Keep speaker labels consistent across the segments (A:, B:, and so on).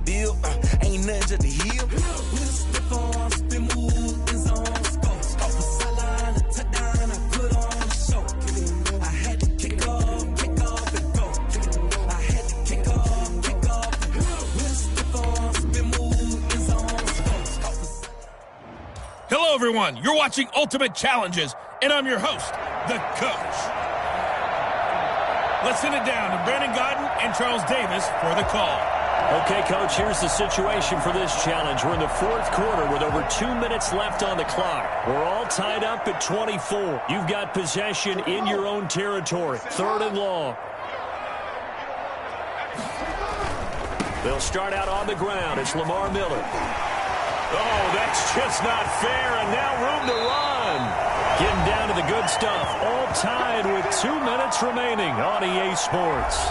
A: deal. Ain't nothing just to heal. With a stiff arm, spin move, in zone, scope. Off the sideline, a touchdown, I put on a show. I had to kick off, and go. I had to kick off, and with a stiff arm, spin move, in zone, scope.
B: Hello, everyone. You're watching Ultimate Challenges, and I'm your host, the Coach. Let's send it down to Brandon Godden and Charles Davis for the call.
C: Okay, Coach, here's the situation for this challenge. We're in the fourth quarter with over 2 minutes left on the clock. We're all tied up at 24. You've got possession in your own territory. 3rd and long. They'll start out on the ground. It's Lamar Miller. Oh, that's just not fair, and now room to run. Getting down to the good stuff. All tied with 2 minutes remaining on EA Sports.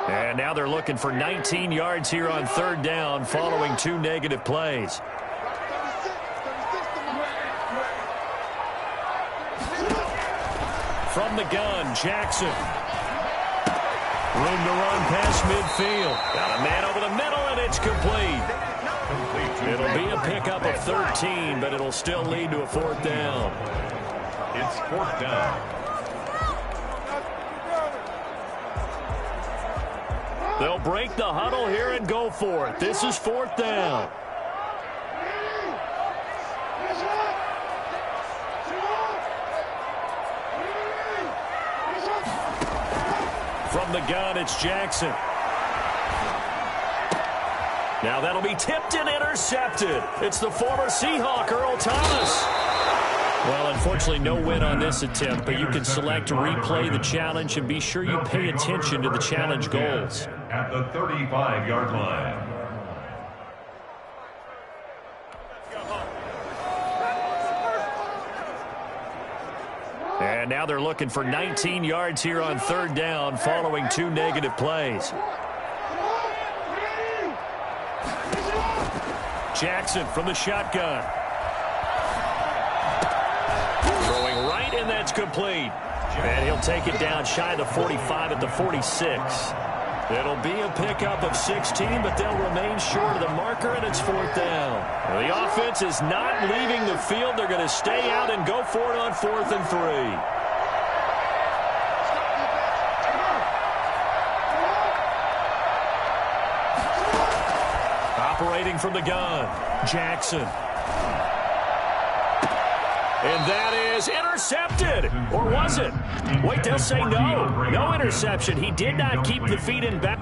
C: And now they're looking for 19 yards here on 3rd down following 2 negative plays. From the gun, Jackson. Room to run past midfield. Got a man over the middle, and it's complete. It'll be a pickup of 13, but it'll still lead to a 4th down.
D: It's 4th down.
C: They'll break the huddle here and go for it. This is 4th down. From the gun, it's Jackson. Now that'll be tipped and intercepted. It's the former Seahawk, Earl Thomas. Well, unfortunately, no win on this attempt, but you can select to replay the challenge and be sure you pay attention to the challenge goals.
D: At the 35-yard line.
C: And now they're looking for 19 yards here on 3rd down following 2 negative plays. Jackson from the shotgun. Throwing right, and that's complete. And he'll take it down shy of the 45 at the 46. It'll be a pickup of 16, but they'll remain short of the marker, and it's 4th down. The offense is not leaving the field. They're going to stay out and go for it on 4th and 3. Operating from the gun, Jackson. And that is intercepted. Or was it? Wait, they'll say no. No interception. He did not keep the feet in back.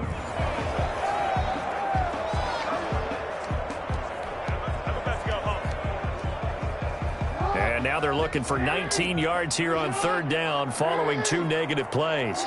C: And now they're looking for 19 yards here on 3rd down following 2 negative plays.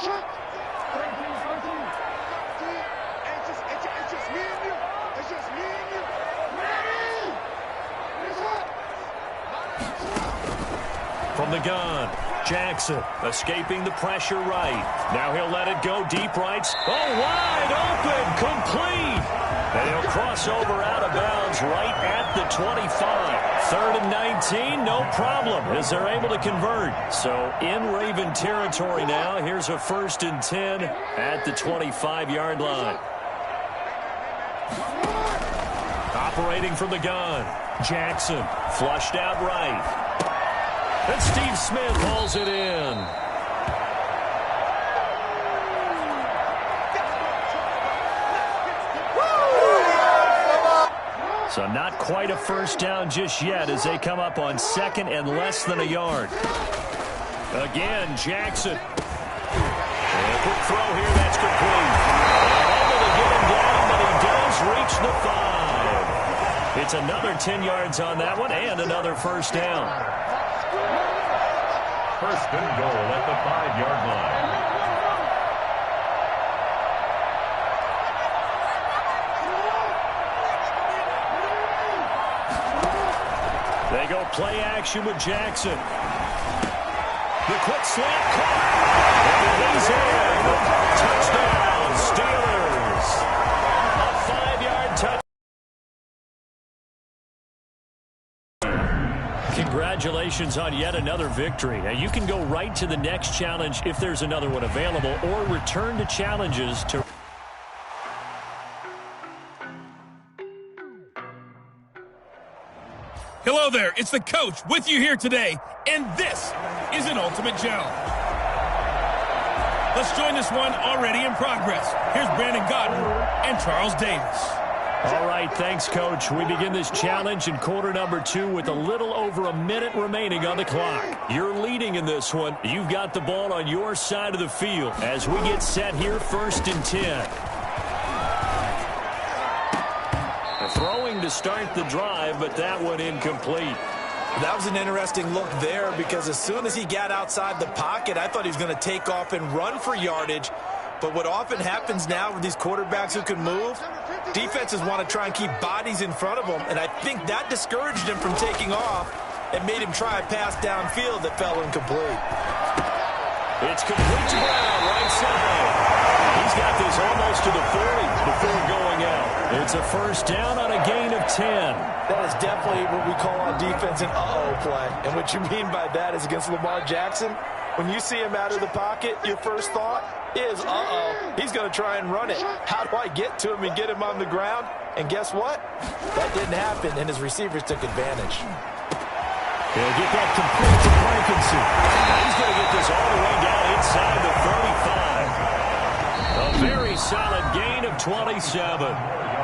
C: From the gun, Jackson escaping the pressure right. Now he'll let it go deep right. Oh, wide open, complete. And he'll cross over out of bounds right at the 25. 3rd and 19, no problem, as they're able to convert. So in Raven territory now. Here's a 1st and 10 at the 25-yard line. Operating from the gun, Jackson flushed out right. And Steve Smith hauls it in. So not quite a 1st down just yet as they come up on 2nd and less than a yard. Again, Jackson. And a quick throw here, that's complete. And able to get him down, but he does reach the 5. It's another 10 yards on that one and another 1st down.
D: 1st and goal at the 5-yard line.
C: They go play action with Jackson. The quick slant caught. And he's in. Touchdown, Steelers. A 5-yard touchdown. Congratulations on yet another victory. Now you can go right to the next challenge if there's another one available, or return to challenges to...
B: Hello there, it's the coach with you here today, and this is an Ultimate Challenge. Let's join this one already in progress. Here's Brandon Godden and Charles Davis.
C: All right, thanks, Coach. We begin this challenge in quarter number 2 with a little over a minute remaining on the clock. You're leading in this one. You've got the ball on your side of the field as we get set here, 1st and 10. Throwing to start the drive, but that one incomplete.
E: That was an interesting look there, because as soon as he got outside the pocket, I thought he was going to take off and run for yardage. But what often happens now with these quarterbacks who can move, defenses want to try and keep bodies in front of them, and I think that discouraged him from taking off and made him try a pass downfield that fell incomplete.
C: It's complete to Brown, right side. He's got this almost to the 40 before going out. It's a 1st down on a gain of 10.
E: That is definitely what we call on defense an uh-oh play. And what you mean by that is against Lamar Jackson, when you see him out of the pocket, your first thought is, uh-oh, he's going to try and run it. How do I get to him and get him on the ground? And guess what? That didn't happen, and his receivers took advantage.
C: He'll get that complete to Frankenson. He's going to get this all the way down inside the 35. A very solid gain of 27.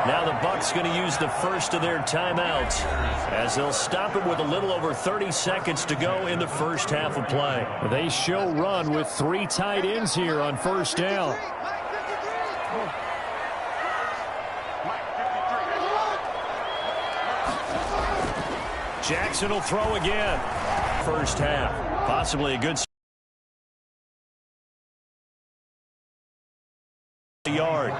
C: Now the Bucs going to use the first of their timeouts as they'll stop it with a little over 30 seconds to go in the first half of play. They show run with 3 tight ends here on 1st down. Jackson will throw again. First half. Possibly a good yard.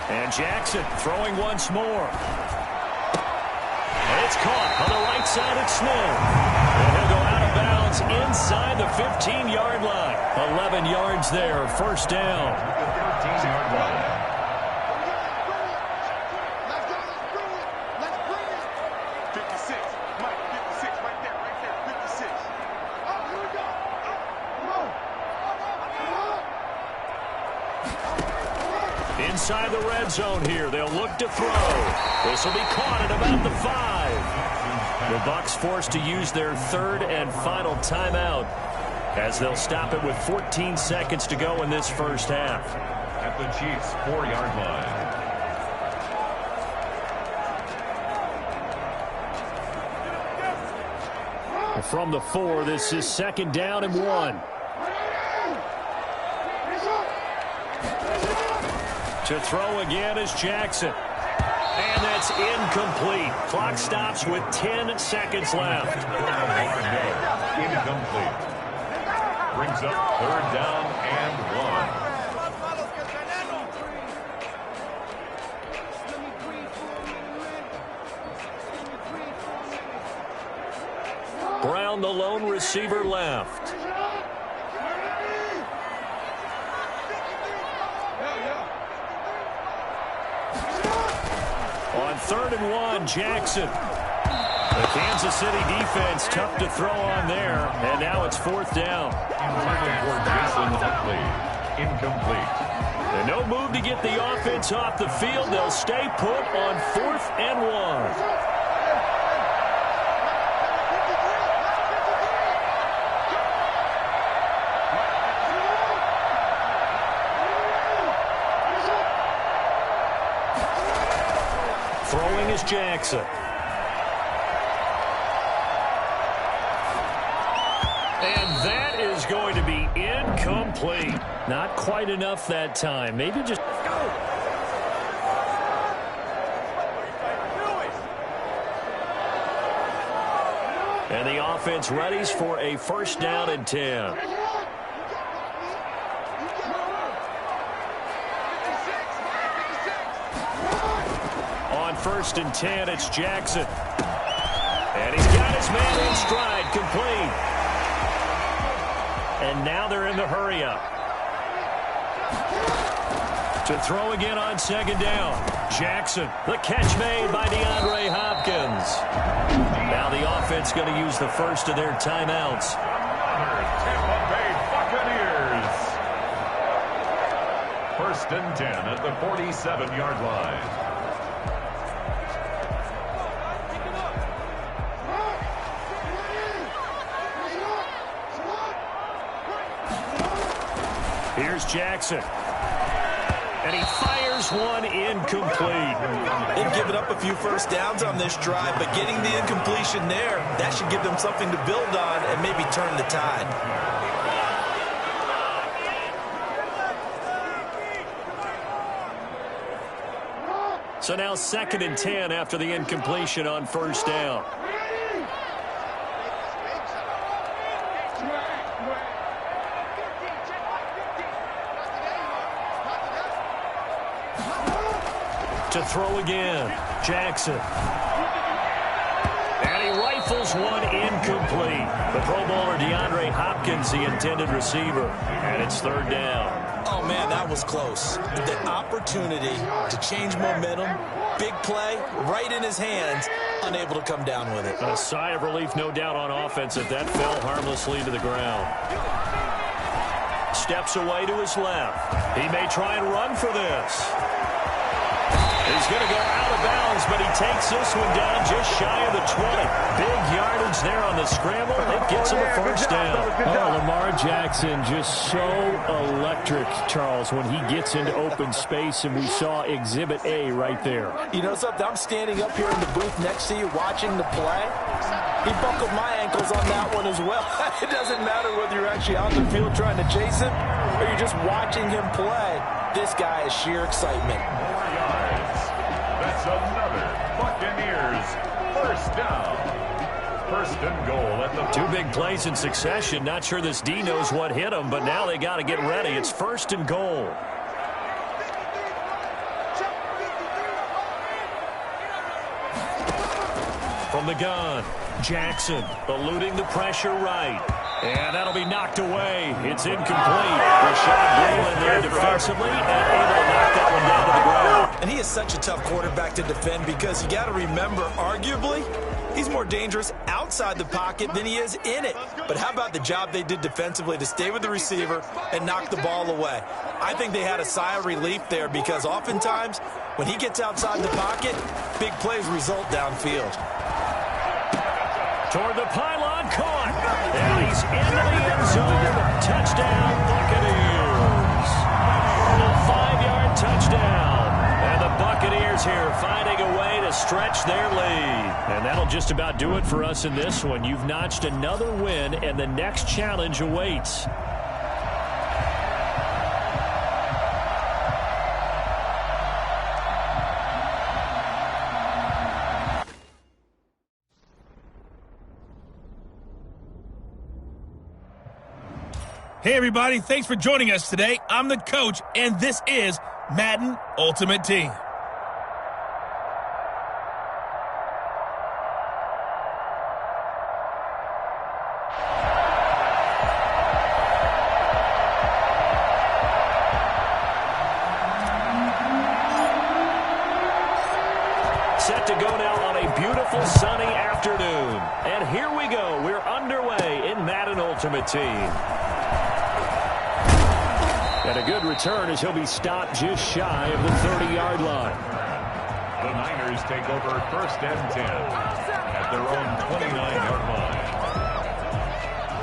C: And Jackson throwing once more. And it's caught on the right side of Smith. And he'll go out of bounds inside the 15-yard line. 11 yards there, 1st down.
D: 13-yard line.
C: Inside the red zone here. They'll look to throw. This will be caught at about the 5. The Bucs forced to use their 3rd and final timeout as they'll stop it with 14 seconds to go in this first half.
D: At the Chiefs' 4-yard line.
C: From the 4, this is 2nd down and 1. To throw again is Jackson. And that's incomplete. Clock stops with 10 seconds left.
D: Incomplete. Brings up 3rd down and 1.
C: Brown, the lone receiver, left. On 3rd and 1, Jackson. The Kansas City defense tough to throw on there, and now it's 4th down.
D: For Jason Huntley. Incomplete.
C: And no move to get the offense off the field. They'll stay put on 4th and 1. Throwing is Jackson. And that is going to be incomplete. Not quite enough that time. Maybe just... And the offense readies for a 1st down and 10. first and 10. It's Jackson. And he's got his man in stride, complete. And now they're in the hurry-up. To throw again on second down. Jackson, the catch made by DeAndre Hopkins. Now the offense going to use the first of their timeouts.
D: Tampa Bay Buccaneers. First and 10 at the 47-yard line.
C: Here's Jackson. And he fires one incomplete.
E: They've given up a few first downs on this drive, but getting the incompletion there, that should give them something to build on and maybe turn the tide.
C: So now second and 10 after the incompletion on first down. To throw again, Jackson. And he rifles one incomplete. The Pro Bowler DeAndre Hopkins, the intended receiver. And it's third down.
E: Oh, man, that was close. The opportunity to change momentum, big play, right in his hands, unable to come down with it.
C: A sigh of relief, no doubt, on offense if that fell harmlessly to the ground. Steps away to his left. He may try and run for this. He's going to go out of bounds, but he takes this one down just shy of the 20. Big yardage there on the scramble. It gets him a first down.
F: Oh, Lamar Jackson just so electric, Charles, when he gets into open space, and we saw Exhibit A right there.
E: You know something? I'm standing up here in the booth next to you watching the play. He buckled my ankles on that one as well. It doesn't matter whether you're actually on the field trying to chase him or you're just watching him play. This guy is sheer excitement.
D: That's another Buccaneers first down. First and goal at the...
C: Two big plays in succession. Not sure this D knows what hit him, but now they got to get ready. It's first and goal. From the gun, Jackson eluding the pressure right. And that'll be knocked away. It's incomplete. Rashad Breeland there defensively and able to knock that one down to the ground.
E: And he is such a tough quarterback to defend because you got to remember, arguably, he's more dangerous outside the pocket than he is in it. But how about the job they did defensively to stay with the receiver and knock the ball away? I think they had a sigh of relief there because oftentimes when he gets outside the pocket, big plays result downfield.
C: Toward the pylon, caught. And he's into the end zone. Touchdown, Buccaneers. A 5-yard touchdown. And the Buccaneers here finding a way to stretch their lead. And that'll just about do it for us in this one. You've notched another win, and the next challenge awaits.
B: Hey, everybody. Thanks for joining us today. I'm the coach, and this is Madden Ultimate Team.
C: Set to go now on a beautiful sunny afternoon. And here we go. We're underway in Madden Ultimate Team. And a good return as he'll be stopped just shy of the 30-yard line.
D: The Niners take over first and 10 at their own 29-yard line.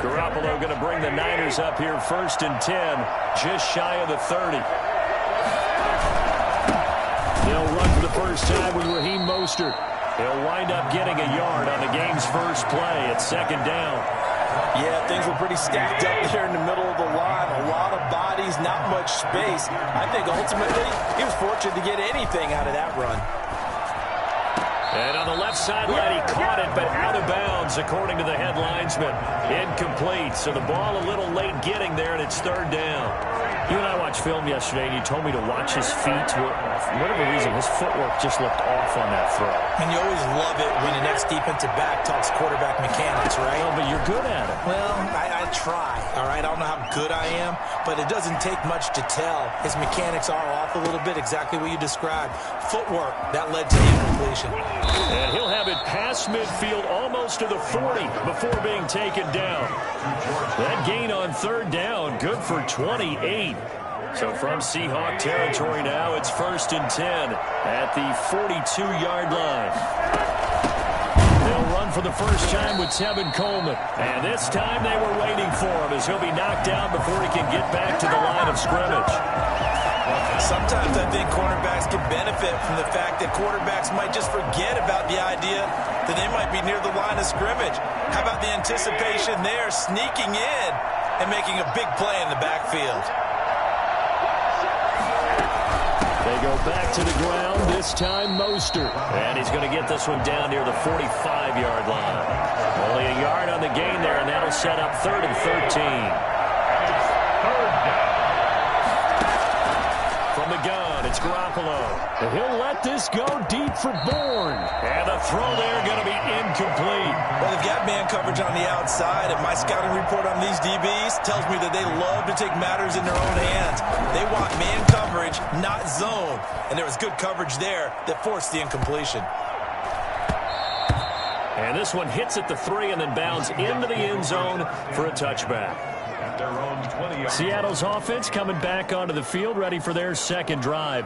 C: Garoppolo going to bring the Niners up here first and 10, just shy of the 30. He'll run for the first time with Raheem Mostert. He'll wind up getting a yard on the game's first play at second down.
E: Yeah, things were pretty stacked up there in the middle of the line. A lot of bodies, not much space. I think ultimately he was fortunate to get anything out of that run.
C: And on the left sideline, he caught it, but out of bounds, according to the head linesman. Incomplete, so the ball a little late getting there, and it's third down.
F: You and I watched film yesterday, and you told me to watch his feet. For whatever reason, his footwork just looked off on that throw.
E: And you always love it when an ex-defensive back talks quarterback mechanics, right?
F: Well, but you're good at it.
E: Well, I try, all right? I don't know how good I am, but it doesn't take much to tell. His mechanics are off a little bit, exactly what you described. Footwork, that led to the incompletion.
F: And he'll have it past midfield, almost to the 40, before being taken down. That gain on third down, good for 28. So from Seahawk territory now, it's 1st and 10 at the 42-yard line. They'll run for the first time with Tevin Coleman. And this time they were waiting for him as he'll be knocked down before he can get back to the line of scrimmage.
E: Sometimes I think cornerbacks can benefit from the fact that quarterbacks might just forget about the idea that they might be near the line of scrimmage. How about the anticipation there, sneaking in and making a big play in the backfield?
F: They go back to the ground, this time Mostert. And he's going to get this one down near the 45-yard line. Only a yard on the gain there, and that'll set up 3rd and 13. From the gun, it's Garoppolo. And he'll let this go deep for Bourne. And the throw there going to be incomplete.
E: Well, they've got man coverage on the outside, and my scouting report on these DBs tells me that they love to take matters in their own hands. They want man coverage, not zone. And there was good coverage there that forced the incompletion.
F: And this one hits at the 3 and then bounds into the end zone for a touchback. Seattle's offense coming back onto the field, ready for their second drive.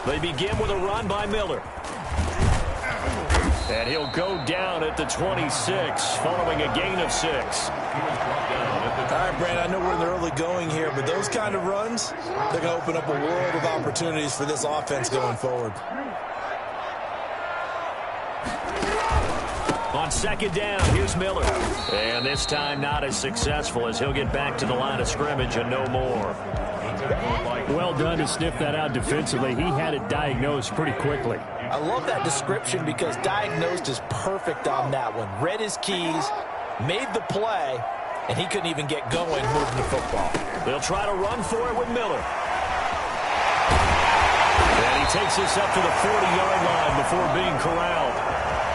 F: They begin with a run by Miller. And he'll go down at the 26, following a gain of 6.
E: All right, Brandon, I know we're in the early going here, but those kind of runs, they're going to open up a world of opportunities for this offense going forward.
F: On second down, here's Miller. And this time not as successful as he'll get back to the line of scrimmage and no more. Well done to sniff that out defensively. He had it diagnosed pretty quickly.
E: I love that description because diagnosed is perfect on that one. Read his keys, made the play, and he couldn't even get going moving the football.
F: They'll try to run for it with Miller. And he takes this up to the 40-yard line before being corralled.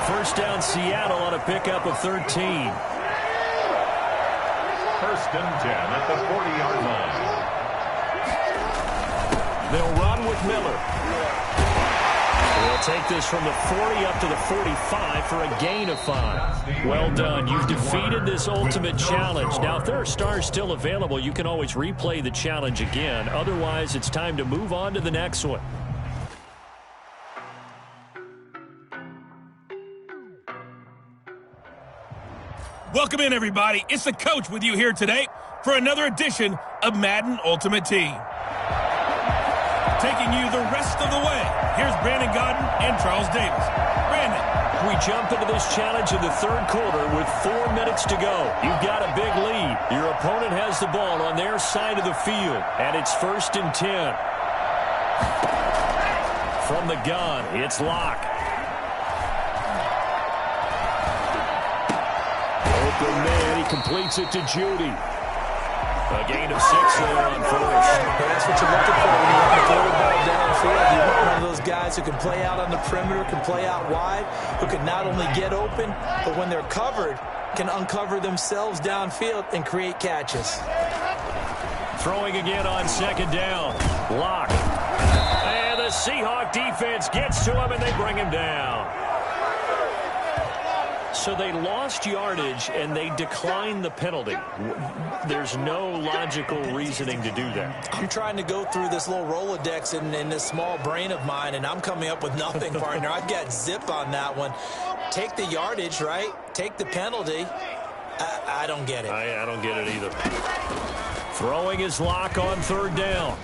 F: First down Seattle on a pickup of 13.
D: 1st and 10 at the 40-yard line.
F: They'll run with Miller. They'll take this from the 40 up to the 45 for a gain of 5. Well done. You've defeated this ultimate challenge. Now, if there are stars still available, you can always replay the challenge again. Otherwise, it's time to move on to the next one.
B: Welcome in, everybody. It's the coach with you here today for another edition of Madden Ultimate Team. Taking you the rest of the way, here's Brandon Gaudin and Charles Davis. Brandon.
F: We jump into this challenge in the third quarter with 4 minutes to go. You've got a big lead. Your opponent has the ball on their side of the field, and it's 1st and 10. From the gun, it's Locke. Open man, he completes it to Judy. A gain of 6 there on 1st.
E: That's what you're looking for when you want to throw the ball downfield. You want one of those guys who can play out on the perimeter, can play out wide, who can not only get open, but when they're covered, can uncover themselves downfield and create catches.
F: Throwing again on second down. Locke. And the Seahawk defense gets to him, and they bring him down. So they lost yardage, and they declined the penalty. There's no logical reasoning to do that.
E: I'm trying to go through this little Rolodex in this small brain of mine, and I'm coming up with nothing, partner. I've got zip on that one. Take the yardage, right? Take the penalty. I don't get it.
F: I don't get it either. Throwing his Locke on third down.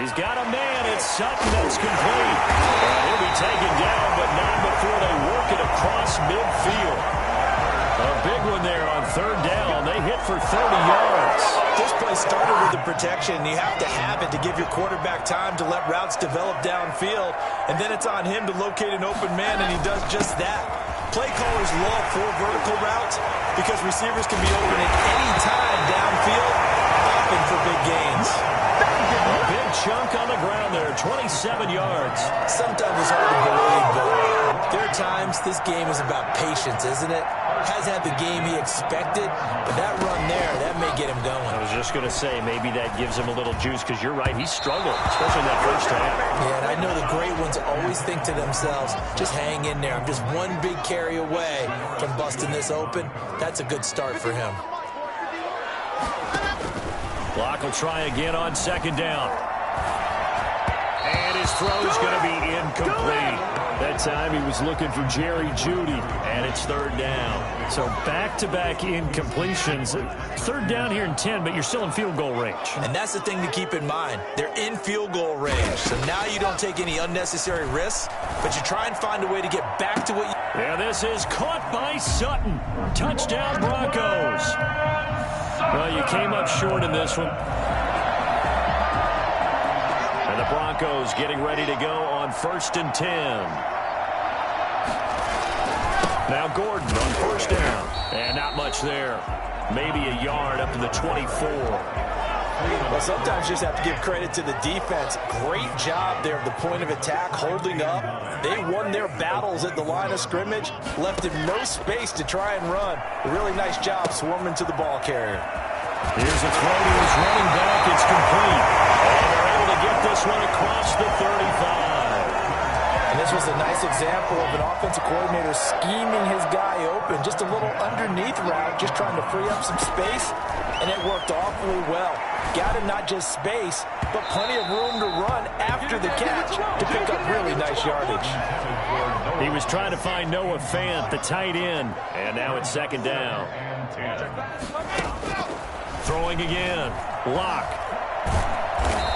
F: He's got a man. It's Sutton that's complete. And he'll be taken down, but not before they work it across midfield. A big one there on third down. They hit for 30 yards.
E: This play started with the protection. You have to have it to give your quarterback time to let routes develop downfield, and then it's on him to locate an open man, and he does just that. Play callers love 4 vertical routes because receivers can be open at any time downfield, often for big gains.
F: A big chunk on the ground there, 27 yards.
E: Sometimes it's hard to believe, but there are times this game is about patience, isn't it? Has had the game he expected, but that run there, that may get him going.
F: I was just going to say, maybe that gives him a little juice, because you're right, he struggled, especially in that first half.
E: Yeah, and I know the great ones always think to themselves, just hang in there. I'm just one big carry away from busting this open. That's a good start for him.
F: Locke will try again on second down. And his throw is going to be incomplete. That time he was looking for Jerry Jeudy, and it's third down. So back-to-back incompletions. Third down here in 10, but you're still in field goal range.
E: And that's the thing to keep in mind. They're in field goal range. So now you don't take any unnecessary risks, but you try and find a way to get back to what you...
F: Yeah, this is caught by Sutton. Touchdown, Broncos. Well, you came up short in this one. And the Broncos getting ready to go on 1st and 10. Now Gordon on first down. And not much there. Maybe a yard up to the 24.
E: Well, sometimes you just have to give credit to the defense. Great job there at the point of attack, holding up. They won their battles at the line of scrimmage, left him no space to try and run. A really nice job swarming to the ball carrier.
F: Here's a throw to his running back. It's complete. And they're able to get this one across the 35.
E: And this was a nice example of an offensive coordinator scheming his guy open. Just a little underneath route, just trying to free up some space, and it worked awfully well. Got him not just space, but plenty of room to run after the catch to pick up really nice yardage.
F: He was trying to find Noah Fant, the tight end, and now it's second down. Throwing again. Locke.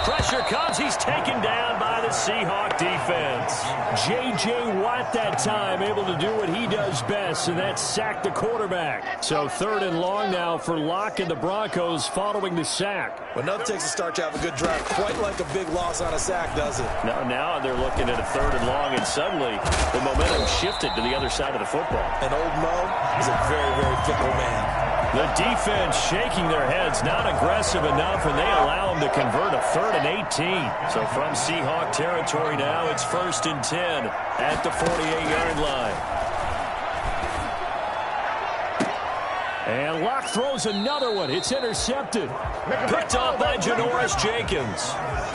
F: Pressure comes. He's taken down by the Seahawk defense. J.J. Watt that time able to do what he does best, and that's sack the quarterback. So 3rd and long now for Locke and the Broncos following the sack.
E: Well, nothing takes a start to have a good drive. Quite like a big loss on a sack, does it?
F: Now they're looking at a 3rd and long, and suddenly the momentum shifted to the other side of the football.
E: And old Mo is a very, very fickle man.
F: The defense shaking their heads, not aggressive enough, and they allow them to convert a 3rd and 18. So from Seahawk territory now, it's 1st and 10 at the 48-yard line. And Locke throws another one. It's intercepted. Picked off by Janoris Jenkins.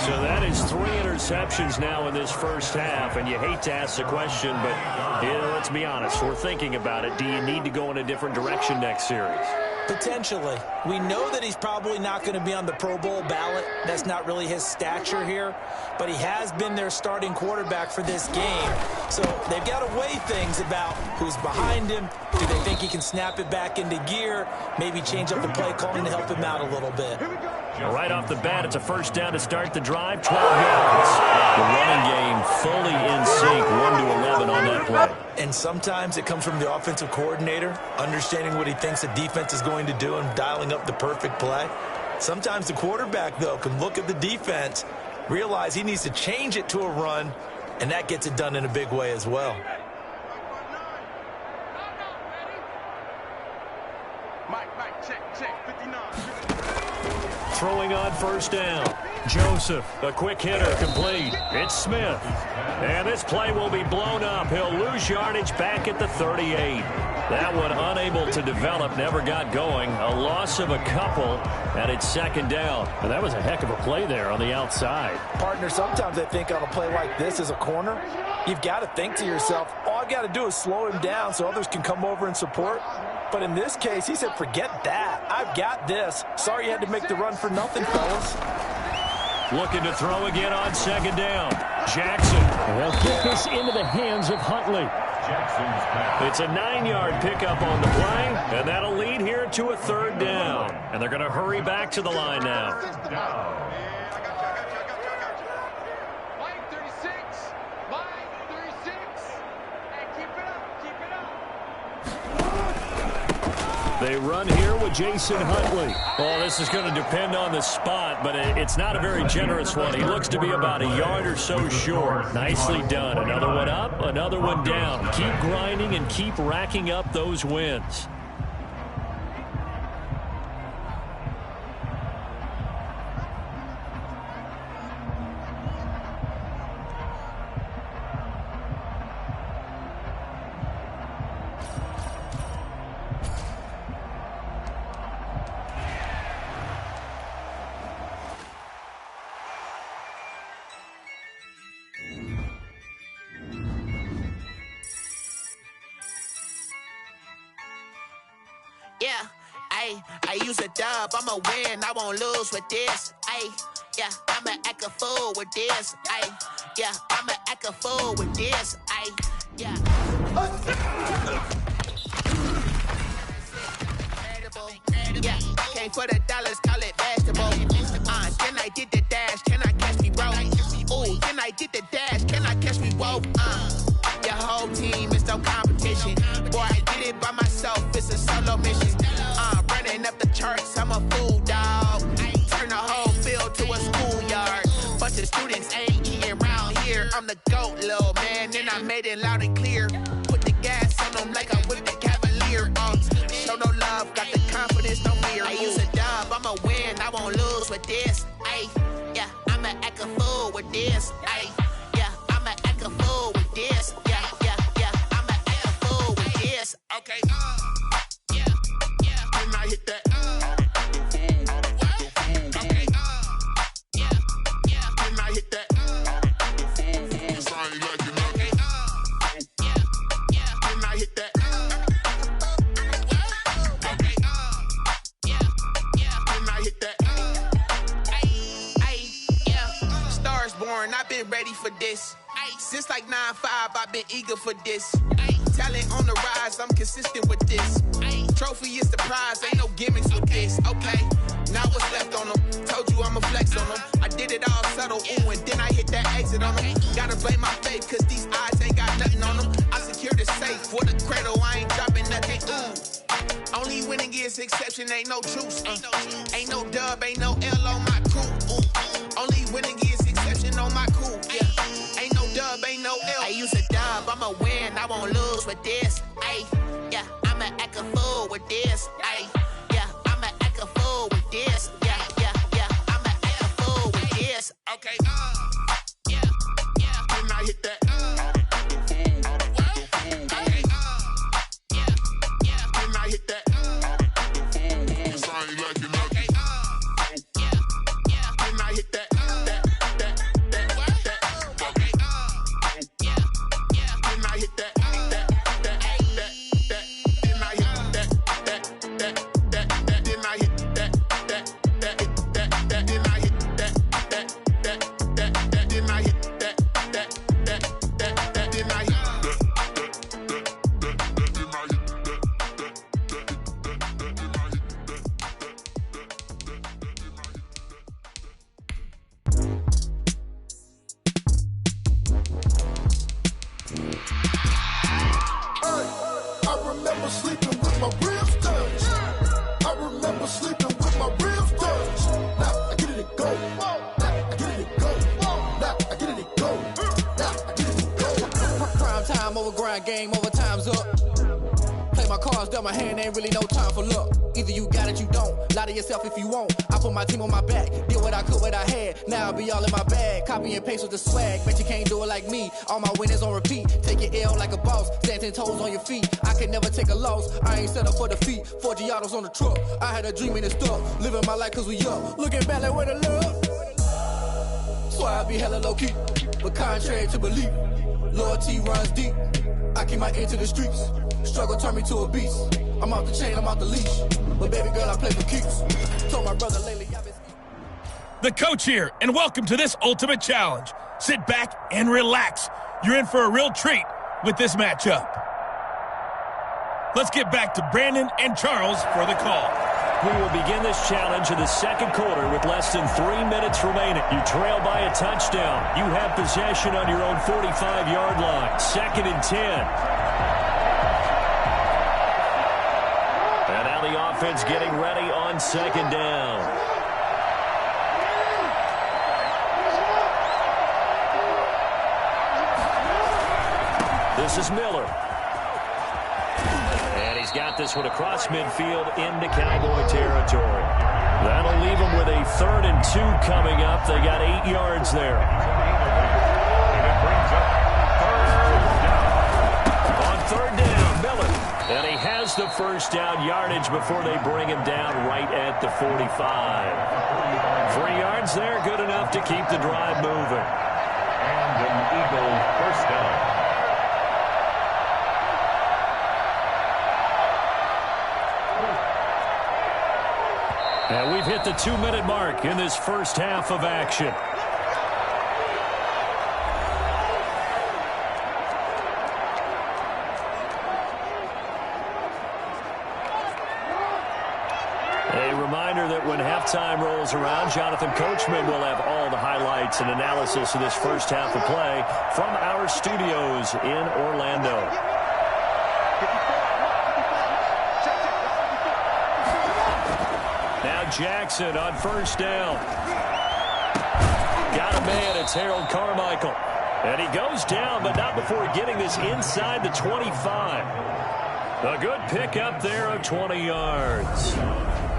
F: So that is 3 interceptions now in this first half. And you hate to ask the question, but let's be honest. We're thinking about it. Do you need to go in a different direction next series?
E: Potentially. We know that he's probably not going to be on the Pro Bowl ballot. That's not really his stature here. But he has been their starting quarterback for this game. So they've got to weigh things about who's behind him. Do they think he can snap it back into gear? Maybe change up the play calling to help him out a little bit.
F: Right off the bat, it's a first down to start the drive, 12 yards. The running game fully in sync, 1-11 on that play.
E: And sometimes it comes from the offensive coordinator, understanding what he thinks the defense is going to do and dialing up the perfect play. Sometimes the quarterback, though, can look at the defense, realize he needs to change it to a run, and that gets it done in a big way as well.
F: Throwing on first down. Joseph, a quick hitter, complete. It's Smith. And this play will be blown up. He'll lose yardage back at the 38. That one unable to develop, never got going. A loss of a couple, and it's second down. And that was a heck of a play there on the outside.
E: Partner, sometimes I think on a play like this as a corner, you've got to think to yourself, all I've got to do is slow him down so others can come over and support. But in this case, he said, forget that. I've got this. Sorry you had to make the run for nothing, fellas.
F: Looking to throw again on second down. Jackson.
G: They'll get this into the hands of Huntley.
F: It's a 9-yard pickup on the play, and that'll lead here to a third down. And they're going to hurry back to the line now. They run here with Jason Huntley. Well, this is going to depend on the spot, but it's not a very generous one. He looks to be about a yard or so short. Nicely done. Another one up, another one down. Keep grinding and keep racking up those wins.
H: Yeah, I use a dub, I'ma win, I won't lose with this. Yeah, I'ma act a fool with this. Yeah, I'ma act a fool with this. Yeah. Yeah, came for the dollars, call it basketball. Then I did the dash, can I catch me, bro? Ooh, then I did the dash, can I catch me, whoa? Your whole team is no competition. Boy, I did it by myself, it's a solo mission. Running up the charts, I'm a fool, dog. Turn the whole field to a schoolyard. Bunch of students ain't eating around here. I'm the GOAT, little man, and I made it loud and clear. Put the gas on them like I'm with the Cavalier. Show no love, got the confidence, no fear. I use a dub, I'ma win, I won't lose with this. Yeah, I'ma act a fool with this. Yeah, I'ma act a fool with this. Yeah, I'ma act a fool with this. Okay, yeah, when I hit that. Okay, yeah, when I hit that. Cause I ain't like it nothing. Yeah, when I hit that. Okay, yeah, when I hit that. Yeah, stars born, I've been ready for this. Since like 9-5, I've been eager for this. Talent on the rise, I'm consistent with this. Trophy is the prize, ain't no gimmicks with this. Okay, now what's left on them? Told you I'ma flex on them. I did it all subtle, ooh, and then I hit that exit on them. Gotta blame my faith, cause these eyes ain't got nothing on them. I secure the safe for the cradle, I ain't dropping nothing, ooh. Only winning is exception, ain't no truce. Ain't no dub, ain't no L on my crew. Only winning is exception on my crew. Yeah, ain't no dub, ain't no L. I use a dub, I'ma win, I won't lose with this. Yeah, I'ma act a fool with this. Yeah, I'ma act a fool with this. Yeah, I'ma act a fool with this. Okay, yeah, when I hit that. Okay, yeah, when I hit that. Cause I ain't like it nothing. Okay, yeah, when I hit that. Okay, yeah, when I hit that.
I: Game over, time's up. Play my cards, dealt my hand, ain't really no time for luck. Either you got it, you don't. Lie to yourself if you won't. I put my team on my back, did what I could, what I had. Now I'll be all in my bag, copy and paste with the swag. Bet you can't do it like me. All my winners on repeat. Take your L like a boss, stand 10 toes on your feet. I can never take a loss, I ain't set up for defeat. 4 Giottos on the truck, I had a dream and it's stuck. Living my life cause we up, looking back like where the love. So I be hella low key, but contrary to belief, loyalty runs deep. I keep my ear to the streets. Struggle turned me to a beast. I'm off the chain, I'm off the leash. But baby girl, I play for keeps. Told my brother lately I've been...
B: The coach here, and welcome to this ultimate challenge. Sit back and relax. You're in for a real treat with this matchup. Let's get back to Brandon and Charles for the call.
F: We will begin this challenge in the second quarter with less than 3 minutes remaining. You trail by a touchdown. You have possession on your own 45-yard line. 2nd and 10. And Now the offense getting ready on second down. This is Miller. And he's got this one across midfield into Cowboy territory. That'll leave them with a 3rd and 2 coming up. They got 8 yards there.
D: And it brings up third down.
F: On third down, Miller. And he has the first down yardage before they bring him down right at the 45. 3 yards there, good enough to keep the drive moving.
D: And an Eagle first down.
F: And we've hit the 2-minute mark in this first half of action. A reminder that when halftime rolls around, Jonathan Coachman will have all the highlights and analysis of this first half of play from our studios in Orlando. Now Jackson on first down. Got a man, it's Harold Carmichael. And he goes down, but not before getting this inside the 25. A good pick up there of 20 yards.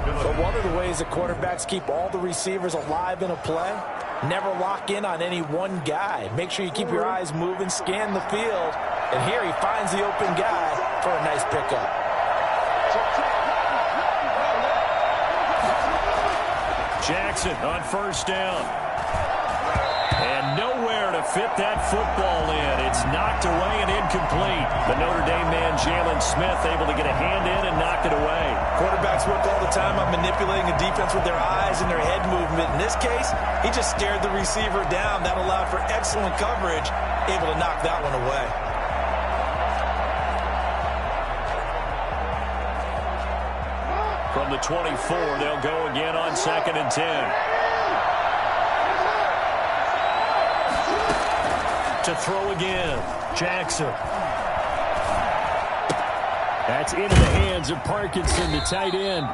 E: But one of the ways that quarterbacks keep all the receivers alive in a play, never lock in on any one guy. Make sure you keep your eyes moving, scan the field. And here he finds the open guy for a nice pickup.
F: Jackson on first down. And nowhere to fit that football in. It's knocked away and incomplete. The Notre Dame man, Jalen Smith, able to get a hand in and knock it away.
E: Quarterbacks work all the time on manipulating a defense with their eyes and their head movement. In this case, he just stared the receiver down. That allowed for excellent coverage, able to knock that one away.
F: From the 24, they'll go again on 2nd and 10. To throw again, Jackson. That's into the hands of Parkinson, the tight end.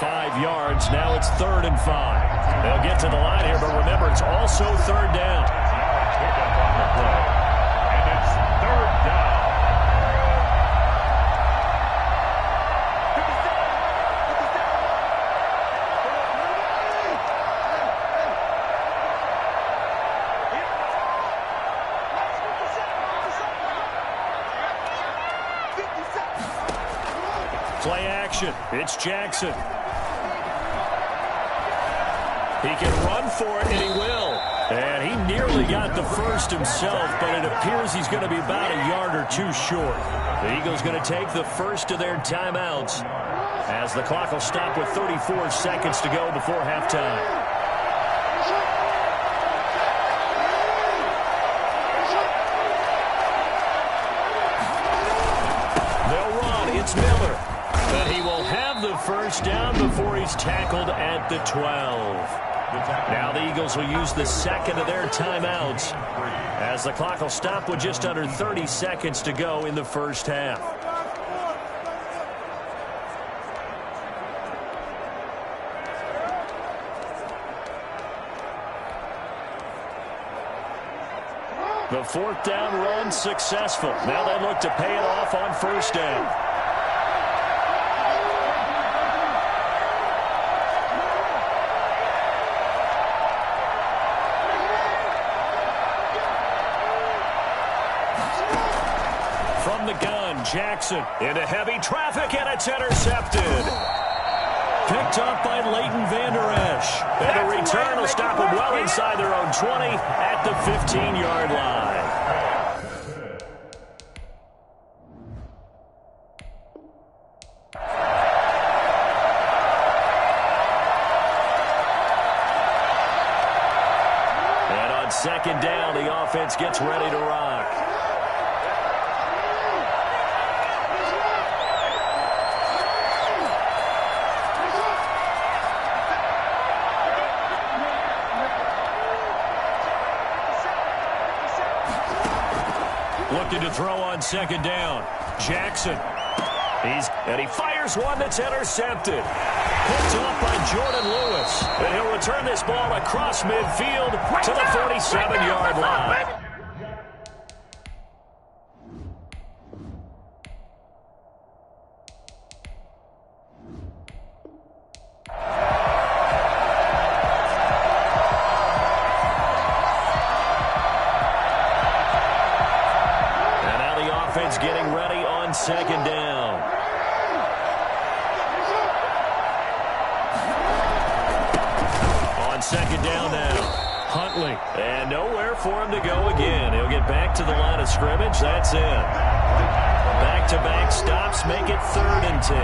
F: 5 yards, now it's 3rd and 5. They'll get to the line here, but remember, it's also 3rd down.
D: Pick up on the play. And it's 3rd down.
F: Play action. It's Jackson. He can run for it, and he will. And he nearly got the first himself, but it appears he's going to be about a yard or two short. The Eagles going to take the first of their timeouts as the clock will stop with 34 seconds to go before halftime. They'll run. It's Miller. But he will have the first down before he's tackled at the 12. Now the Eagles will use the second of their timeouts as the clock will stop with just under 30 seconds to go in the first half. The 4th down run successful. Now they look to pay it off on first down. From the gun, Jackson into heavy traffic, and it's intercepted. Picked up by Leighton Vander Esch. And the return will stop them well inside their own 20 at the 15-yard line. And on second down, the offense gets ready to rock. Looking to throw on second down. Jackson. He fires Here's one that's intercepted. Picked off by Jordan Lewis. And he'll return this ball across midfield to the 47-yard line. And now the offense getting ready on second down. On second down now, Huntley. And nowhere for him to go again. He'll get back to the line of scrimmage. That's it. Back-to-back stops make it 3rd and 10.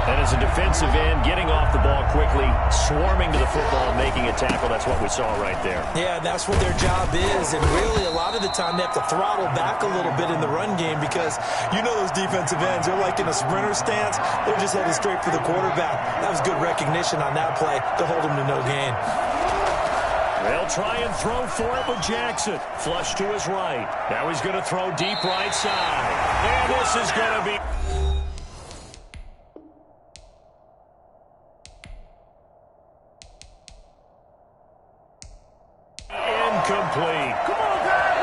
F: And as a defensive end, getting off the ball quickly, swarming to the football, making a tackle, that's what we saw right there.
E: Yeah, that's what their job is, and really a lot of the time they have to throttle back a little bit in the run game because you know those defensive ends, they're like in a sprinter stance. They're just headed straight for the quarterback. That was good recognition on that play to hold him to no gain.
F: They'll try and throw for it with Jackson. Flush to his right. Now he's going to throw deep right side. And this is going to be... incomplete. Come on, guys.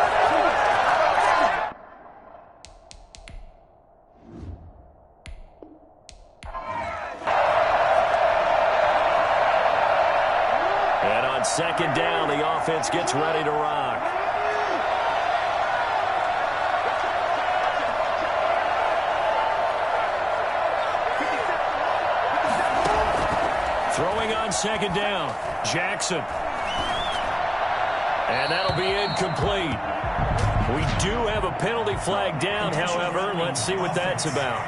F: And on second down, the offense gets ready to rock. Throwing on second down, Jackson. And that'll be incomplete. We do have a penalty flag down, however. Let's see what that's about.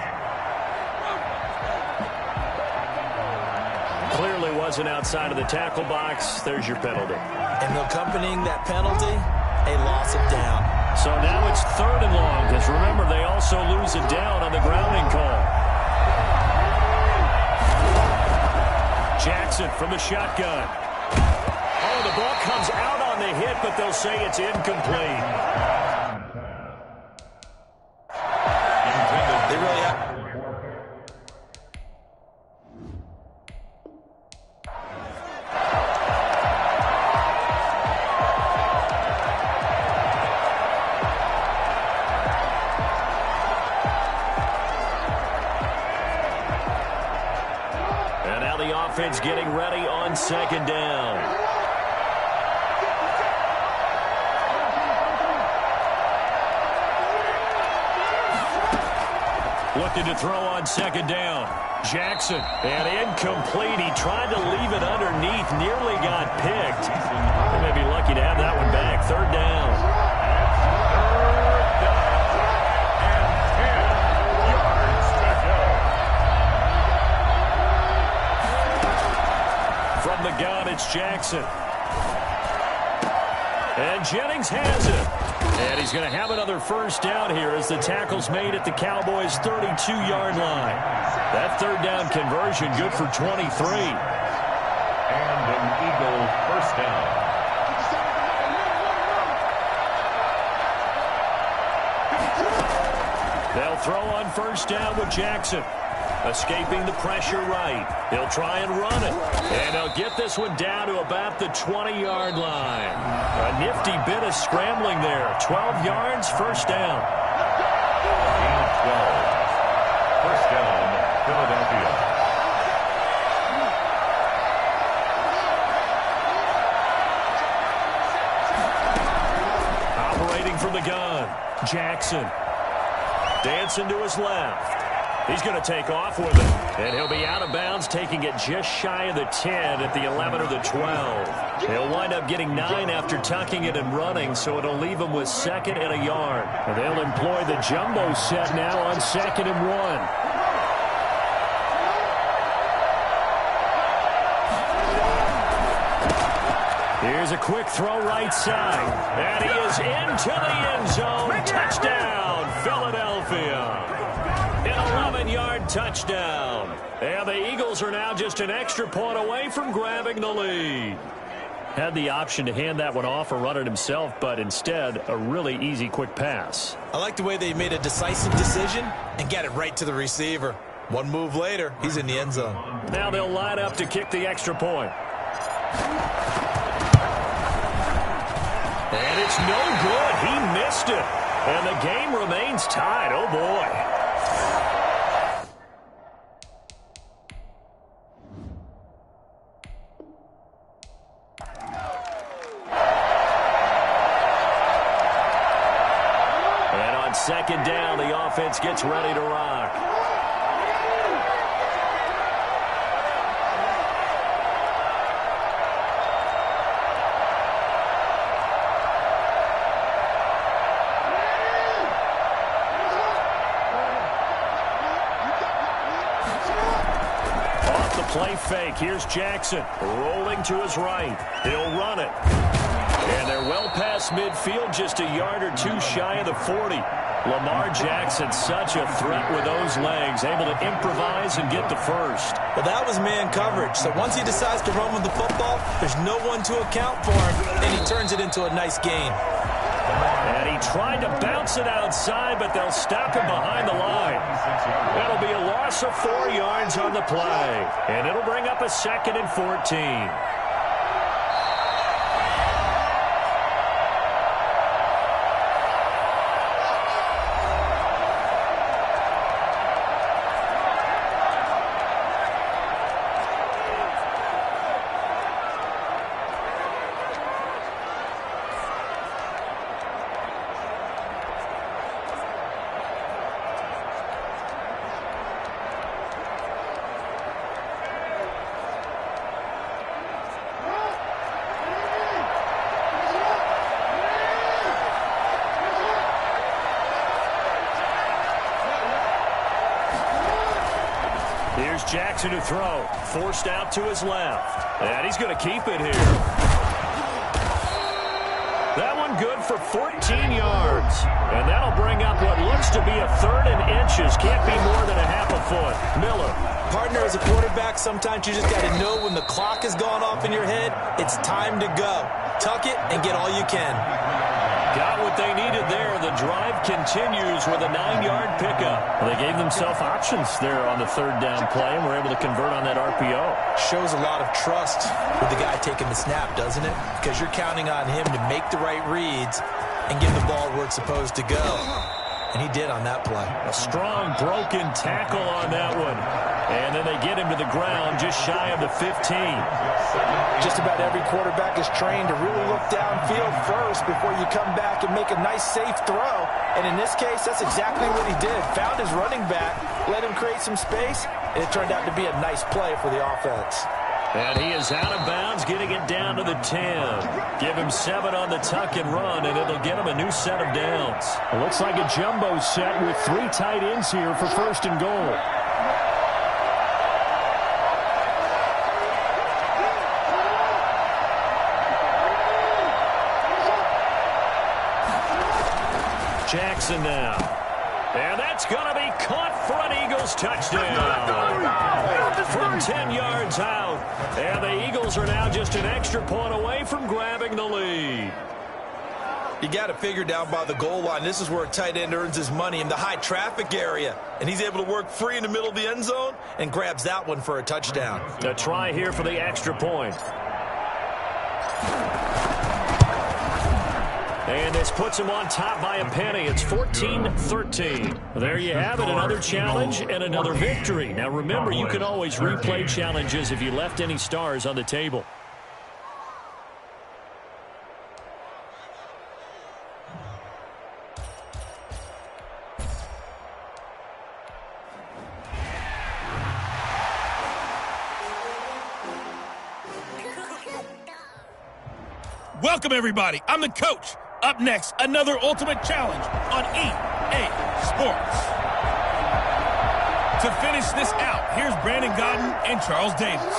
F: Clearly wasn't outside of the tackle box. There's your penalty.
E: And accompanying that penalty, a loss of down.
F: So now it's 3rd and long, because remember, they also lose a down on the grounding call. Jackson from the shotgun. Oh, the ball comes out on the hit, but they'll say it's incomplete.
E: They really have...
F: And now the offense getting ready on second down. Looking to throw on second down. Jackson, and incomplete. He tried to leave it underneath, nearly got picked. They may be lucky to have that one back. 3rd down. From the gun, it's Jackson. And Jennings has it. And he's going to have another first down here as the tackle's made at the Cowboys' 32-yard line. That 3rd down conversion good for 23.
D: And an Eagle first down.
F: They'll throw on first down with Jackson. Escaping the pressure right. They'll try and run it. And they'll get this one down to about the 20-yard line. A nifty bit of scrambling there. 12 yards, first down.
D: 12. First down, Philadelphia.
F: Operating from the gun, Jackson. Dancing to his left. He's going to take off with it. And he'll be out of bounds, taking it just shy of the 10 at the 11 or the 12. He'll wind up getting 9 after tucking it and running, so it'll leave him with 2nd and a yard. And they'll employ the jumbo set now on 2nd and 1. Here's a quick throw right side. And he is into the end zone. Touchdown, Philadelphia. An 11-yard touchdown. And the Eagles are now just an extra point away from grabbing the lead. Had the option to hand that one off or run it himself, but instead, a really easy quick pass.
E: I like the way they made a decisive decision and got it right to the receiver. One move later, he's in the end zone.
F: Now they'll line up to kick the extra point. And it's no good. He missed it. And the game remains tied. Oh, boy. And on second down, the offense gets ready to rock. Play fake. Here's Jackson rolling to his right. He'll run it. And they're well past midfield, just a yard or two shy of the 40. Lamar Jackson, such a threat with those legs, able to improvise and get the first.
E: Well, that was man coverage. So once he decides to run with the football, there's no one to account for him, and he turns it into a nice gain.
F: And he tried to bounce it outside, but they'll stop him behind the line. That'll be a loss of 4 yards on the play. And it'll bring up a 2nd and 14. Here's Jackson to throw. Forced out to his left. And he's going to keep it here. That one good for 14 yards. And that'll bring up what looks to be a 3rd and inches. Can't be more than a half a foot. Miller.
E: Partner, as a quarterback, sometimes you just got to know when the clock has gone off in your head, it's time to go. Tuck it and get all you can.
F: Got what they needed there. The drive continues with a 9-yard pickup. Well, they gave themselves options there on the 3rd down play and were able to convert on that RPO.
E: Shows a lot of trust with the guy taking the snap, doesn't it? Because you're counting on him to make the right reads and get the ball where it's supposed to go. And he did on that play.
F: A strong broken tackle on that one. And then they get him to the ground just shy of the 15.
J: Just about every quarterback is trained to really look downfield first before you come back and make a nice, safe throw. And in this case, that's exactly what he did. Found his running back, let him create some space, and it turned out to be a nice play for the offense.
F: And he is out of bounds, getting it down to the 10. Give him 7 on the tuck and run, and it'll get him a new set of downs.
G: It looks like a jumbo set with 3 tight ends here for 1st and goal.
F: Jackson now. And that's going to be caught for an Eagles touchdown. From 10 yards out. And the Eagles are now just an extra point away from grabbing the lead.
E: You got to figure down by the goal line. This is where a tight end earns his money, in the high traffic area. And he's able to work free in the middle of the end zone and grabs that one for a touchdown.
F: A try here for the extra point. And this puts him on top by a penny. It's 14-13. There you have it, another challenge and another victory. Now remember, you can always replay challenges if you left any stars on the table.
B: Welcome, everybody. I'm the coach. Up next, another Ultimate Challenge on EA Sports. To finish this out, here's Brandon Gaudin and Charles Davis.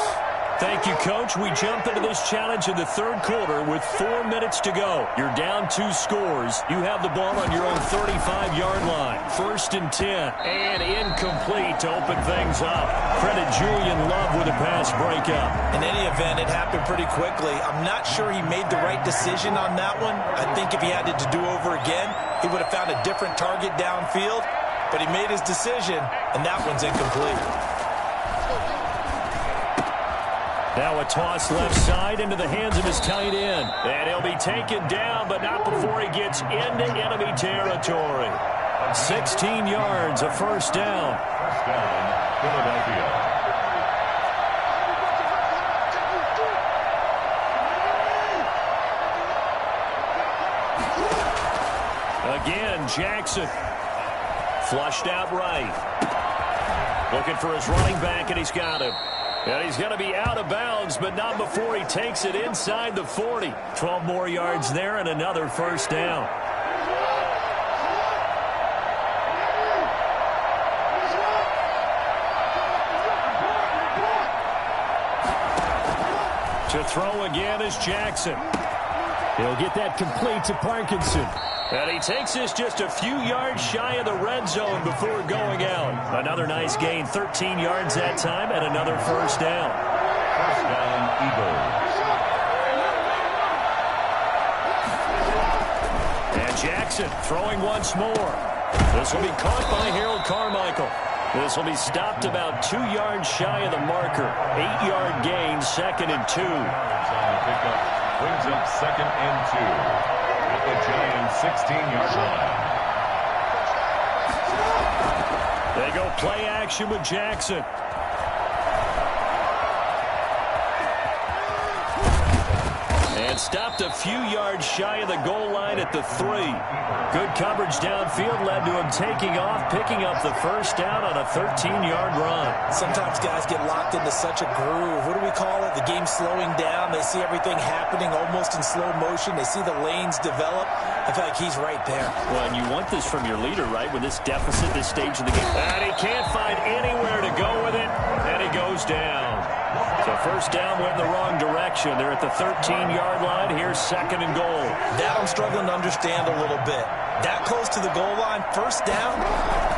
F: Thank you, Coach. We jump into this challenge in the 3rd quarter with 4 minutes to go. You're down 2 scores. You have the ball on your own 35-yard line. 1st and 10. And incomplete to open things up. Credit Julian Love with a pass breakup.
E: In any event, it happened pretty quickly. I'm not sure he made the right decision on that one. I think if he had it to do over again, he would have found a different target downfield. but he made his decision, and that one's incomplete.
F: Now a toss left side into the hands of his tight end. And he'll be taken down, but not before he gets into enemy territory. 16 yards, a first down.
D: First down, Philadelphia.
F: Again, Jackson. Flushed out right. Looking for his running back, and he's got him. And he's going to be out of bounds, but not before he takes it inside the 40. 12 more yards there and another first down. To throw again is Jackson.
G: He'll get that complete to Parkinson.
F: And he takes this just a few yards shy of the red zone before going out. Another nice gain, 13 yards that time, and another first down.
D: First down, Eagles.
F: And Jackson throwing once more. This will be caught by Harold Carmichael. This will be stopped about 2 yards shy of the marker. 8-yard gain, 2nd and 2.
D: On the pickup, brings up 2nd and 2. At the Giants' 16-yard line.
F: They go play action with Jackson. And stopped a few yards shy of the goal line at the 3. Good coverage downfield led to him taking off, picking up the first down on a 13-yard run.
E: Sometimes guys get locked into such a groove. What do we call it? The game's slowing down. They see everything happening almost in slow motion. They see the lanes develop. I feel like he's right there.
F: Well, and you want this from your leader, right? With this deficit, this stage of the game. And he can't find anywhere to go with it, and he goes down. So first down went in the wrong direction. They're at the 13-yard line. Here's 2nd and goal.
E: That I'm struggling to understand a little bit. That close to the goal line, first down,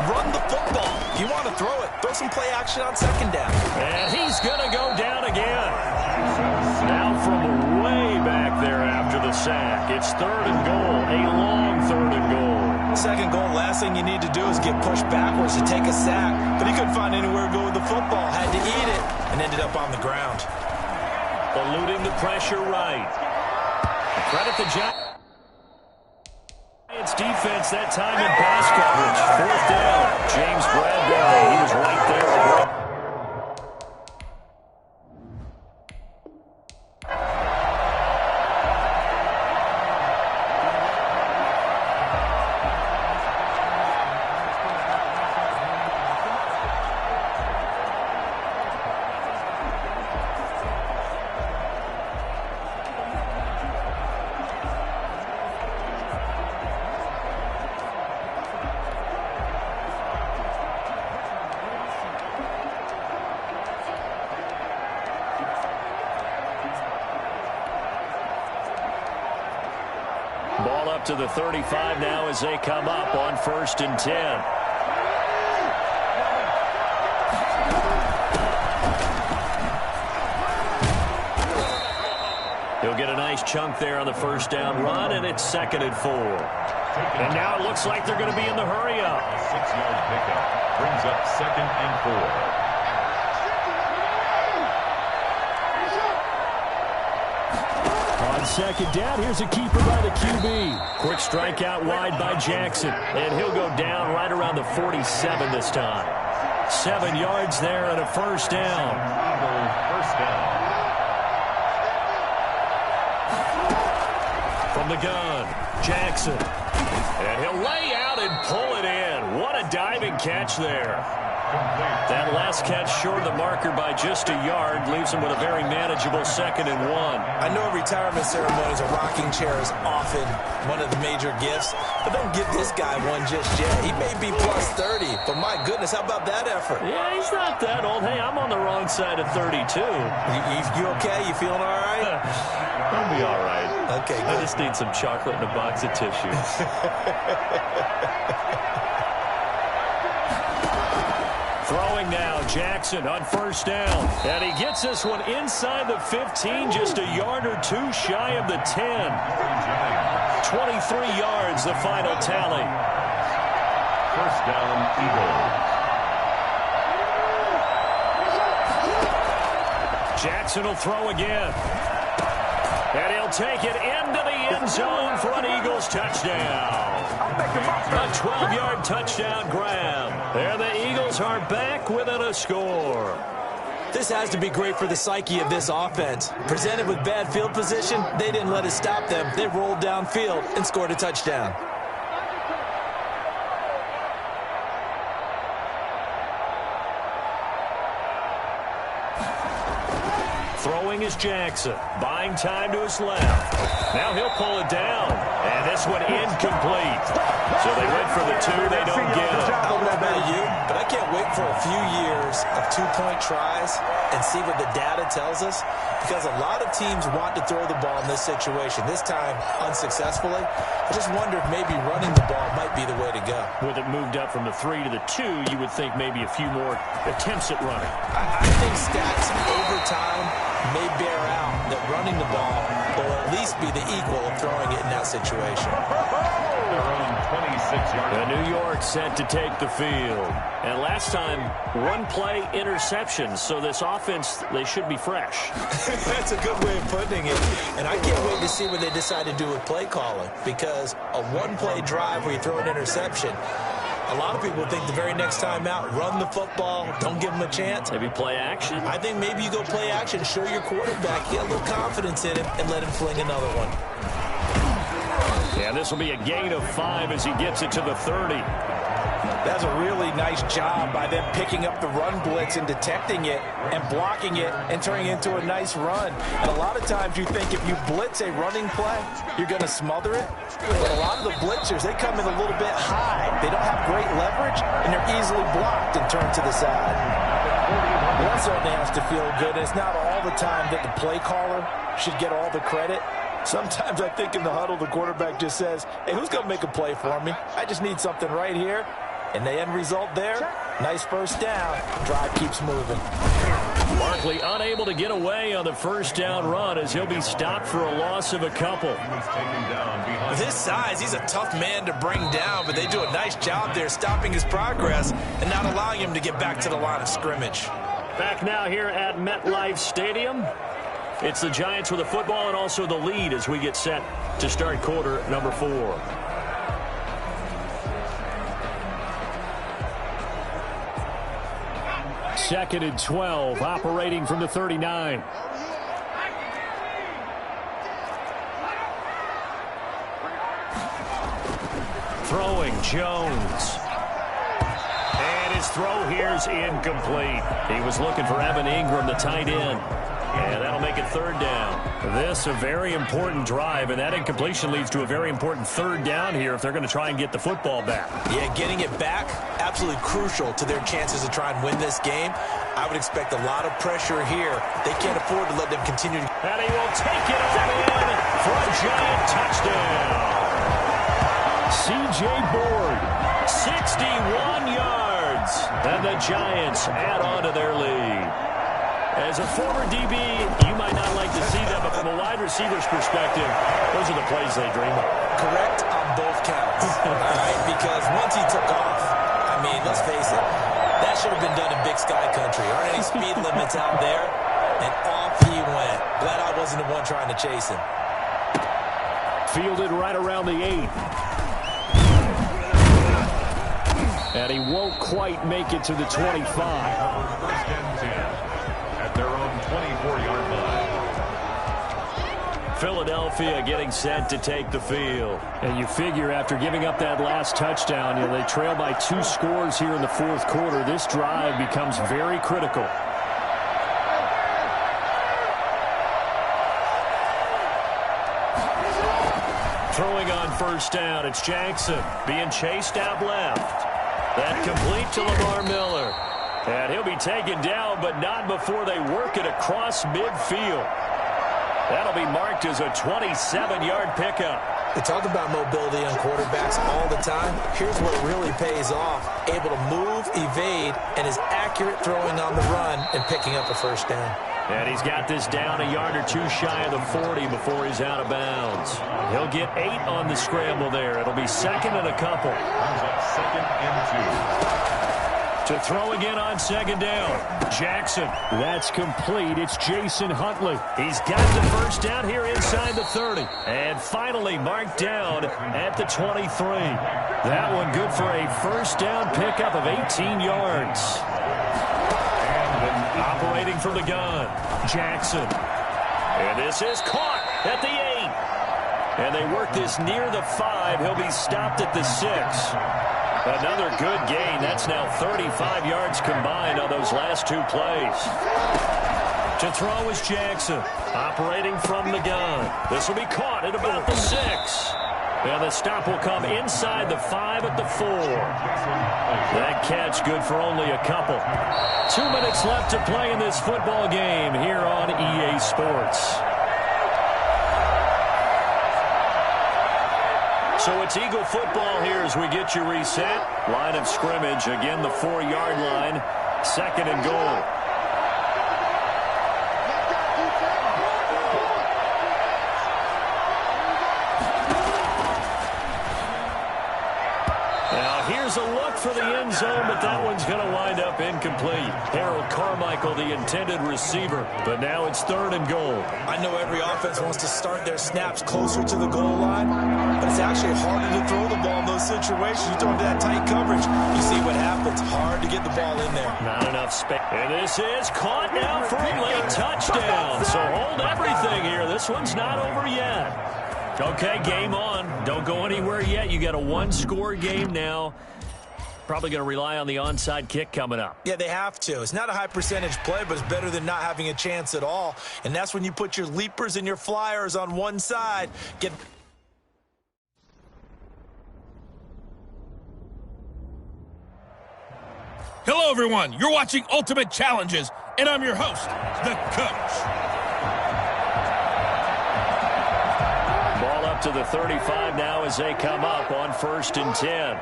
E: run the football. If you want to throw it, throw some play action on 2nd down.
F: And he's going to go down again. Now from way back there after the sack. It's 3rd and goal, a long 3rd and goal.
E: 2nd goal, last thing you need to do is get pushed backwards to take a sack. But he couldn't find anywhere to go with the football. Had to eat it and ended up on the ground.
F: Eluding the pressure right. Credit the Giants defense that time in pass coverage. 4th down. James Bradbury, he was right there. Ball up to the 35 now as they come up on 1st and 10. He'll get a nice chunk there on the first down run, and it's 2nd and 4. And now it looks like they're going to be in the hurry up.
D: 6-yard pickup brings up 2nd and 4.
G: On 2nd down, here's a keeper by the QB.
F: Quick strike out wide by Jackson, and he'll go down right around the 47 this time. 7 yards there and a first down.
D: First down.
F: From the gun, Jackson. And he'll lay out and pull it in. What a diving catch there. That last catch short of the marker by just a yard leaves him with a very manageable 2nd and 1.
E: I know retirement ceremonies, a rocking chair is often one of the major gifts, but don't give this guy one just yet. He may be plus 30, but my goodness, how about that effort?
F: Yeah, he's not that old. Hey, I'm on the wrong side of 32.
E: You okay? You feeling all right?
F: I'll be all right.
E: Okay, good.
F: I just need some chocolate and a box of tissues. Throwing now, Jackson on first down. And he gets this one inside the 15, just a yard or two shy of the 10. 23 yards, the final tally.
D: first down, Eagles.
C: Jackson will throw again. And he'll take it into the end zone for an Eagles touchdown. A 12-yard touchdown grab. There the Eagles are back within a score.
E: This has to be great for the psyche of this offense. Presented with bad field position, they didn't let it stop them. They rolled downfield and scored a touchdown.
C: Throwing is Jackson. Buying time to his left. Now he'll pull it down. And this one incomplete. So they went for the two. They don't get it.
E: I don't know about you, but I can't wait for a few years of two-point tries and see what the data tells us. Because a lot of teams want to throw the ball in this situation. This time, unsuccessfully. I just wonder if maybe running the ball might be the way to go.
C: With it moved up from the 3 to the 2, you would think maybe a few more attempts at running.
E: I think stats over time may bear out that running the ball will at least be the equal of throwing it in that situation.
C: And New York set to take the field. And last time, one-play interception. So this offense, they should be fresh.
E: That's a good way of putting it. And I can't wait to see what they decide to do with play calling. Because a one-play drive where you throw an interception, a lot of people think the very next time out, run the football, don't give them a chance.
C: Maybe play action.
E: I think maybe you go play action, show your quarterback, get a little confidence in him, and let him fling another one.
C: Yeah, this will be a gain of 5 as he gets it to the 30.
J: That's a really nice job by them picking up the run blitz and detecting it and blocking it and turning it into a nice run. And a lot of times you think if you blitz a running play, you're going to smother it. But a lot of the blitzers, they come in a little bit high. They don't have great leverage, and they're easily blocked and turned to the side. Well, that certainly has to feel good. And it's not all the time that the play caller should get all the credit. Sometimes I think in the huddle, the quarterback just says, hey, who's going to make a play for me? I just need something right here. And the end result there, nice first down. Drive keeps moving.
C: Barkley unable to get away on the first down run as he'll be stopped for a loss of a couple.
E: With his size, he's a tough man to bring down, but they do a nice job there stopping his progress and not allowing him to get back to the line of scrimmage.
C: Back now here at MetLife Stadium. It's the Giants with the football and also the lead as we get set to start quarter number 4.
G: Second and 12, operating from the 39.
C: Throwing Jones. And his throw here's incomplete. He was looking for Evan Ingram, the tight end. And that'll make it third down. This a very important drive, and that incompletion leads to a very important third down here if they're going to try and get the football back.
E: Yeah, getting it back, absolutely crucial to their chances to try and win this game. I would expect a lot of pressure here. They can't afford to let them continue.
C: And he will take it all in for a giant touchdown.
G: C.J. Board.
C: 61 yards. And the Giants add on to their lead. As a former DB, you might not like to see that, but from a wide receiver's perspective, those are the plays they dream of.
E: Correct on both counts, all right? Because once he took off, I mean, let's face it, that should have been done in Big Sky Country. Aren't any speed limits out there? And off he went. Glad I wasn't the one trying to chase him.
G: Fielded right around the 8. And he won't quite make it to the 25.
D: First and 10. Their own 24-yard line.
C: Philadelphia getting set to take the field.
G: And you figure after giving up that last touchdown, they trail by 2 scores here in the fourth quarter. This drive becomes very critical.
C: Throwing on first down, it's Jackson being chased out left. That complete to Lamar Miller. And he'll be taken down, but not before they work it across midfield. That'll be marked as a 27-yard pickup.
E: We talk about mobility on quarterbacks all the time. Here's what really pays off. Able to move, evade, and is accurate throwing on the run and picking up a first down.
F: And he's got this down a yard or two shy of the 40 before he's out of bounds. He'll get 8 on the scramble there. It'll be second and a couple.
D: Second and 2.
F: To throw again on second down. Jackson.
G: That's complete. It's Jason Huntley.
F: He's got the first down here inside the 30. And finally marked down at the 23. That one good for a first down pickup of 18 yards. Operating from the gun, Jackson. And this is caught at the 8. And they work this near the 5. He'll be stopped at the 6. Another good gain. That's now 35 yards combined on those last 2 plays. To throw is Jackson, operating from the gun. This will be caught at about the 6. And the stop will come inside the 5 at the 4. That catch good for only a couple. 2 minutes left to play in this football game here on EA Sports. So it's Eagle football here as we get you reset. Line of scrimmage, again the 4-yard line. Second and goal. Here's a look for the end zone, but that one's going to wind up incomplete. Harold Carmichael, the intended receiver, but now it's third and goal.
E: I know every offense wants to start their snaps closer to the goal line, but it's actually harder to throw the ball in those situations. You throw into that tight coverage, you see what happens. Hard to get the ball in there.
F: Not enough space. And this is caught now for a late touchdown. So hold everything here. This one's not over yet. Okay, game on. Don't go anywhere yet. You got a 1-score game now. Probably going to rely on the onside kick coming up.
E: Yeah, they have to. It's not a high percentage play, but it's better than not having a chance at all. And that's when you put your leapers and your flyers on one side.
B: Hello, everyone. You're watching Ultimate Challenges, and I'm your host, the Coach.
F: Ball up to the 35 now as they come up on 1st and 10.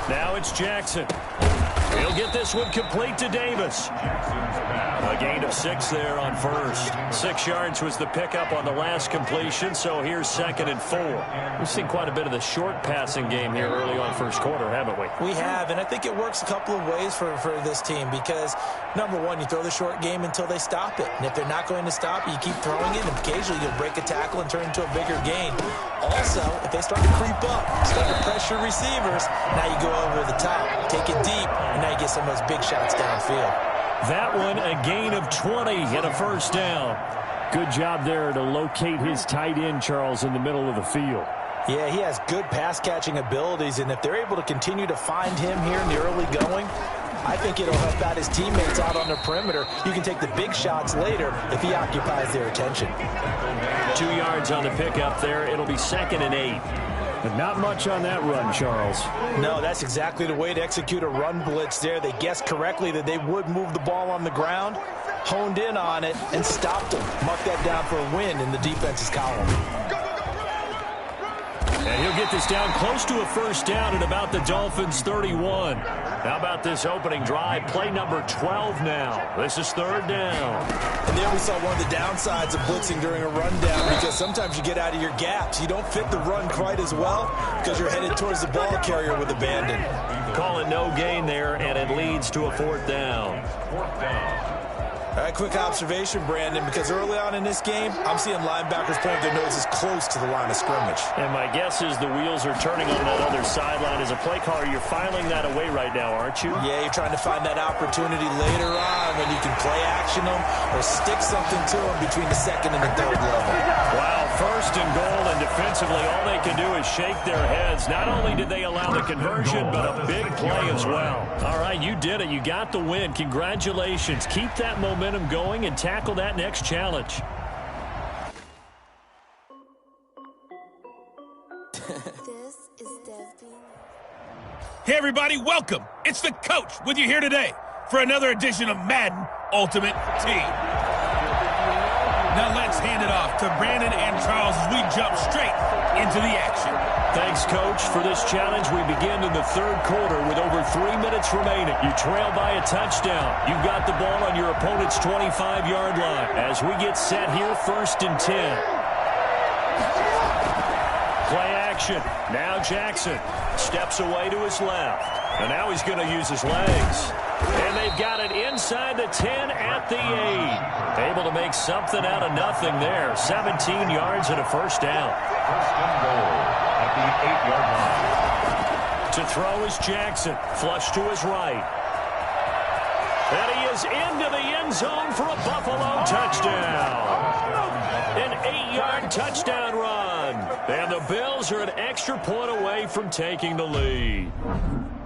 F: Now it's Jackson. He'll get this one complete to Davis. A gain of 6 there on first. 6 yards was the pickup on the last completion, so here's 2nd and 4. We've seen quite a bit of the short passing game here early on first quarter, haven't we?
E: We have, and I think it works a couple of ways for this team because, number one, you throw the short game until they stop it. And if they're not going to stop it, you keep throwing it, and occasionally you'll break a tackle and turn into a bigger gain. Also, if they start to creep up, start to pressure receivers, now you go over the top, take it deep, and now you get some of those big shots downfield.
F: That one, a gain of 20 and a first down.
G: Good job there to locate his tight end, Charles, in the middle of the field.
E: Yeah, he has good pass-catching abilities, and if they're able to continue to find him here in the early going, I think it'll help out his teammates out on the perimeter. You can take the big shots later if he occupies their attention.
F: 2 yards on the pickup there. It'll be 2nd and 8.
G: But not much on that run, Charles.
E: No, that's exactly the way to execute a run blitz there. They guessed correctly that they would move the ball on the ground, honed in on it, and stopped them. Marked that down for a win in the defense's column.
F: And he'll get this down close to a first down at about the Dolphins' 31. How about this opening drive? Play number 12 now. This is 3rd down.
E: And there we saw one of the downsides of blitzing during a rundown because sometimes you get out of your gaps. You don't fit the run quite as well because you're headed towards the ball carrier with abandon.
F: Call it no gain there, and it leads to a 4th down.
E: All right, quick observation, Brandon, because early on in this game, I'm seeing linebackers point their noses close to the line of scrimmage.
F: And my guess is the wheels are turning on that other sideline. As a play caller, you're filing that away right now, aren't you?
E: Yeah, you're trying to find that opportunity later on when you can play action them or stick something to them between the 2nd and the 3rd level.
F: Wow, 1st and goal, and defensively, all they can do is shake their heads. Not only did they allow the conversion, but a big play as well. All right, you did it. You got the win. Congratulations. Keep that momentum going and tackle that next challenge.
B: Hey, everybody, welcome. It's the Coach with you here today for another edition of Madden Ultimate Team. Now let's hand it off to Brandon and Charles as we jump straight into the action.
F: Thanks, Coach. For this challenge, we begin in the third quarter with over 3 minutes remaining. You trail by a touchdown. You've got the ball on your opponent's 25-yard line. As we get set here, 1st and 10. Play action. Now Jackson steps away to his left. And now he's going to use his legs. And they've got it inside the 10 at the 8. Able to make something out of nothing there. 17 yards and a first down.
D: First and goal at the 8-yard line.
F: To throw is Jackson. Flush to his right. And he is into the end zone for a Buffalo touchdown. An 8-yard touchdown run. And the Bills are an extra point away from taking the lead.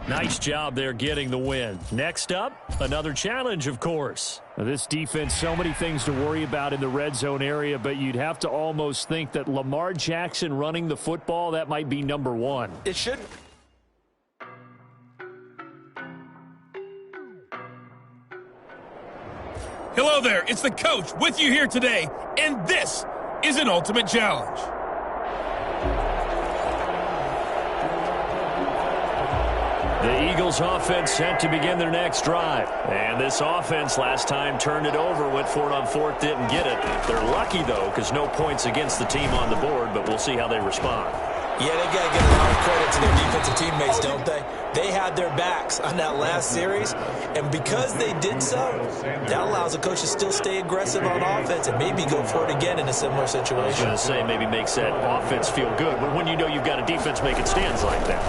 F: Nice job there getting the win. Next up, another challenge, of course.
G: Now, this defense, so many things to worry about in the red zone area, but you'd have to almost think that Lamar Jackson running the football, that might be number one.
J: It should.
B: Hello there, it's the coach with you here today, and this is an Ultimate Challenge.
F: The Eagles offense set to begin their next drive. And this offense last time turned it over, went for it on 4th, didn't get it. They're lucky, though, because no points against the team on the board, but we'll see how they respond.
E: Yeah, they got to give a lot of credit to their defensive teammates, don't they? They had their backs on that last series, and because they did so, that allows the coach to still stay aggressive on offense and maybe go for it again in a similar situation.
F: I was going to say maybe makes that offense feel good, but when you know you've got a defense making stands like that.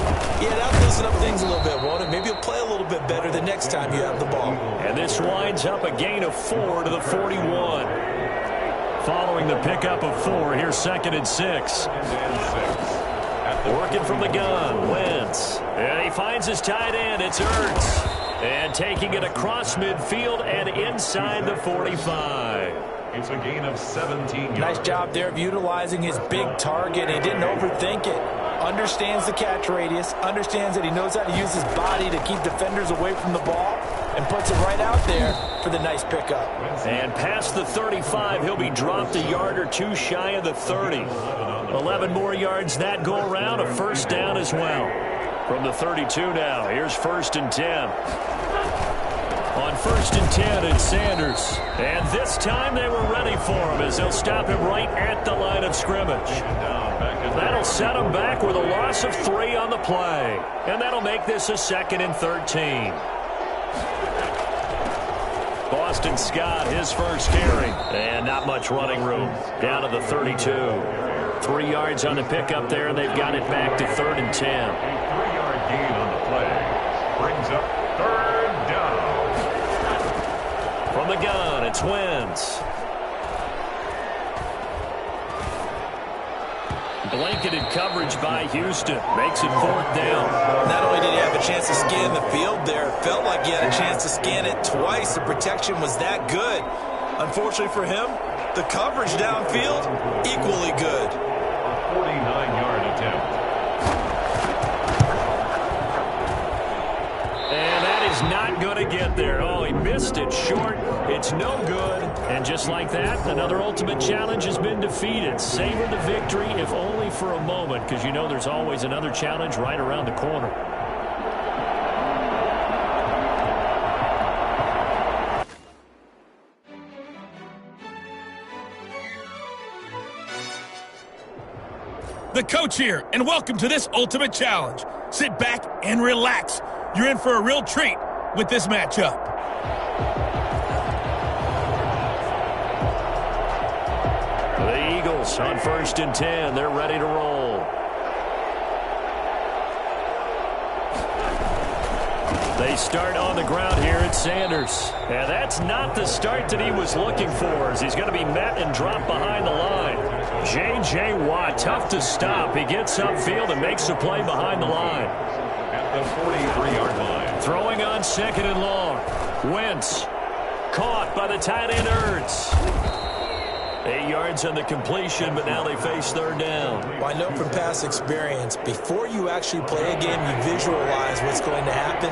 E: Yeah, that'll loosen up things a little bit, won't it? Maybe you'll play a little bit better the next time you have the ball.
F: And this winds up a gain of 4 to the 41. Following the pickup of 4, here's 2nd and 6. Working from the gun, Wentz. And he finds his tight end. It's Ertz. And taking it across midfield and inside the 45.
D: It's a gain of 17 yards.
J: Nice job there of utilizing his big target. He didn't overthink it. Understands the catch radius. Understands that he knows how to use his body to keep defenders away from the ball. And puts it right out there for the nice pickup.
F: And past the 35, he'll be dropped a yard or 2 shy of the 30. 11 more yards that go around, a first down as well. From the 32 now, here's 1st and 10. On 1st and 10, it's Sanders. And this time they were ready for him as they'll stop him right at the line of scrimmage. That'll set him back with a loss of 3 on the play. And that'll make this a 2nd and 13. Boston Scott, his first carry. And not much running room. Down to the 32. 3 yards on the pickup there, and they've got it back to 3rd and 10.
D: A 3-yard gain on the play. Brings up 3rd down.
F: From the gun, it's Wentz. Blanketed coverage by Houston. Makes it 4th down.
E: Not only did he have a chance to scan the field there, it felt like he had a chance to scan it twice. The protection was that good. Unfortunately for him, the coverage downfield, equally good.
D: A 49-yard attempt.
F: And that is not going to get there. Oh, he missed it short. It's no good. And just like that, another Ultimate Challenge has been defeated. Savor the victory, if only for a moment, because you know there's always another challenge right around the corner.
B: The coach here, and welcome to this Ultimate Challenge. Sit back and relax. You're in for a real treat with this matchup.
F: The Eagles on 1st and 10. They're ready to roll. They start on the ground here at Sanders. And that's not the start that he was looking for, as he's going to be met and dropped behind the line. J.J. Watt, tough to stop. He gets upfield and makes a play behind the line.
D: At the 43-yard line.
F: Throwing on 2nd and long. Wentz caught by the tight end Ertz. 8 yards on the completion, but now they face third down.
E: Well, I know from past experience, before you actually play a game, you visualize what's going to happen.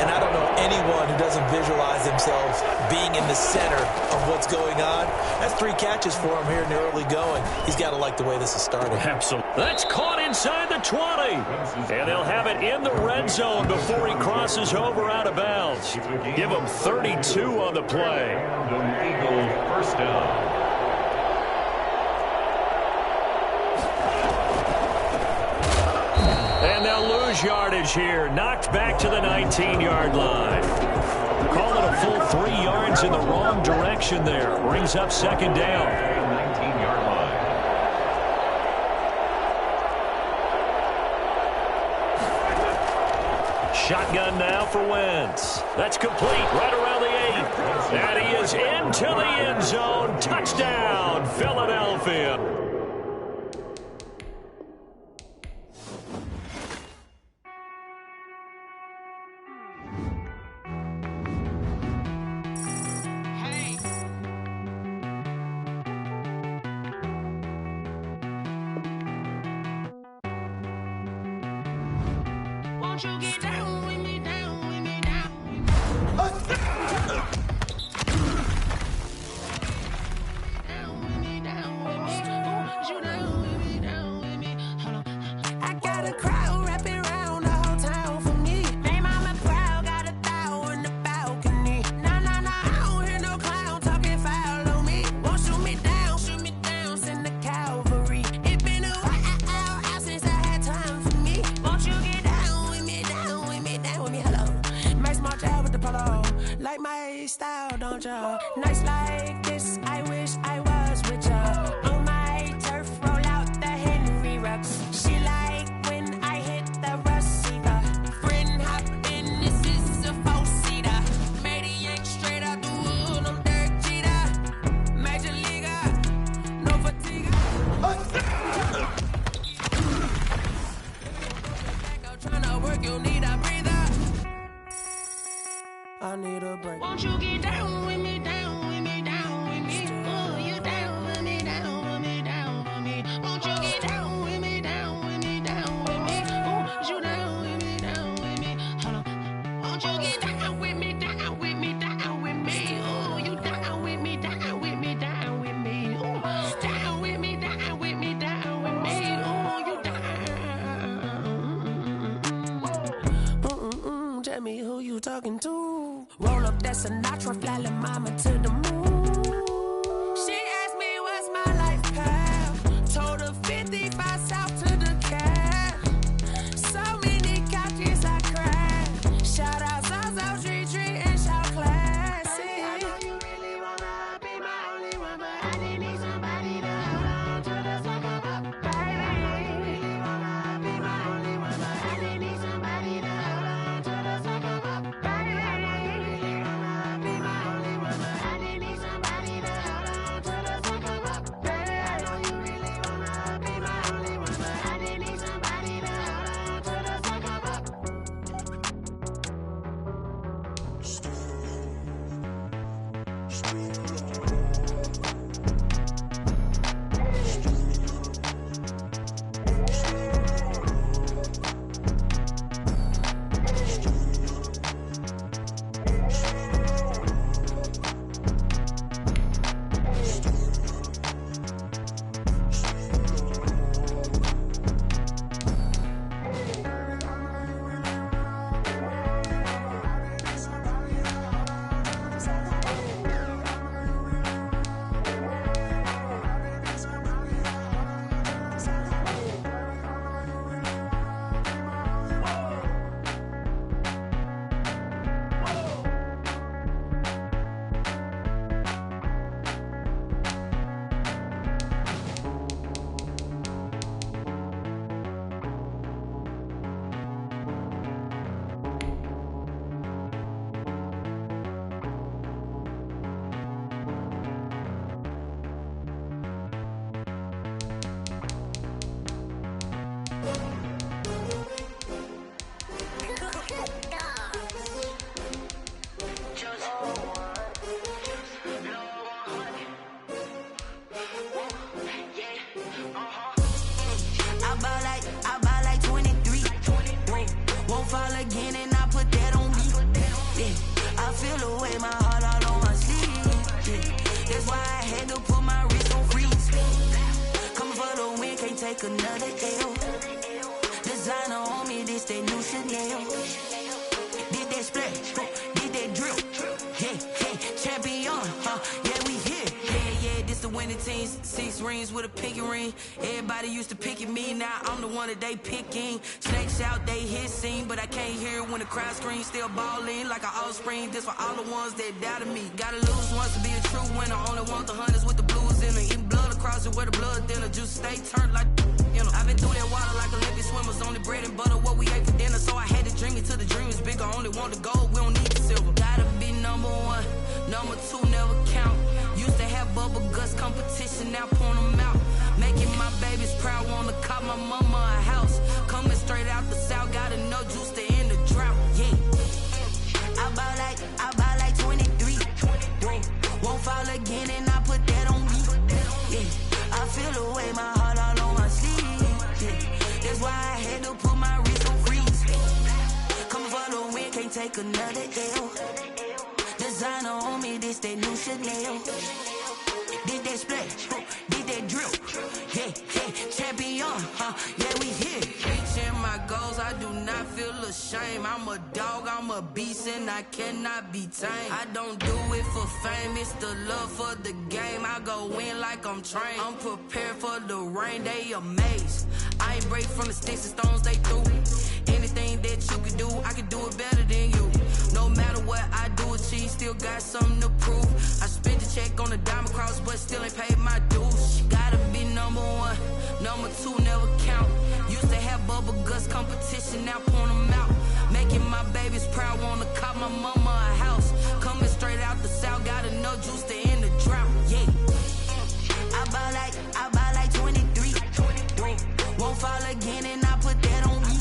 E: And I don't know anyone who doesn't visualize themselves being in the center of what's going on. That's 3 catches for him here in the early going. He's got to like the way this is starting.
F: Absolutely. That's caught inside the 20. And they'll have it in the red zone before he crosses over out of bounds. Give him 32 on the play.
D: Eagles first down.
F: And they'll lose yardage here. Knocked back to the 19-yard line. Call it a full 3 yards in the wrong direction there. Brings up second down.
D: 19-yard line.
F: Shotgun now for Wentz. That's complete right around the 8. And he is into the end zone. Touchdown, Philadelphia.
K: Won't you get down with me, down with me, down with me? Down with me, down with me. Won't you down with me, down with me? Hold on. I got a crowd wrapping around the whole town for me. They mama proud, got a thou in the balcony. Nah, nah, nah, I don't hear no clown talking foul on me. Won't shoot me down, send the cavalry. It been a while since I had time for me. Won't you get down with me, down with me, down with me? Hello. Max March out with the polo. Like my style, don't ya? Nights like this, I wish I was with ya. On my turf, roll out the Henry Rux. She like when I hit the receiver. Friend hop in, this is a 4-seater. Made a yank straight out the wood, I'm Derek Jeter. Major leaguer, no fatigue. Tryna work, you need a breather. I need a break. Won't you get down with me, down with me, down with me? Oh, you down with me, down with me, down with me. Won't you get down with me, down with me, down with me? Oh, you down with me, down with me. Hold on. Won't you get down with me, down with me, down with me? Oh, you down with me, down with me, down with me. Oh, down with me, down with me, down with me. Oh, you down. Tell me who you talking to. Roll up that Sinatra, fly la mama to the moon. She asked me what's my life path. Told her 55 south to the cat. So many couches I cracked. Shout out Zazo, Tree, and shout classy. I know you really wanna be my only one, but I didn't need somebody to hold on to the sucker up, baby. I really wanna be my only one, but I didn't need somebody to hold on to the sucker up, baby. I know you really wanna be my only one, but I didn't need somebody to hold on to the sucker up, baby. I know you really wanna be my only one, but I didn't need somebody to hold on to the sucker up. take another L. Designer on me, this they new Chanel. Did that split, did that drill. Yeah, champion, yeah, we here. Yeah, this the winning team. 6 rings with a pinky ring. Everybody used to pick at me, now I'm the one that they picking. Snakes out, they hit scene, but I can't hear it when the crowd screams. Still balling like an offspring. This for all the ones that doubted me. Gotta lose once to be a true winner. Only want the hunters with the blues in it. Eating blood across it where the blood thinner. Juice stay turned like, you know. I've been through that water like Olympic swimmers. Only bread and butter what we ate for dinner. So I had to dream it till the dream is bigger. Only want the gold, we don't need the silver. Gotta be number 1, number 2 never count. Used to have bubble guts competition, now point them out. Making my babies proud, wanna cop my mama a house. Coming straight out the south, gotta know juice to end the drought. Yeah, I buy like 23. Won't fall again and I put that on me. Yeah, I feel the way, my heart all on my sleeve. Yeah, that's why I had to put my wrist on freeze. Come for the win, can't take another L. Designer on me, this that new Chanel. Did that split, did that drill. Yeah, champion, yeah, we here. Reaching my goals, I do not feel ashamed. I'm a dog, I'm a beast, and I cannot be tamed. I don't do it for fame, it's the love for the game. I go in like I'm trained. I'm prepared for the rain, they amazed. I ain't break from the sticks and stones they threw. Anything that you can do, I can do it better than you. No matter what I do, achieve, still got something to prove. I spent the check on the diamond cross, but still ain't paid my dues. Gotta be number 1, number 2 never count. Used to have bubble guts competition, now point them out. Making my babies proud, wanna cop my mama a house. Coming straight out the south, gotta know juice to end the drought. Yeah, I buy like 23. Won't fall again and I put that on me.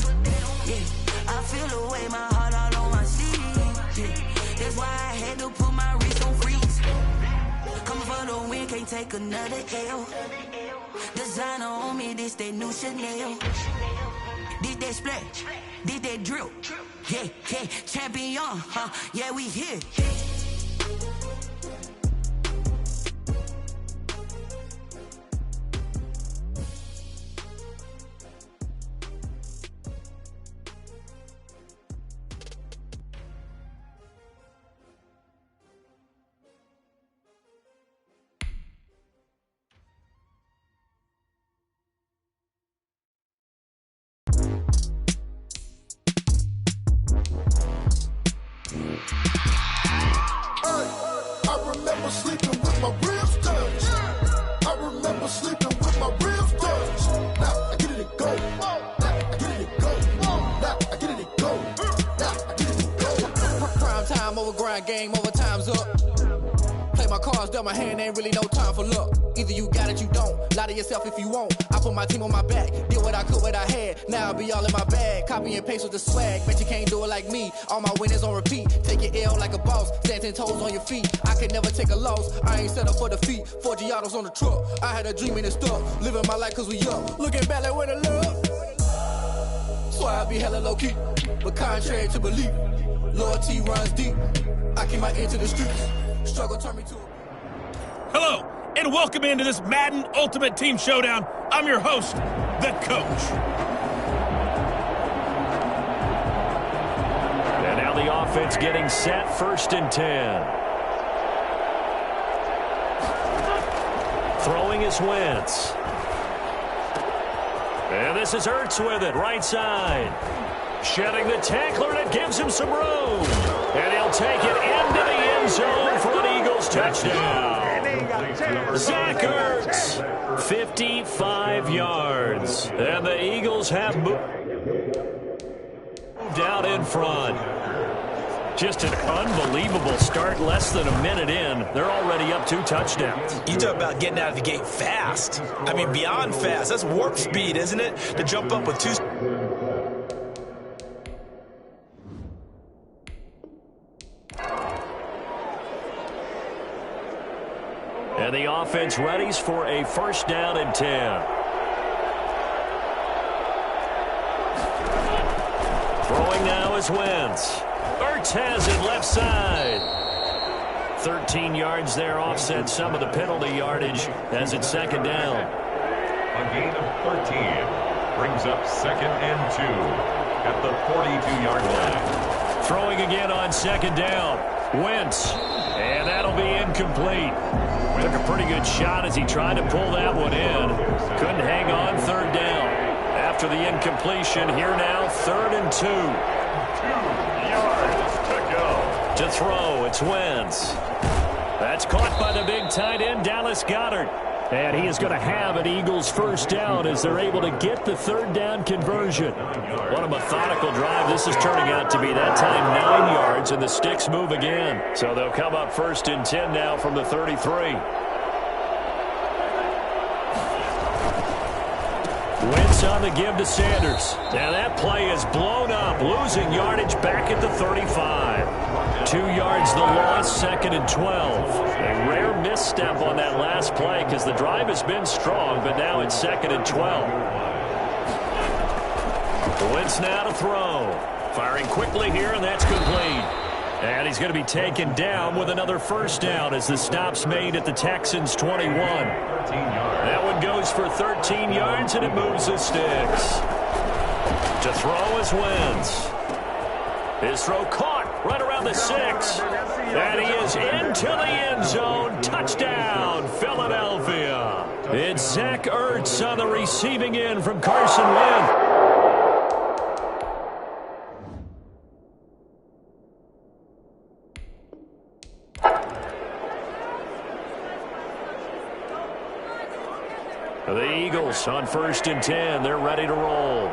K: Yeah, I feel the way, my heart all on my sleeve. Yeah, that's why I had to put my wrist on freeze. Coming for the win, can't take another L. Designer on me, this that new Chanel. Did that split, did that drill. Yeah, champion, yeah, we here.
I: Game over, time's up. Play my cards, dealt my hand, ain't really no time for luck. Either you got it, you don't. Lie to yourself if you won't. I put my team on my back, did what I could, what I had. Now I'll be all in my bag. Copy and paste with the swag. Bet you can't do it like me. All my winners on repeat. Take your L like a boss. Stand 10 toes on your feet. I can never take a loss. I ain't set up for defeat. 4 Giottos on the truck. I had a dream and it's stuck. Living my life cause we up. Looking back like where the love. So I be hella low key. But contrary to belief, loyalty runs deep. I keep my ear to the streets. Struggle turn me to.
B: Hello, and welcome into this Madden Ultimate Team Showdown. I'm your host, The Coach.
C: And now the offense getting set, 1st and 10. Throwing is Wentz. And this is Ertz with it, right side. Shedding the tackler, and it gives him some room. And he'll take it into the end zone for an Eagles touchdown. Zach Ertz, 55 yards. And the Eagles have moved out in front. Just an unbelievable start. Less than a minute in, they're already up 2 touchdowns.
E: You talk about getting out of the gate fast. I mean, beyond fast. That's warp speed, isn't it? To jump up with 2...
C: And the offense readies for a 1st down and 10. Throwing now is Wentz. Ertz has it left side. 13 yards there, offset some of the penalty yardage as it's 2nd down.
D: A gain of 13 brings up 2nd and 2 at the 42-yard line.
F: Throwing again on 2nd down. Wentz. And that'll be incomplete. Took a pretty good shot as he tried to pull that one in. Couldn't hang on 3rd down. After the incompletion, here now 3rd and 2. 2 yards to go. To throw, it's Wentz. That's caught by the big tight end, Dallas Goedert. And he is going to have an Eagles first down as they're able to get the 3rd down conversion. What a methodical drive this is turning out to be. That time 9 yards, and the sticks move again. So they'll come up 1st and 10 now from the 33. Wentz on the give to Sanders. Now that play is blown up, losing yardage back at the 35. 2 yards the loss, 2nd and 12. A rare misstep on that last play because the drive has been strong, but now it's 2nd and 12. Wentz now to throw. Firing quickly here, and that's complete. And he's going to be taken down with another first down as the stop's made at the Texans' 21. That one goes for 13 yards, and it moves the sticks. To throw is Wentz. His throw caught right around the 6. And he is into the end zone. Touchdown, Philadelphia. It's Zach Ertz on the receiving end from Carson Wentz. The Eagles on 1st and 10. They're ready to roll.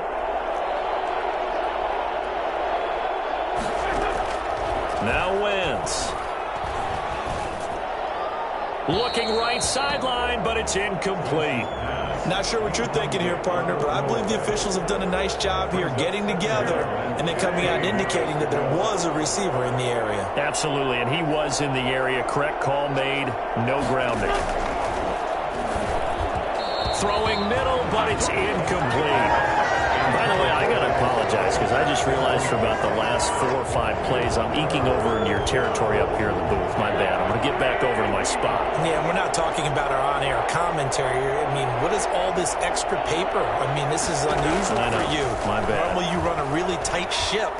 F: Now Wentz. Looking right sideline, but it's incomplete.
E: Not sure what you're thinking here, partner, but I believe the officials have done a nice job here getting together and then coming out and indicating that there was a receiver in the area.
F: Absolutely, and he was in the area. Correct call made. No grounding. Throwing middle, but it's incomplete. By the way, I got to apologize because I just realized for about the last 4 or 5 plays I'm eking over into your territory up here in the booth. My bad. I'm going to get back over to my spot.
E: Yeah, we're not talking about our on-air commentary. I mean, what is all this extra paper? I mean, this is unusual for you.
F: My bad.
E: Normally you run a really tight ship.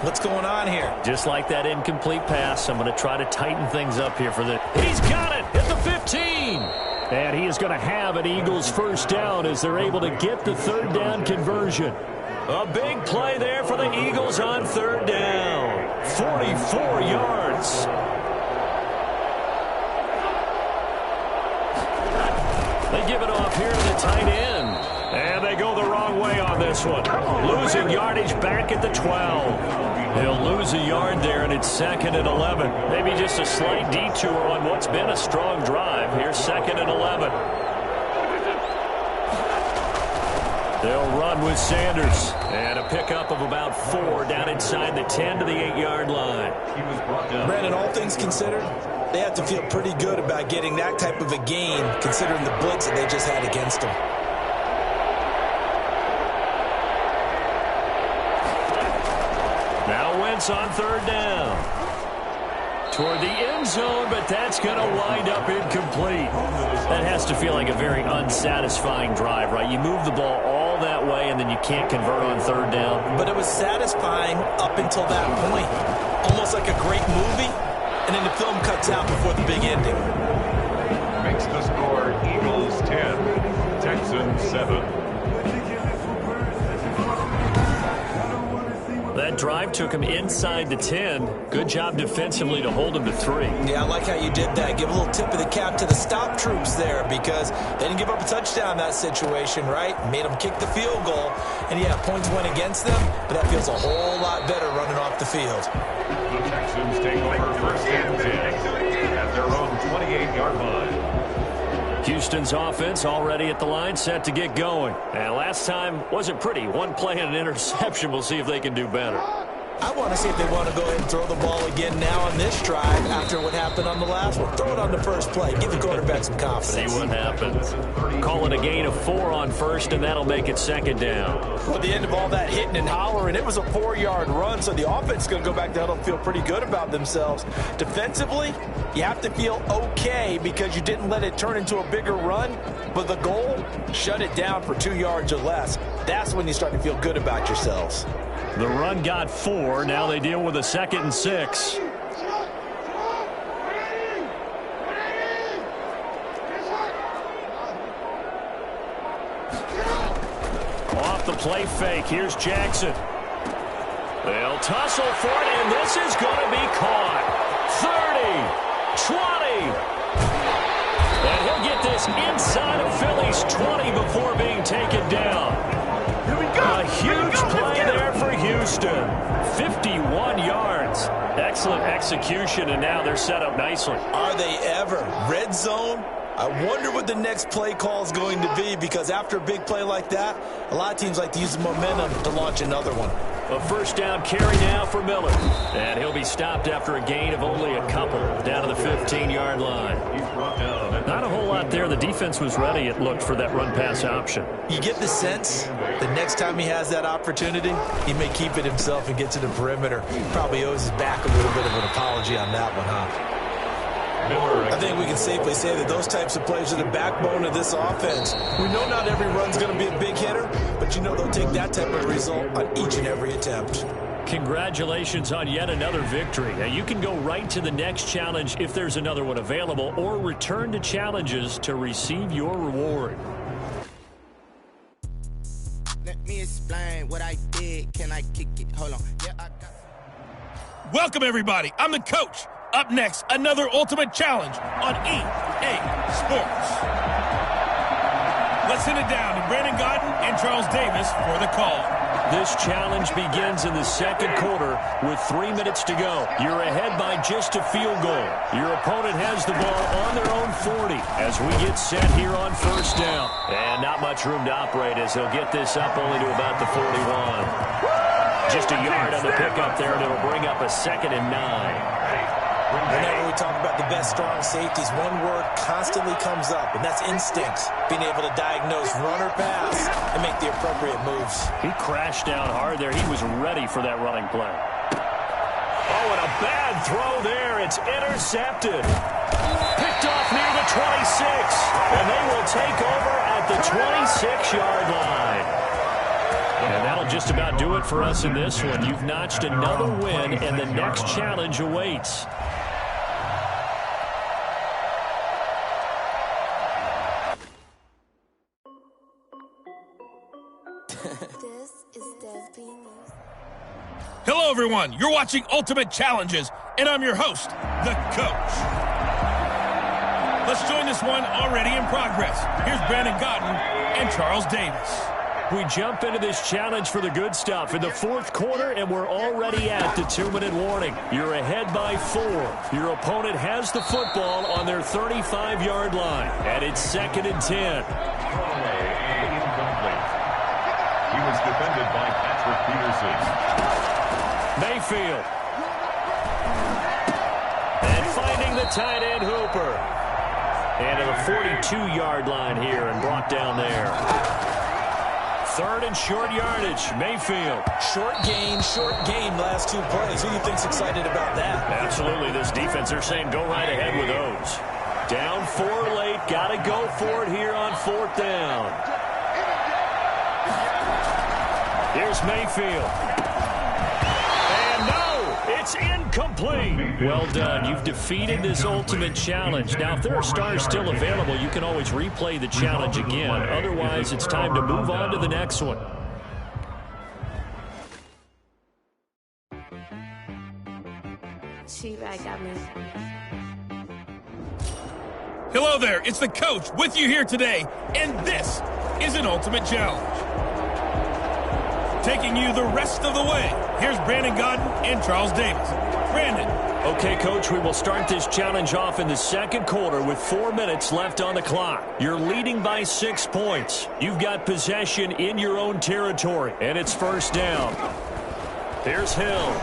E: What's going on here?
F: Just like that incomplete pass, I'm going to try to tighten things up here for the... He's got it at the 15.
G: And he is going to have an Eagles first down as they're able to get the 3rd down conversion.
F: A big play there for the Eagles on 3rd down. 44 yards. They give it off here to the tight end. And they go the wrong way on this one. Losing yardage back at the 12. He'll lose a yard there, and it's 2nd and 11. Maybe just a slight detour on what's been a strong drive. Here's 2nd and 11. They'll run with Sanders. And a pickup of about 4 down inside the 10 to the 8-yard line.
E: Brandon, all things considered, they have to feel pretty good about getting that type of a gain, considering the blitz that they just had against them.
F: Now Wentz on 3rd down. Toward the end zone, but that's going to wind up incomplete. That has to feel like a very unsatisfying drive, right? You move the ball all that way, and then you can't convert on 3rd down.
E: But it was satisfying up until that point. Almost like a great movie, and then the film cuts out before the big ending.
D: Makes the score Eagles 10, Texans 7.
F: That drive took him inside the 10. Good job defensively to hold him to 3.
E: Yeah, I like how you did that. Give a little tip of the cap to the stop troops there because they didn't give up a touchdown in that situation, right? Made them kick the field goal. And, yeah, points went against them, but that feels a whole lot better running off the field.
D: The Texans take over 1st and 10 at their own 28-yard line.
F: Houston's offense already at the line, set to get going. And last time wasn't pretty. One play and an interception. We'll see if they can do better.
E: I want to see if they want to go ahead and throw the ball again now on this drive after what happened on the last one. Throw it on the first play. Give the quarterback some confidence.
F: See what happens. Call it a gain of 4 on first, and that'll make it second down.
J: Well, at the end of all that hitting and hollering, it was a 4-yard run, so the offense is going to go back to huddle and feel pretty good about themselves. Defensively, you have to feel okay because you didn't let it turn into a bigger run, but the goal, shut it down for 2 yards or less. That's when you start to feel good about yourselves.
F: The run got 4. Now they deal with a 2nd and 6. Off the play fake. Here's Jackson. They'll tussle for it, and this is going to be caught. 30, 20. And he'll get this inside of Philly's 20 before being taken down. A huge play there for Houston. 51 yards. Excellent execution, and now they're set up nicely.
E: Are they ever? Red zone? I wonder what the next play call is going to be, because after a big play like that, a lot of teams like to use the momentum to launch another one.
F: A first down carry now for Miller. And he'll be stopped after a gain of only a couple down to the 15-yard line. Not a whole lot there. The defense was ready, it looked, for that run-pass option.
E: You get the sense the next time he has that opportunity, he may keep it himself and get to the perimeter. He probably owes his back a little bit of an apology on that one, huh? I think we can safely say that those types of plays are the backbone of this offense. We know not every run's going to be a big hitter, but you know they'll take that type of result on each and every attempt.
F: Congratulations on yet another victory. Now you can go right to the next challenge if there's another one available, or return to challenges to receive your reward.
L: Let me explain what I did. Can I kick it? Hold on. Yeah, I got...
B: Welcome, everybody. I'm the coach. Up next, another Ultimate Challenge on EA Sports. Let's send it down to Brandon Gaudin and Charles Davis for the call.
F: This challenge begins in the second quarter with 3 minutes to go. You're ahead by just a field goal. Your opponent has the ball on their own 40 as we get set here on first down. And not much room to operate as he'll get this up only to about the 41. Just a yard on the pickup there, and it'll bring up a 2nd and 9.
E: Whenever we talk about the best strong safeties, one word constantly comes up, and that's instincts. Being able to diagnose run or pass and make the appropriate moves.
F: He crashed down hard there. He was ready for that running play. Oh, and a bad throw there. It's intercepted. Picked off near the 26. And they will take over at the 26-yard line. And that'll just about do it for us in this one. You've notched another win, and the next challenge awaits.
B: Hello, everyone. You're watching Ultimate Challenges, and I'm your host, the Coach. Let's join this one already in progress. Here's Brandon Gaudin and Charles Davis.
F: We jump into this challenge for the good stuff in the fourth quarter, and we're already at the 2-minute warning. You're ahead by 4. Your opponent has the football on their 35-yard line, and it's 2nd and 10.
D: He was defended by Patrick Peterson.
F: Mayfield. And finding the tight end, Hooper. And to the 42-yard line here and brought down there. 3rd and short yardage, Mayfield.
E: Short gain last 2 plays. Who do you think's excited about that?
F: Absolutely. This defense, they're saying go right ahead with those. Down 4 late. Got to go for it here on 4th down. Here's Mayfield. And no, it's incomplete. Well done. You've defeated this ultimate challenge. Now, if there are stars still available, you can always replay the challenge again. Otherwise, it's time to move on to the next one.
B: Hello there. It's the Coach with you here today, and this is an Ultimate Challenge. Taking you the rest of the way, here's Brandon Gaudin and Charles Davis. Brandon.
F: Okay, Coach, we will start this challenge off in the second quarter with 4 minutes left on the clock. You're leading by 6 points. You've got possession in your own territory, and it's first down.
C: Here's Hill.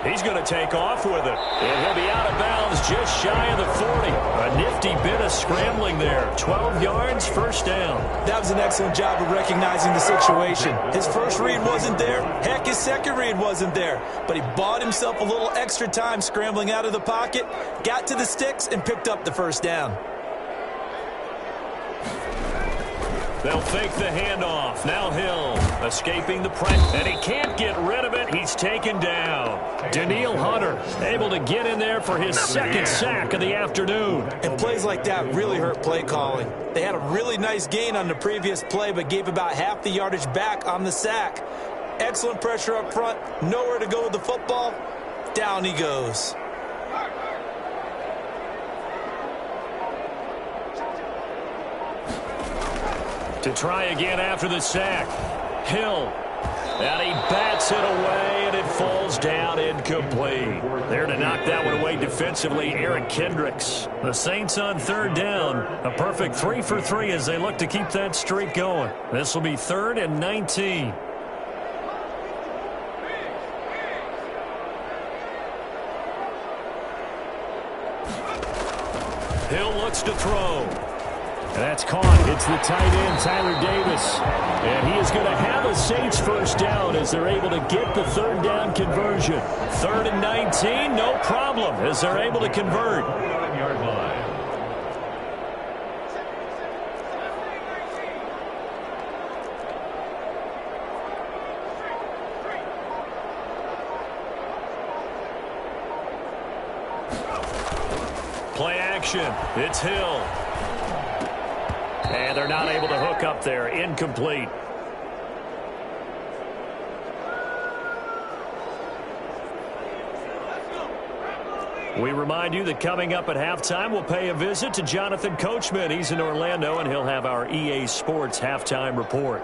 C: He's going to take off with it. And he'll be out of bounds just shy of the 40. A nifty bit of scrambling there. 12 yards, first down.
E: That was an excellent job of recognizing the situation. His first read wasn't there. Heck, his second read wasn't there. But he bought himself a little extra time scrambling out of the pocket, got to the sticks, and picked up the first down.
C: They'll fake the handoff. Now Hill escaping the press. And he can't get rid of it. He's taken down. Danielle Hunter able to get in there for his second sack of the afternoon.
E: And plays like that really hurt play calling. They had a really nice gain on the previous play, but gave about half the yardage back on the sack. Excellent pressure up front. Nowhere to go with the football. Down he goes.
C: To try again after the sack. Hill. And he bats it away, and it falls down incomplete. There to knock that one away defensively, Eric Kendricks. The Saints on third down. A perfect 3 for 3 as they look to keep that streak going. This will be 3rd and 19. Hill looks to throw.
G: And that's caught. It's the tight end, Tyler Davis. And he is going to have a Saints first down as they're able to get the third down conversion.
C: 3rd and 19, no problem as they're able to convert.
D: 9-yard line.
C: Play action. It's Hill. And they're not able to hook up there. Incomplete. We remind you that coming up at halftime, we'll pay a visit to Jonathan Coachman. He's in Orlando, and he'll have our EA Sports halftime report.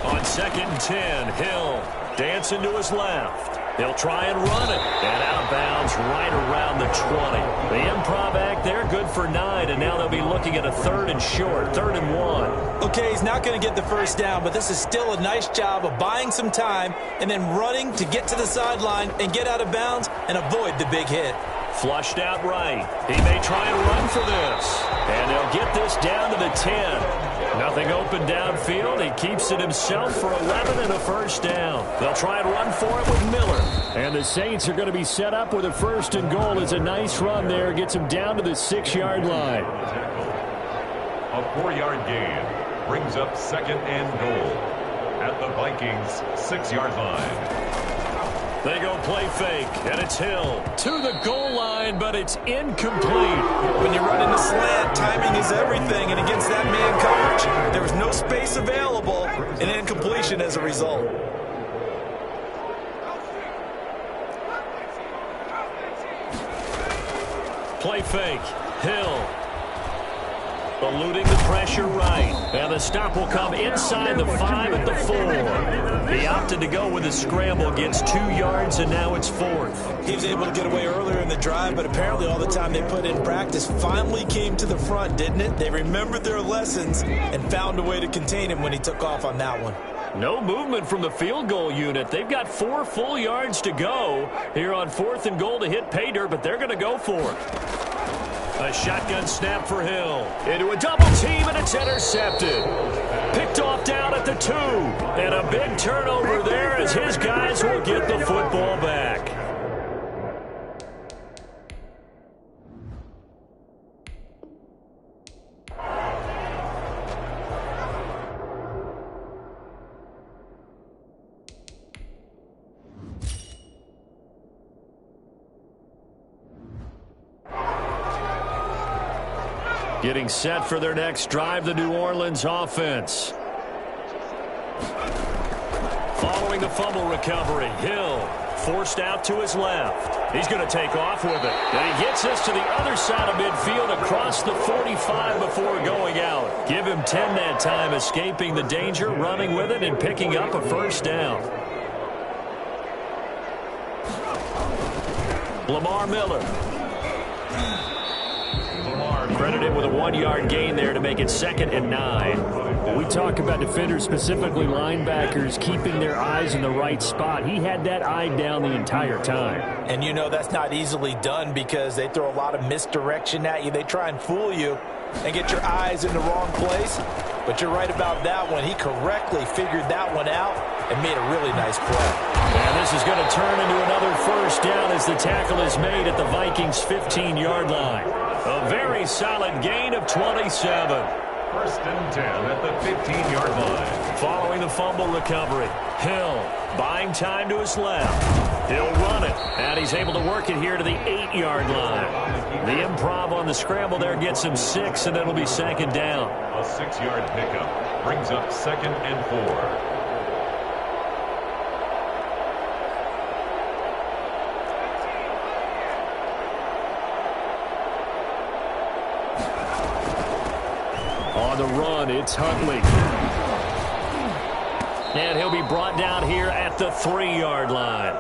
C: On 2nd and 10, Hill dancing to his left. He'll try and run it. And out of bounds right around the 20. The improv act there, good for 9. And now they'll be looking at a 3rd and short, 3rd and 1.
E: Okay, he's not going to get the first down, but this is still a nice job of buying some time and then running to get to the sideline and get out of bounds and avoid the big hit.
C: Flushed out right. He may try and run for this. And they'll get this down to the 10. Nothing open downfield. He keeps it himself for 11 and a first down. They'll try and run for it with Miller.
G: And the Saints are going to be set up with a 1st and goal. It's a nice run there. Gets him down to the 6-yard line.
D: A 4-yard gain brings up 2nd and goal at the Vikings' 6-yard line.
C: They go play fake, and it's Hill to the goal line, but it's incomplete.
E: When you run into slant, timing is everything, and against that man coverage, there was no space available, and incompletion as a result.
C: Play fake, Hill. Eluding the pressure right. And the stop will come inside the 5 at the 4. He opted to go with a scramble, gets 2 yards, and now it's 4th.
E: He was able to get away earlier in the drive, but apparently all the time they put in practice finally came to the front, didn't it? They remembered their lessons and found a way to contain him when he took off on that one.
C: No movement from the field goal unit. They've got 4 full yards to go here on 4th and goal to hit pay dirt, but they're going to go for it. A shotgun snap for Hill. Into a double team, and it's intercepted. Picked off down at the 2. And a big turnover there as his guys will get the football back. Getting set for their next drive, the New Orleans offense. Following the fumble recovery, Hill forced out to his left. He's going to take off with it. And he gets us to the other side of midfield across the 45 before going out. Give him 10 that time, escaping the danger, running with it, and picking up a first down. Lamar Miller.
D: Lamar
F: Credited with a 1-yard gain there to make it 2nd and 9.
G: We talk about defenders, specifically linebackers, keeping their eyes in the right spot. He had that eye down the entire time.
J: And you know that's not easily done because they throw a lot of misdirection at you. They try and fool you and get your eyes in the wrong place. But you're right about that one. He correctly figured that one out and made a really nice play.
F: And this is going to turn into another first down as the tackle is made at the Vikings' 15-yard line. A very solid gain of 27.
D: 1st and 10 at the 15-yard line.
F: Following the fumble recovery, Hill buying time to his left. He'll run it, and he's able to work it here to the 8-yard line. The improv on the scramble there gets him 6, and it'll be 2nd down.
D: A 6-yard pickup brings up 2nd and 4.
F: On the run, it's Huntley. And he'll be brought down here at the 3-yard line.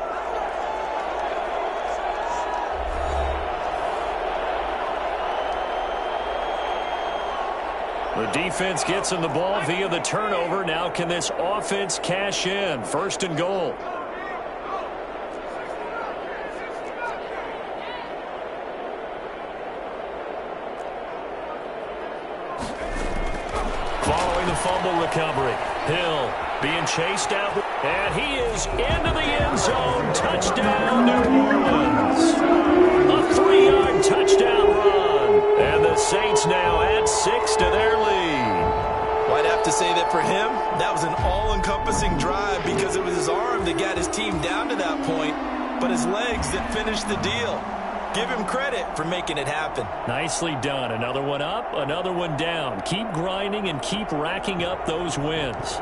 F: The defense gets him the ball via the turnover. Now can this offense cash in? 1st and goal. Following the fumble recovery, Hill being chased out, and he is into the end zone. Touchdown, New Orleans. A 3-yard touchdown run, and the Saints now add 6 to their lead.
E: Well, I'd have to say that for him, that was an all-encompassing drive because it was his arm that got his team down to that point, but his legs that finished the deal. Give him credit for making it happen.
F: Nicely done. Another one up, another one down. Keep grinding and keep racking up those wins.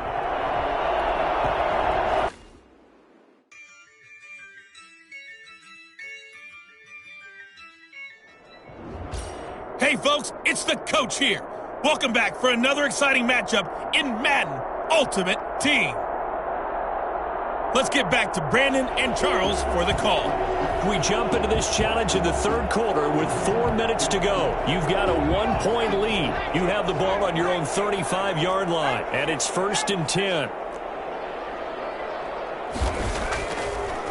B: Hey, folks, it's the coach here. Welcome back for another exciting matchup in Madden Ultimate Team. Let's get back to Brandon and Charles for the call.
F: We jump into this challenge in the 3rd quarter with 4 minutes to go. You've got a 1-point lead. You have the ball on your own 35-yard line, and it's 1st and 10.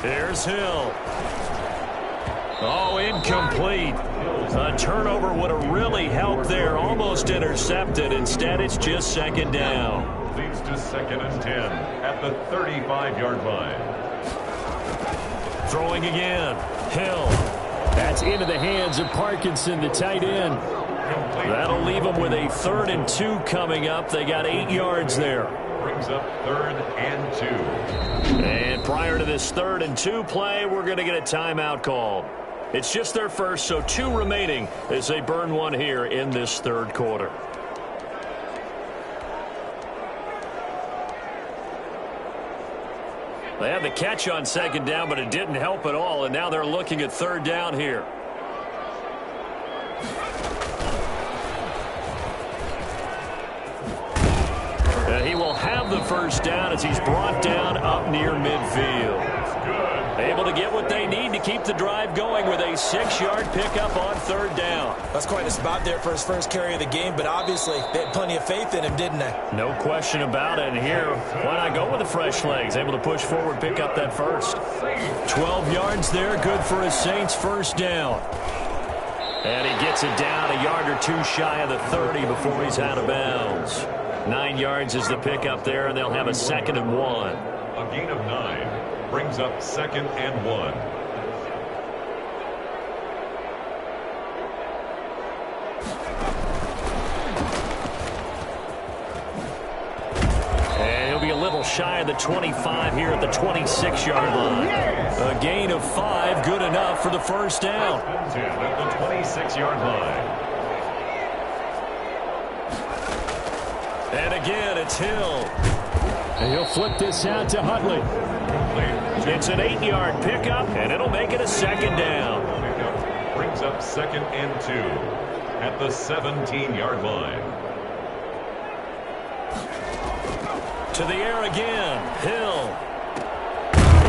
F: There's Hill. Oh, incomplete. A turnover would have really helped there. Almost intercepted. Instead, it's just 2nd down.
D: Leads to 2nd and 10 at the 35-yard line.
F: Throwing again. Hill. That's into the hands of Parkinson, the tight end. That'll leave them with a 3rd and 2 coming up. They got 8 yards there.
D: Brings up 3rd and 2.
F: And prior to this 3rd and 2 play, we're going to get a timeout called. It's just their first, so 2 remaining as they burn one here in this 3rd quarter. They had the catch on 2nd down, but it didn't help at all, and now they're looking at 3rd down here. And he will have the 1st down as he's brought down up near midfield. Able to get what they need to keep the drive going with a 6-yard pickup on 3rd down.
E: That's quite a spot there for his first carry of the game, but obviously they had plenty of faith in him, didn't they?
F: No question about it. And here, why not go with the fresh legs? Able to push forward, pick up that 1st. 12 yards there, good for his Saints 1st down. And he gets it down a yard or 2 shy of the 30 before he's out of bounds. 9 yards is the pickup there, and they'll have a 2nd and 1.
D: A gain of 9 brings up 2nd and 1.
F: And he'll be a little shy of the 25 here at the 26-yard line. A gain of 5, good enough for the 1st down.
D: 10 at the 26-yard line.
F: And again, it's Hill.
G: And he'll flip this out to Huntley.
F: It's an 8-yard pickup, and it'll make it a 2nd down.
D: Brings up 2nd and 2 at the 17-yard line.
F: To the air again, Hill.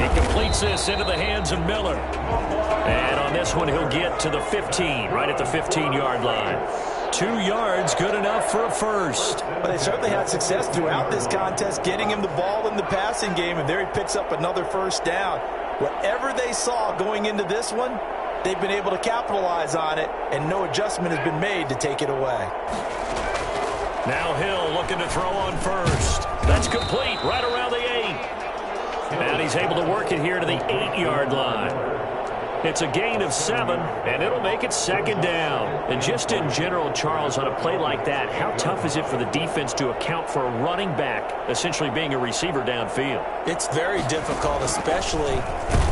F: He completes this into the hands of Miller. And on this one, he'll get to the 15, right at the 15-yard line. 2 yards, good enough for a first.
J: But they certainly had success throughout this contest, getting him the ball in the passing game, and there he picks up another first down. Whatever they saw going into this one, they've been able to capitalize on it, and no adjustment has been made to take it away.
F: Now Hill looking to throw on first. That's complete, right around the 8. And he's able to work it here to the 8-yard line. It's a gain of 7, and it'll make it second down. And just in general, Charles, on a play like that, how tough is it for the defense to account for a running back essentially being a receiver downfield?
E: It's very difficult, especially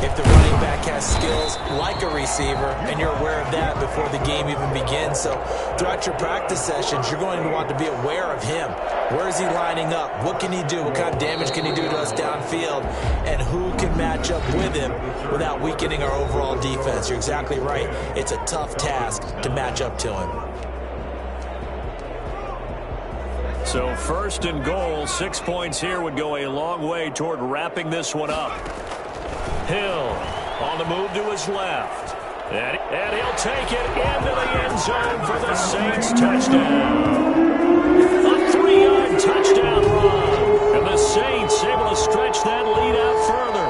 E: if the running back has skills like a receiver, and you're aware of that before the game even begins. So throughout your practice sessions, you're going to want to be aware of him. Where is he lining up? What can he do? What kind of damage can he do to us downfield? And who can match up with him without weakening our overall defense? You're exactly right. It's a tough task to match up to him.
F: So first and goal, 6 points here would go a long way toward wrapping this one up. Hill on the move to his left. And he'll take it into the end zone for the Saints touchdown. A 3-yard touchdown run. And the Saints able to stretch that lead out further.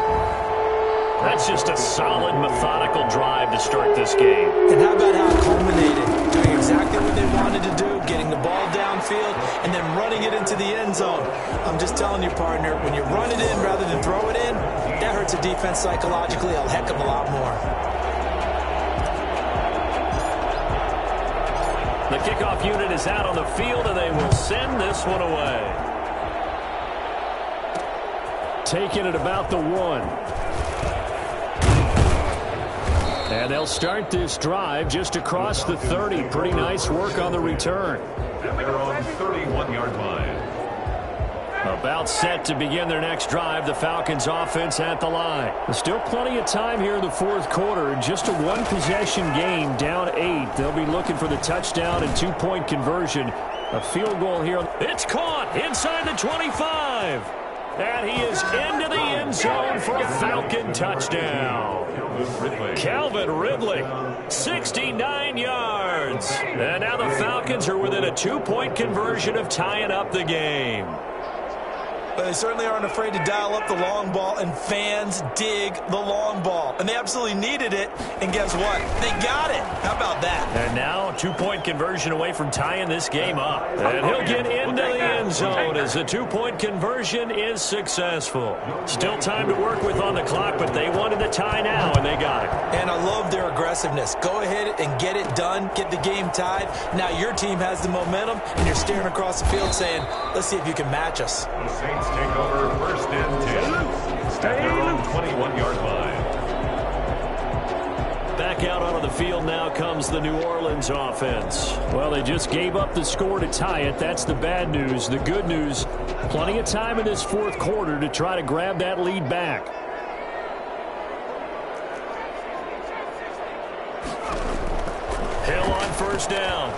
F: That's just a solid, methodical drive to start this game.
E: And how about how it culminated? Doing exactly what they wanted to do, getting the ball downfield, and then running it into the end zone. I'm just telling you, partner, when you run it in rather than throw it in, that hurts a defense psychologically a heck of a lot more.
F: The kickoff unit is out on the field, and they will send this one away.
G: Taking it about the 1. And they'll start this drive just across the 30. Pretty nice work on the return.
D: And they're on 31-yard line.
F: About set to begin their next drive, the Falcons offense at the line.
G: There's still plenty of time here in the fourth quarter. Just a one-possession game, down 8. They'll be looking for the touchdown and 2-point conversion. A field goal here.
F: It's caught inside the 25. And he is into the end zone for a Falcon touchdown. Calvin Ridley, 69 yards. And now the Falcons are within a 2-point conversion of tying up the game.
E: But they certainly aren't afraid to dial up the long ball, and fans dig the long ball. And they absolutely needed it, and guess what? They got it. How about that?
F: And now 2-point conversion away from tying this game up. And he'll get into the end zone as the 2-point conversion is successful. Still time to work with on the clock, but they wanted the tie now, and they got it.
E: And I love their aggressiveness. Go ahead and get it done. Get the game tied. Now your team has the momentum, and you're staring across the field saying, let's see if you can match us.
D: The Saints take over first and 10 at their own 21-yard line.
F: Back out onto the field now comes the New Orleans offense.
G: Well, they just gave up the score to tie it. That's the bad news. The good news, plenty of time in this fourth quarter to try to grab that lead back.
F: Hill on first down.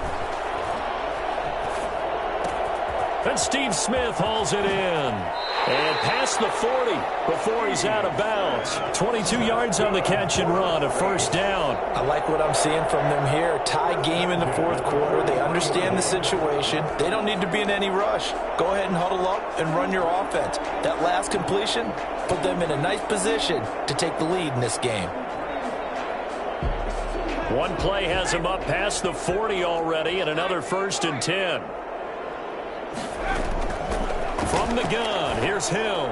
F: And Steve Smith hauls it in. And past the 40 before he's out of bounds. 22 yards on the catch and run, a first down.
E: I like what I'm seeing from them here. Tie game in the fourth quarter. They understand the situation. They don't need to be in any rush. Go ahead and huddle up and run your offense. That last completion put them in a nice position to take the lead in this game.
F: One play has him up past the 40 already, and another first and 10. From the gun, here's Hill.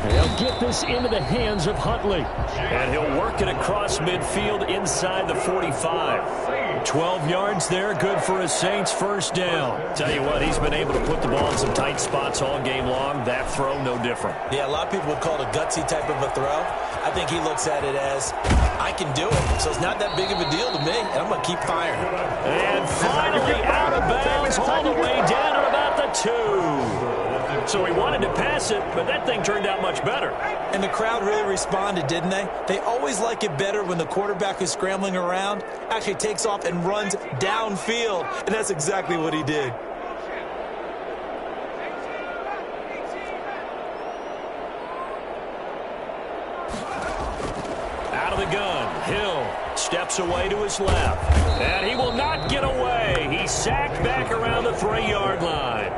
G: They'll get this into the hands of Huntley.
F: And he'll work it across midfield inside the 45. 12 yards there, good for a Saints first down. Tell you what, he's been able to put the ball in some tight spots all game long. That throw, no different.
E: Yeah, a lot of people would call it a gutsy type of a throw. I think he looks at it as, I can do it. So it's not that big of a deal to me, and I'm going to keep firing.
F: And finally out of bounds all the way down at about the 2. So he wanted to pass it, but that thing turned out much better.
E: And the crowd really responded, didn't they? They always like it better when the quarterback who's scrambling around actually takes off and runs downfield. And that's exactly what he did.
F: Out of the gun, Hill Steps away to his left. And he will not get away. He's sacked back around the 3-yard line.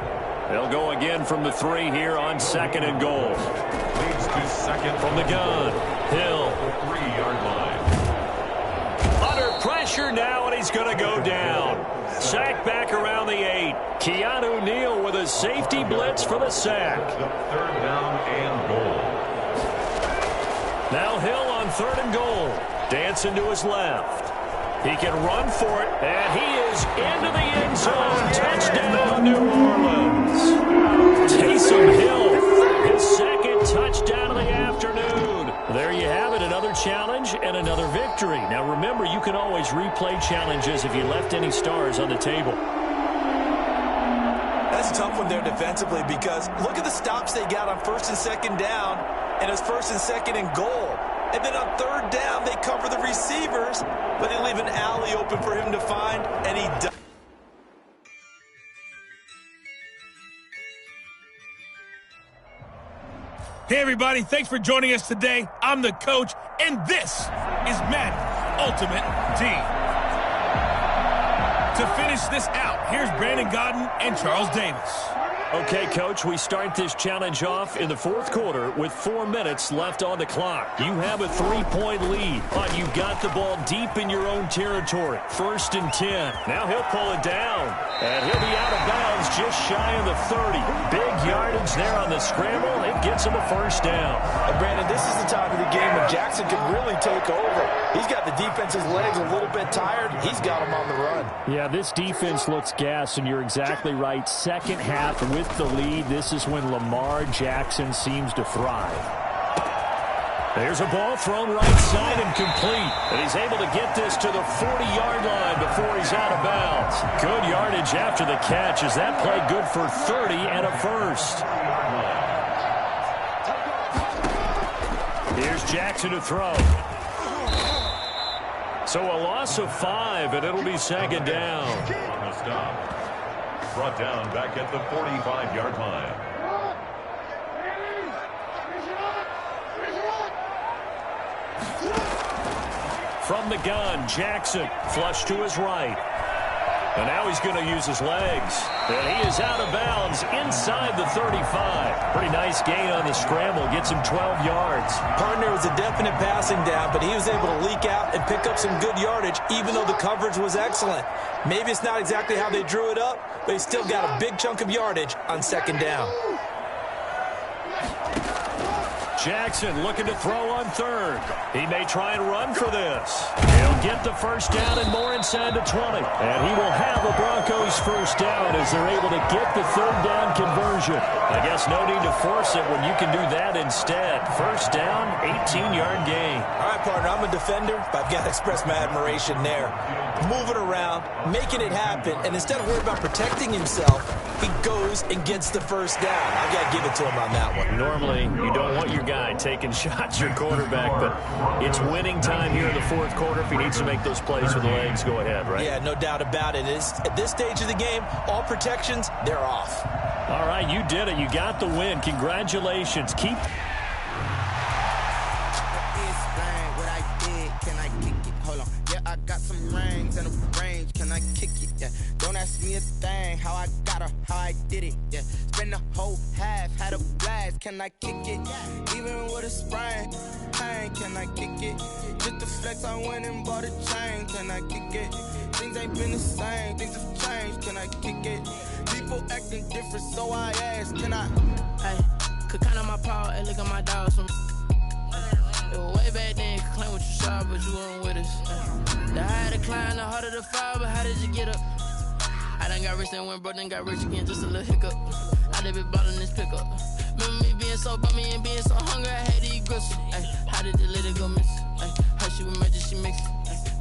F: They'll go again from the 3 here on 2nd and goal.
D: Leads to second
F: from the gun. Hill.
D: 3-yard line.
F: Under pressure now, and he's going to go down. Sacked back around the 8. Keanu Neal with a safety blitz for the sack.
D: 3rd down and goal.
F: Now Hill on 3rd and goal. Dancing to his left. He can run for it, and he is into the end zone. Touchdown, New Orleans. Taysom Hill, his 2nd touchdown of the afternoon. There you have it, another challenge and another victory. Now remember, you can always replay challenges if you left any stars on the table.
E: That's a tough one there defensively because look at the stops they got on 1st and 2nd down, and it's 1st and 2nd and goal. And then on 3rd down, they cover the receivers, but they leave an alley open for him to find, and he does.
B: Hey, everybody. Thanks for joining us today. I'm the coach, and this is Madden Ultimate Team. To finish this out, here's Brandon Gaudin and Charles Davis.
F: Okay, Coach, we start this challenge off in the 4th quarter with 4 minutes left on the clock. You have a 3-point lead, but you got the ball deep in your own territory. 1st and 10. Now he'll pull it down, and he'll be out of bounds just shy of the 30. Big yardage there on the scramble. It gets him a 1st down.
J: Brandon, this is the time of the game when Jackson can really take over. He's got the defense's legs a little bit tired. He's got him on the run.
G: Yeah, this defense looks gassed, and you're exactly right. 2nd half with the lead, this is when Lamar Jackson seems to thrive.
F: There's a ball thrown right side and complete. And he's able to get this to the 40-yard line before he's out of bounds. Good yardage after the catch. Is that play good for 30 and a 1st? Here's Jackson to throw. So a loss of 5, and it'll be 2nd down.
D: A stop. Brought down back at the 45-yard line.
F: From the gun, Jackson flush to his right. And now he's going to use his legs. And he is out of bounds inside the 35. Pretty nice gain on the scramble. Gets him 12 yards.
E: Partner was a definite passing down, but he was able to leak out and pick up some good yardage, even though the coverage was excellent. Maybe it's not exactly how they drew it up, but he still got a big chunk of yardage on 2nd down.
F: Jackson looking to throw on 3rd. He may try and run for this. He'll get the 1st down and more inside the 20. And he will have a Broncos 1st down as they're able to get the 3rd down conversion. I guess no need to force it when you can do that instead. 1st down, 18-yard gain.
E: All right, partner, I'm a defender, but I've got to express my admiration there. Moving around, making it happen, and instead of worrying about protecting himself, he goes and gets the 1st down. I've got to give it to him on that one.
F: Normally, you don't want your guy taking shots, your quarterback, but it's winning time here in the 4th quarter. If he needs to make those plays with the legs, go ahead, right?
E: Yeah, no doubt about it. At this stage of the game, all protections, they're off.
F: All right, you did it. You got the win. Congratulations. Keep...
L: I got some rings and a range, can I kick it? Yeah, don't ask me a thing, how I got her, how I did it. Yeah, spend the whole half, had a blast, can I kick it? Even with a sprain, pain, can I kick it? Just the flex, I went and bought a chain, can I kick it? Things ain't been the same, things have changed, can I kick it? People acting different, so I ask, can I?
I: Hey, could count on my power and look at my dogs from. Way back then, could claim what you saw, but you weren't with us. The higher the climb, the harder the fall, but how did you get up? I done got rich, then went broke, then got rich again, just a little hiccup. I done been bought in this pickup. Remember me being so bummy and being so hungry, I had to eat gristle. Ay, how did the little go miss? Ay, her she was magic, she mixed.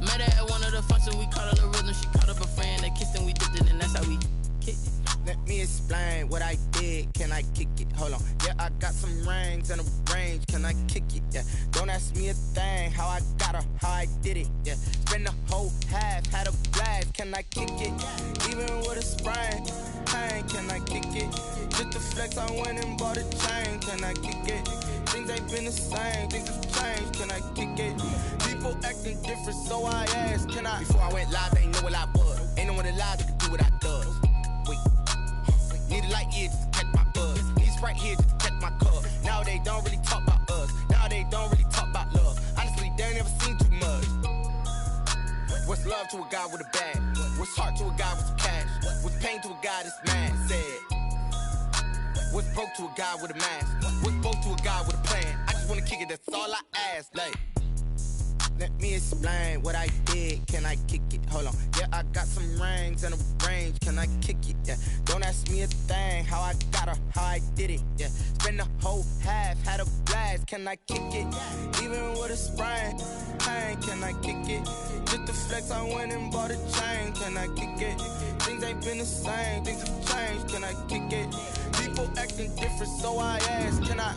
I: Met her at one of the functions, we caught her the rhythm, she caught up a friend, they kissed and we dipped it, and that's how we kicked it.
L: Let me explain what I did, can I kick it? Hold on, yeah, I got some rings and a range, can I kick it? Yeah, don't ask me a thing, how I got her, how I did it. Yeah, spend the whole half, had a blast, can I kick it? Even with a sprain, pain, can I kick it? Just the flex, I went and bought a chain, can I kick it? Things Things ain't been the same, things have changed, can I kick it? People acting different, so I asked, can I? Before I went live, they ain't know what I was. Ain't no one alive that could do what I does. Wait, need a light here just to catch my buzz. Need Sprite here just to catch my cup. Now they don't really talk about us. Now they don't really talk about love. Honestly, they ain't never seen too much. What's love to a guy with a bag? What's heart to a guy with some cash? What's pain to a guy that's mad? Said. What's broke to a guy with a mask? What's broke to a guy with a plan? I just wanna kick it, that's all I ask. Like, let me explain what I did. Can I kick it? Hold on. Yeah, I got some rings and a range. Can I kick it? Yeah. Don't ask me a thing. How I got her, how I did it. Yeah. Spend the whole half, had a blast. Can I kick it? Even with a sprain. Hey, can I kick it? Just to flex, I went and bought a chain. Can I kick it? Things ain't been the same. Things have changed. Can I kick it? People acting different, so I ask, can I?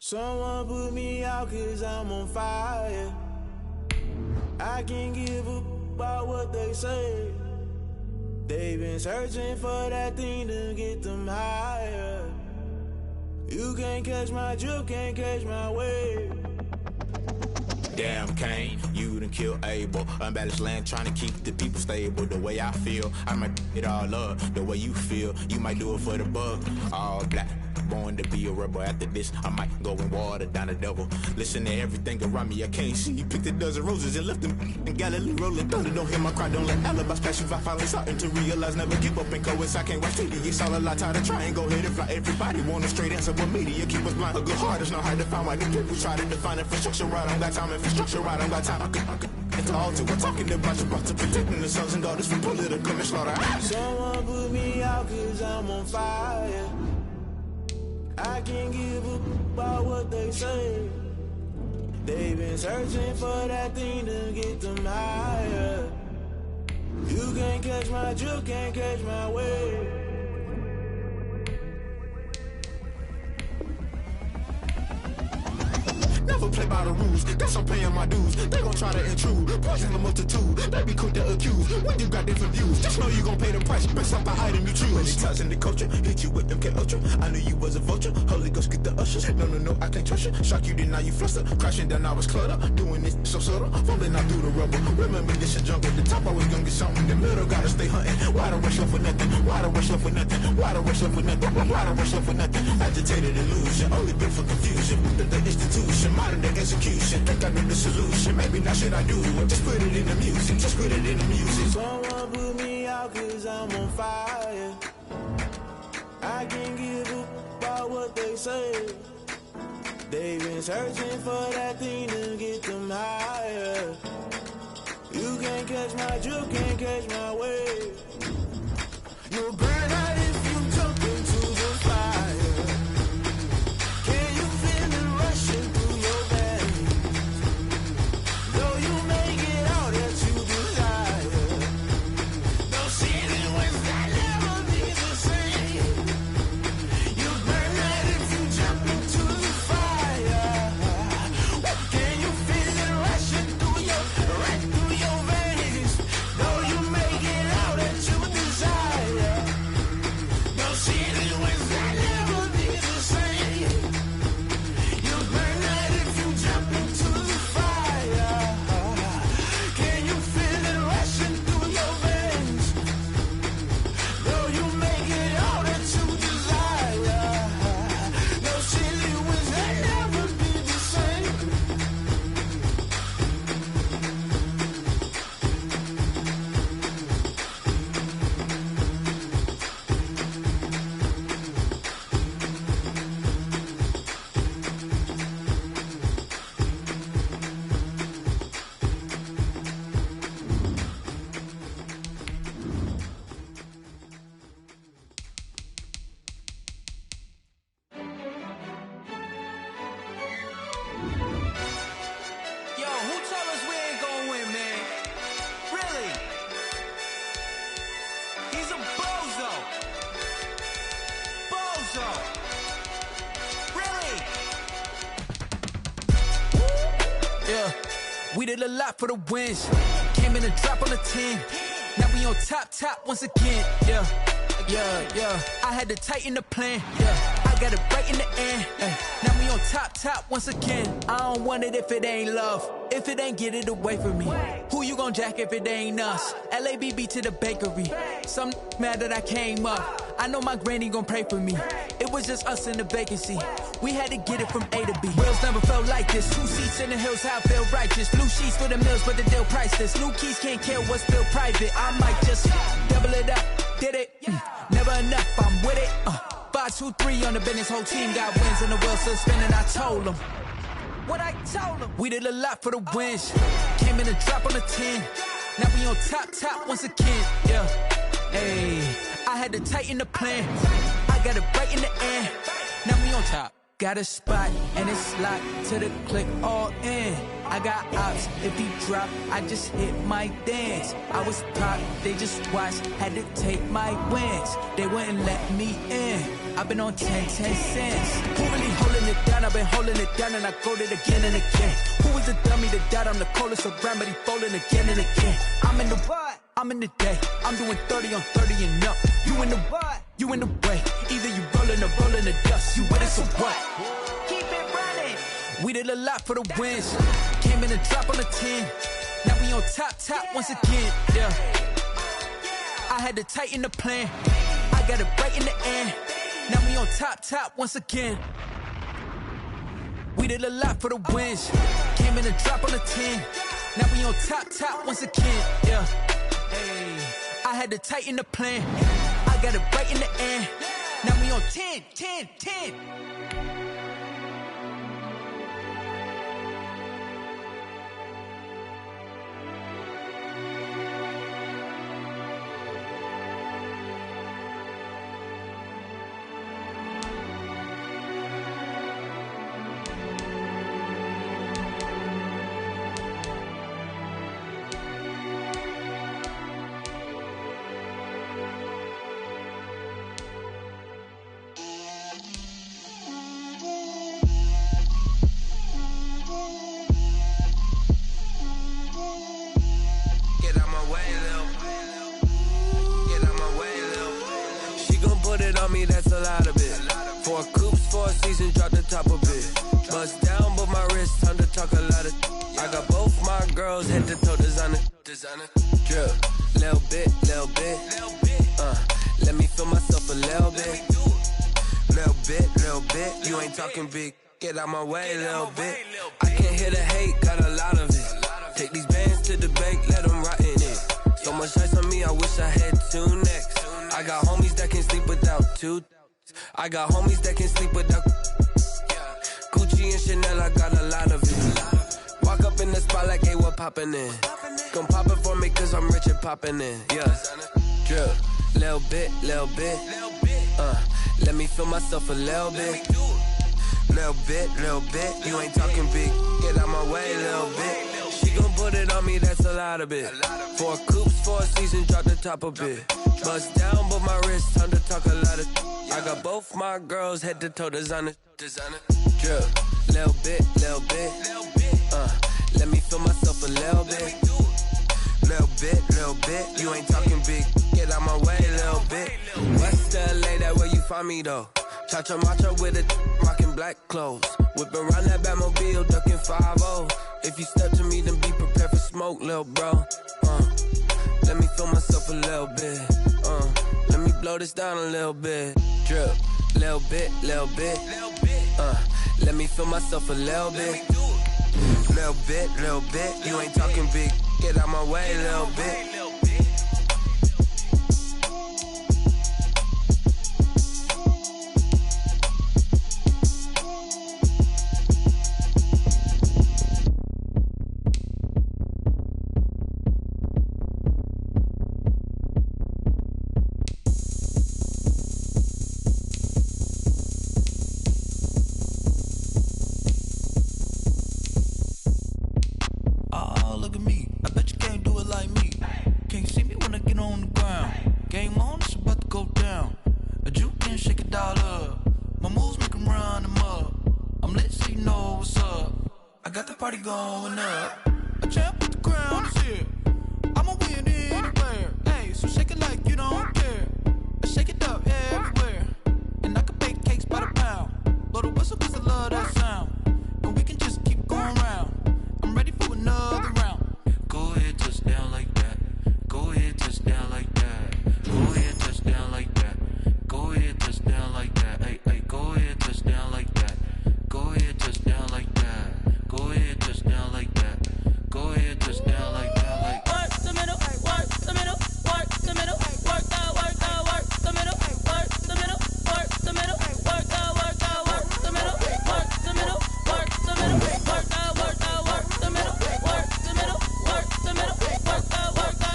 M: Someone put me out 'cause I'm on fire. I can't give up about what they say. They've been searching for that thing to get them higher. You can't catch my drift, can't catch my wave.
N: Damn, Kane, you done killed Abel. Unbalanced land, trying to keep the people stable. The way I feel, I might it all up. The way you feel, you might do it for the buck. All black, born to be a rebel. After this, I might go and water down the devil. Listen to everything around me, I can't see. Picked a dozen roses and left them in Galilee rolling thunder. Don't hear my cry, don't let alibis pass you. I finally starting to realize, never give up and coincide. I can't watch TV, it's all a lot. Tired of trying, go ahead and fly. Everybody want a straight answer, but media keep us blind. A good heart is not hard to find. Why the people try to define infrastructure right? I don't got time, infrastructure right, I don't got time. I could into altar. We're talking about to protecting the sons and daughters from political slaughter.
M: Someone put me out 'cause I'm on fire. I can't give up about what they say. They've been searching for that thing to get them higher. You can't catch my drift, can't catch my wave.
N: Never play by the rules, that's I'm paying my dues. They gon' try to intrude, poison the multitude. They be quick to accuse, when you got different views. Just know you gon' pay the price, based off the item you choose. Many times in the culture, hit you with MK Ultra. I knew you was a vulture, Holy Ghost get the ushers. No, I can't trust you. Shock you, then now you fluster. Crashing down, I was clutter. Doing this so subtle, falling out through the rubble. Remember this a jungle, the top always gonna get something. The middle gotta stay hunting. Why the rush left for nothing? Why the rush left for nothing? Why the rush left for nothing? Why the rush left for nothing? Agitated illusion, only built for confusion. The institution, modern day execution. Think I know the solution. Maybe not shit I do. Just put it in the music. Just put it in the music.
M: Someone put me out 'cause I'm on fire. I can't give up about what they say. They've been searching for that thing to get them higher. You can't catch my drift, can't catch my wave. You'll burn out if you jump into the fire. Can you feel it rushing through your veins? Though you make it all that you desire. Those city winds that never be the same. You burn out if you jump into the fire. Can you feel it rushing through your veins? Though you make it all that you desire. Those city winds that never be the same. You burn out if you jump into the fire. Can you feel it rushing through your veins? Though you make it all that you desire. Those city winds that never be the same.
L: Yo, who told us we ain't gonna win, man? Really? He's a bozo. Bozo. Really? Yeah, we did a lot for the wins. Came in a drop on the 10. Now we on top once again. Yeah. I had to tighten the plan. Yeah, I got it right in the end. Ay, now we on top once again. I don't want it if it ain't love. If it ain't, get it away from me. Who you gon' jack if it ain't us? LABB to the bakery. Some mad that I came up. I know my granny gon' pray for me. It was just us in the vacancy. We had to get it from A to B. Wheels never felt like this. 2 seats in the hills, how I feel righteous. Blue sheets for the mills, but the deal priceless. New keys can't care what's still private. I might just double it up. Did it? Never enough, I'm with it. 5, 2, 3 on the business, whole team got wins and the wheels still spinning. I told them what I told them. We did a lot for the wins. Came in a drop on the 10. Now we on top once again. Yeah, hey, I had to tighten the plan. I got it right in the end. Now we on top. Got a spot and it's locked to the click all in. I got ops, if he drop, I just hit my dance. I was top, they just watched, had to take my wins. They wouldn't let me in. I've been on 10 cents. Who really holding it down? I've been holding it down and I go it again and again. Who is the dummy that died? I'm the coldest around, but he folding again and again. I'm in the what? I'm in the day. I'm doing 30 on 30 and up. You in the what? You in the way. Either you rolling or rolling the dust. You with it, so what? Keep it running. We did a lot for the wins. Came in a drop on the 10. Now we on top once again. Yeah. I had to tighten the plan. I got it right in the end. Now we on top once again. We did a lot for the wins. Came in a drop on the 10. Now we on top once again. Yeah. Hey, I had to tighten the plan. I got it right in the end. Now we on 10.
O: a lot of it. 4 coops, 4 seasons, drop the top of it. Bust down, but my wrist, time to talk a lot of. I got both my girls head to toe designer. Drip, little bit. Let me feel myself a little bit. Little bit. You ain't talking big. Get out my way, little bit. I can't hear the hate, got a lot of it. Take these bands to the bank, let them rot in it. So much ice on me, I wish I had 2 necks. I got homies that can sleep without 2. I got homies that can sleep without Gucci and Chanel, I got a lot of it. Walk up in the spot like, hey, what poppin' in? Come pop it for me, cause I'm rich and poppin' in. Yeah, drip, little bit. Let me feel myself a little bit. Little bit. You ain't talking big. Get out my way, little bit. She gon' put it on me, that's a lot of it. 4 coops, 4 seasons, drop the top a bit. Bust down, but my wrist, time to talk a lot of. I got both my girls head to toe designer. Drip, little bit. Let me feel myself a little bit. Little bit. You ain't talking big. Get out my way, little bit. West LA, that where you find me though. Cha-cha matcha with a rockin' black clothes. Whip around that Batmobile, ducking 5-0. If you step to me, then be prepared for smoke, lil' bro. Let me feel myself a little bit. Let me blow this down a little bit. Drip, little bit. Let me feel myself a little bit. Little bit. You ain't talking big. Get out my way, little bit.
P: Go ahead, touch down like that. Go ahead, touch down like that. Go ahead, touch down like that. Go ahead, touch down like that. Go ahead, touch down like that. Go ahead, touch down like that. Go ahead, touch down like that. Go ahead, touch down like that. Like work the middle, work the middle, work the middle, work the middle, work the middle, work the middle, work the middle, work the middle, work the middle, work the middle, work the middle, work the middle, work the middle, work the.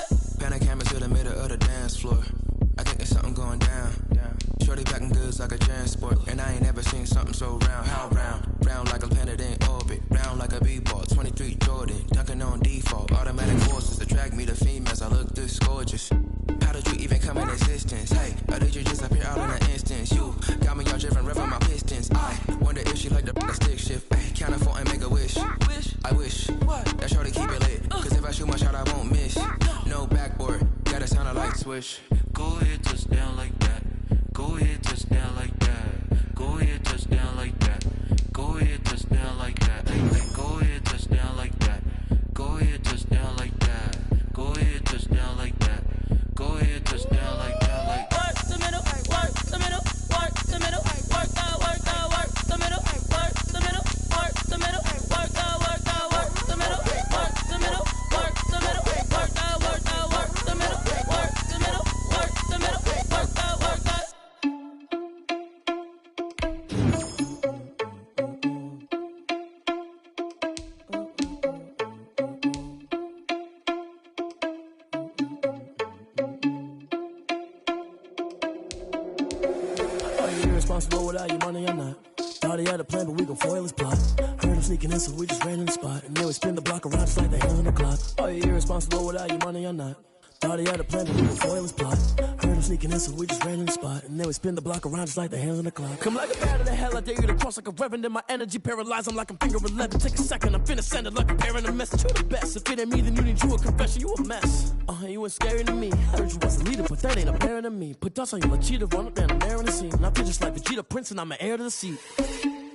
Q: Are you irresponsible without your money or not? Thought he had a plan, but we gon' foil his plot. Heard him sneaking in, so we just ran in the spot. And then we spin the block around just like the hell in the clock. Are you irresponsible without your money or not? Thought he had a plan, but we were foil his plot. Heard him sneaking in, so we just ran in the spot. And then we spin the block around just like the hands on the clock. Come like a bat of the hell, I dare you to cross like a reverend. And my energy paralyzed, I'm like I'm finger 11. Take a second, I'm finna send it like a parent a message. You the best, if it ain't me, then you need you a confession. You a mess, you ain't scary to me. Heard you was a leader, but that ain't apparent to me. Put dust on you like cheetah, run up and I'm there in the scene. And I feel just like Vegeta Prince, and I'm an heir to the seat.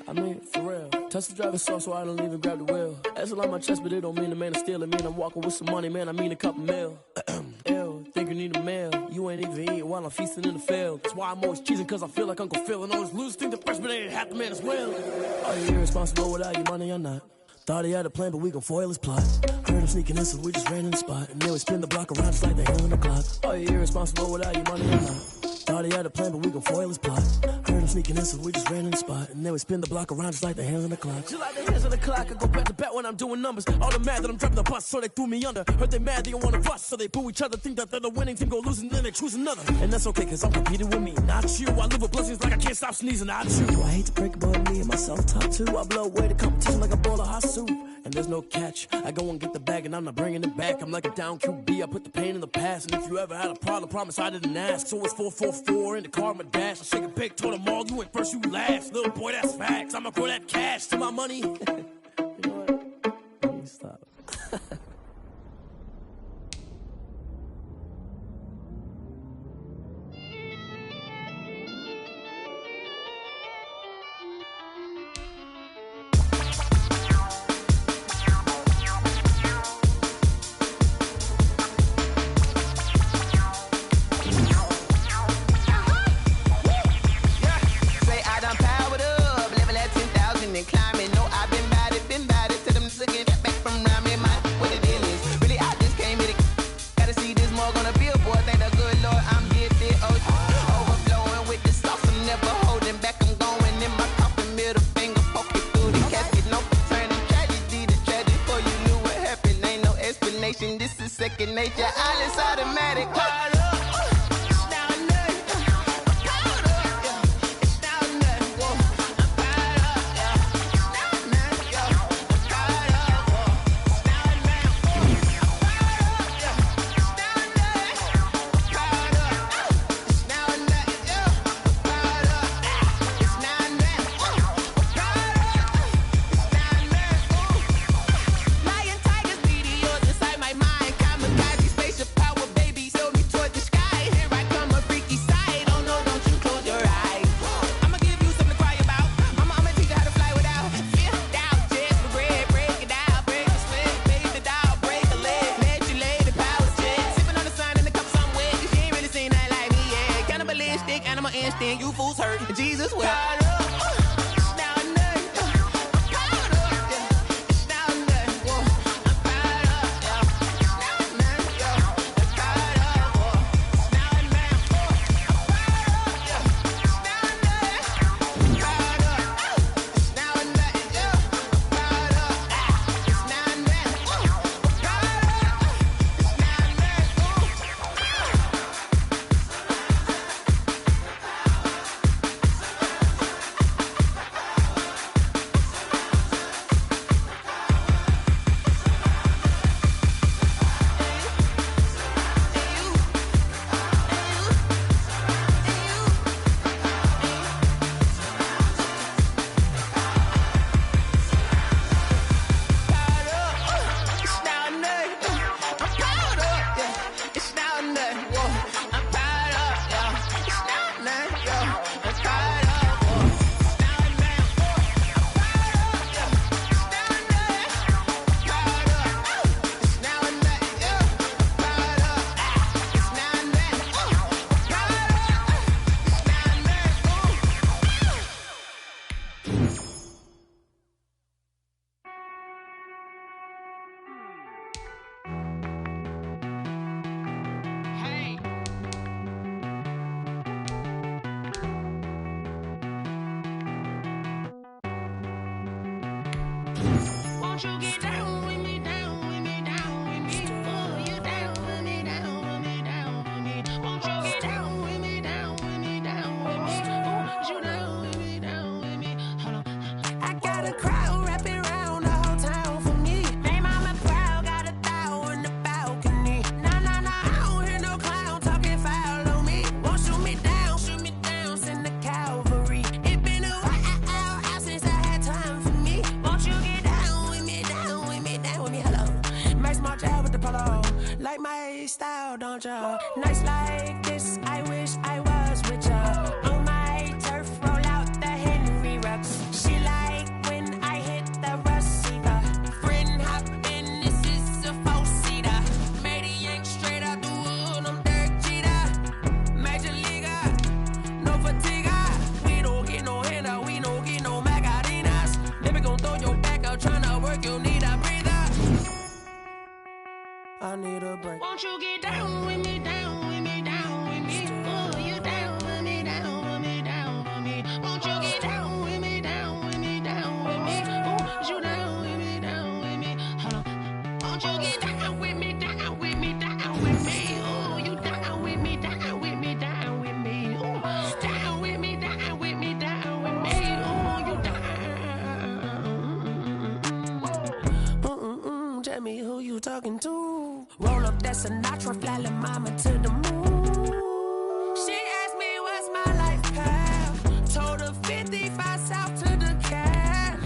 Q: I mean, for real. Touch the driver's soft so I don't even grab the wheel. That's on my chest, but it don't mean the man is stealing. Mean I'm walking with some money, man, I mean a couple mil. Ew, think you need a meal. You ain't even eating while I'm feasting in the field. That's why I'm always cheesing, cause I feel like Uncle Phil. And always lose, think the freshman ain't half the man as well. Are you irresponsible without your money or not? Thought he had a plan, but we gon' foil his plot. Heard him sneaking in, so we just ran in the spot. And then we spin the block around just like the hands on the clock. Are you irresponsible without your money or not? Thought he had a plan, but we gon' foil his plot. Heard him sneaking in, so we just ran in the spot. And then we spin the block around just like the hands on the clock. Just like the hands on the clock, I go back to back when I'm doing numbers. All the mad that I'm driving the bus, so they threw me under. Heard they mad, they don't wanna bust, so they boo each other. Think that they're the winning team, go losing, then they choose another. And that's okay, cause I'm competing with me, not you. I live with blessings like I can't stop sneezing, not you. I hate to break it, but me and myself top two. I blow away the competition like a bowl of hot soup. And there's no catch. I go and get the bag and I'm not bringing it back. I'm like a down QB, I put the pain in the past. And if you ever had a problem, promise I didn't ask. So it's 444 in the car, my dash. I shake a big, told them all, you ain't first, you last. Little boy, that's facts. I'ma grow that cash to my money. You know what? Let me stop.
L: This is second nature, all is automatic. You fools hurt, Jesus will.
K: Nights like this, I wish I was with ya. On my turf, roll out the Henry Rux. She like when I hit the receiver. Friend hop in, this is a four-seater. Made a yank straight out the wood, I'm Derek Jeter. Major leaguer, no fatigue. We don't get no handout, we don't get no Macarinas. Never gon' throw your back out, tryna work, you need a breather. I need a break. Won't you get down with me, down with me, down with me? Oh, you down with me, down with me, down with me. Won't you get down with me, down with me, down with me? Oh, you down with me, down with me. Hold on. Won't you get down with me, down with me, down with me? Oh, you down with me, down with me, down with me. Oh, down with me, down with me, down with me. Oh, you down. Tell me who you talking to. Roll up that Sinatra, fly la mama to the moon. She asked me what's my life path. Told her 55 south to the cab.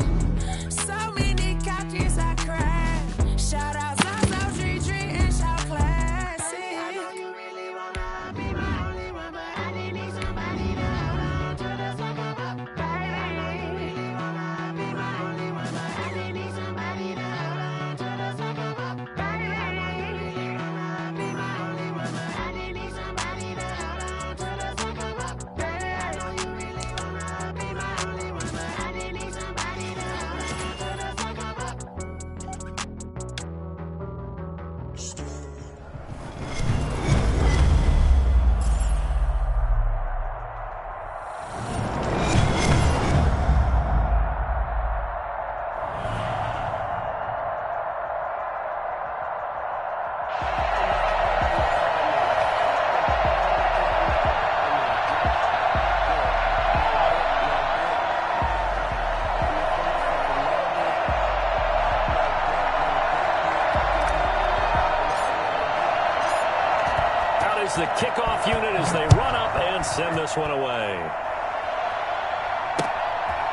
K: So many couches I cried. Shout out South Street and shout classic. I know you really wanna be my only one, but I didn't need somebody to hold on to the second up. Baby, I know you really wanna be my only one, but I didn't need somebody to hold on to the second up. Baby, I know you really wanna be my only one, but I didn't need somebody to hold on to the second up. Baby, I know you really wanna be my only one, but I didn't need somebody to hold on to the second up.
C: Out is the kickoff unit as they run up and send this one away.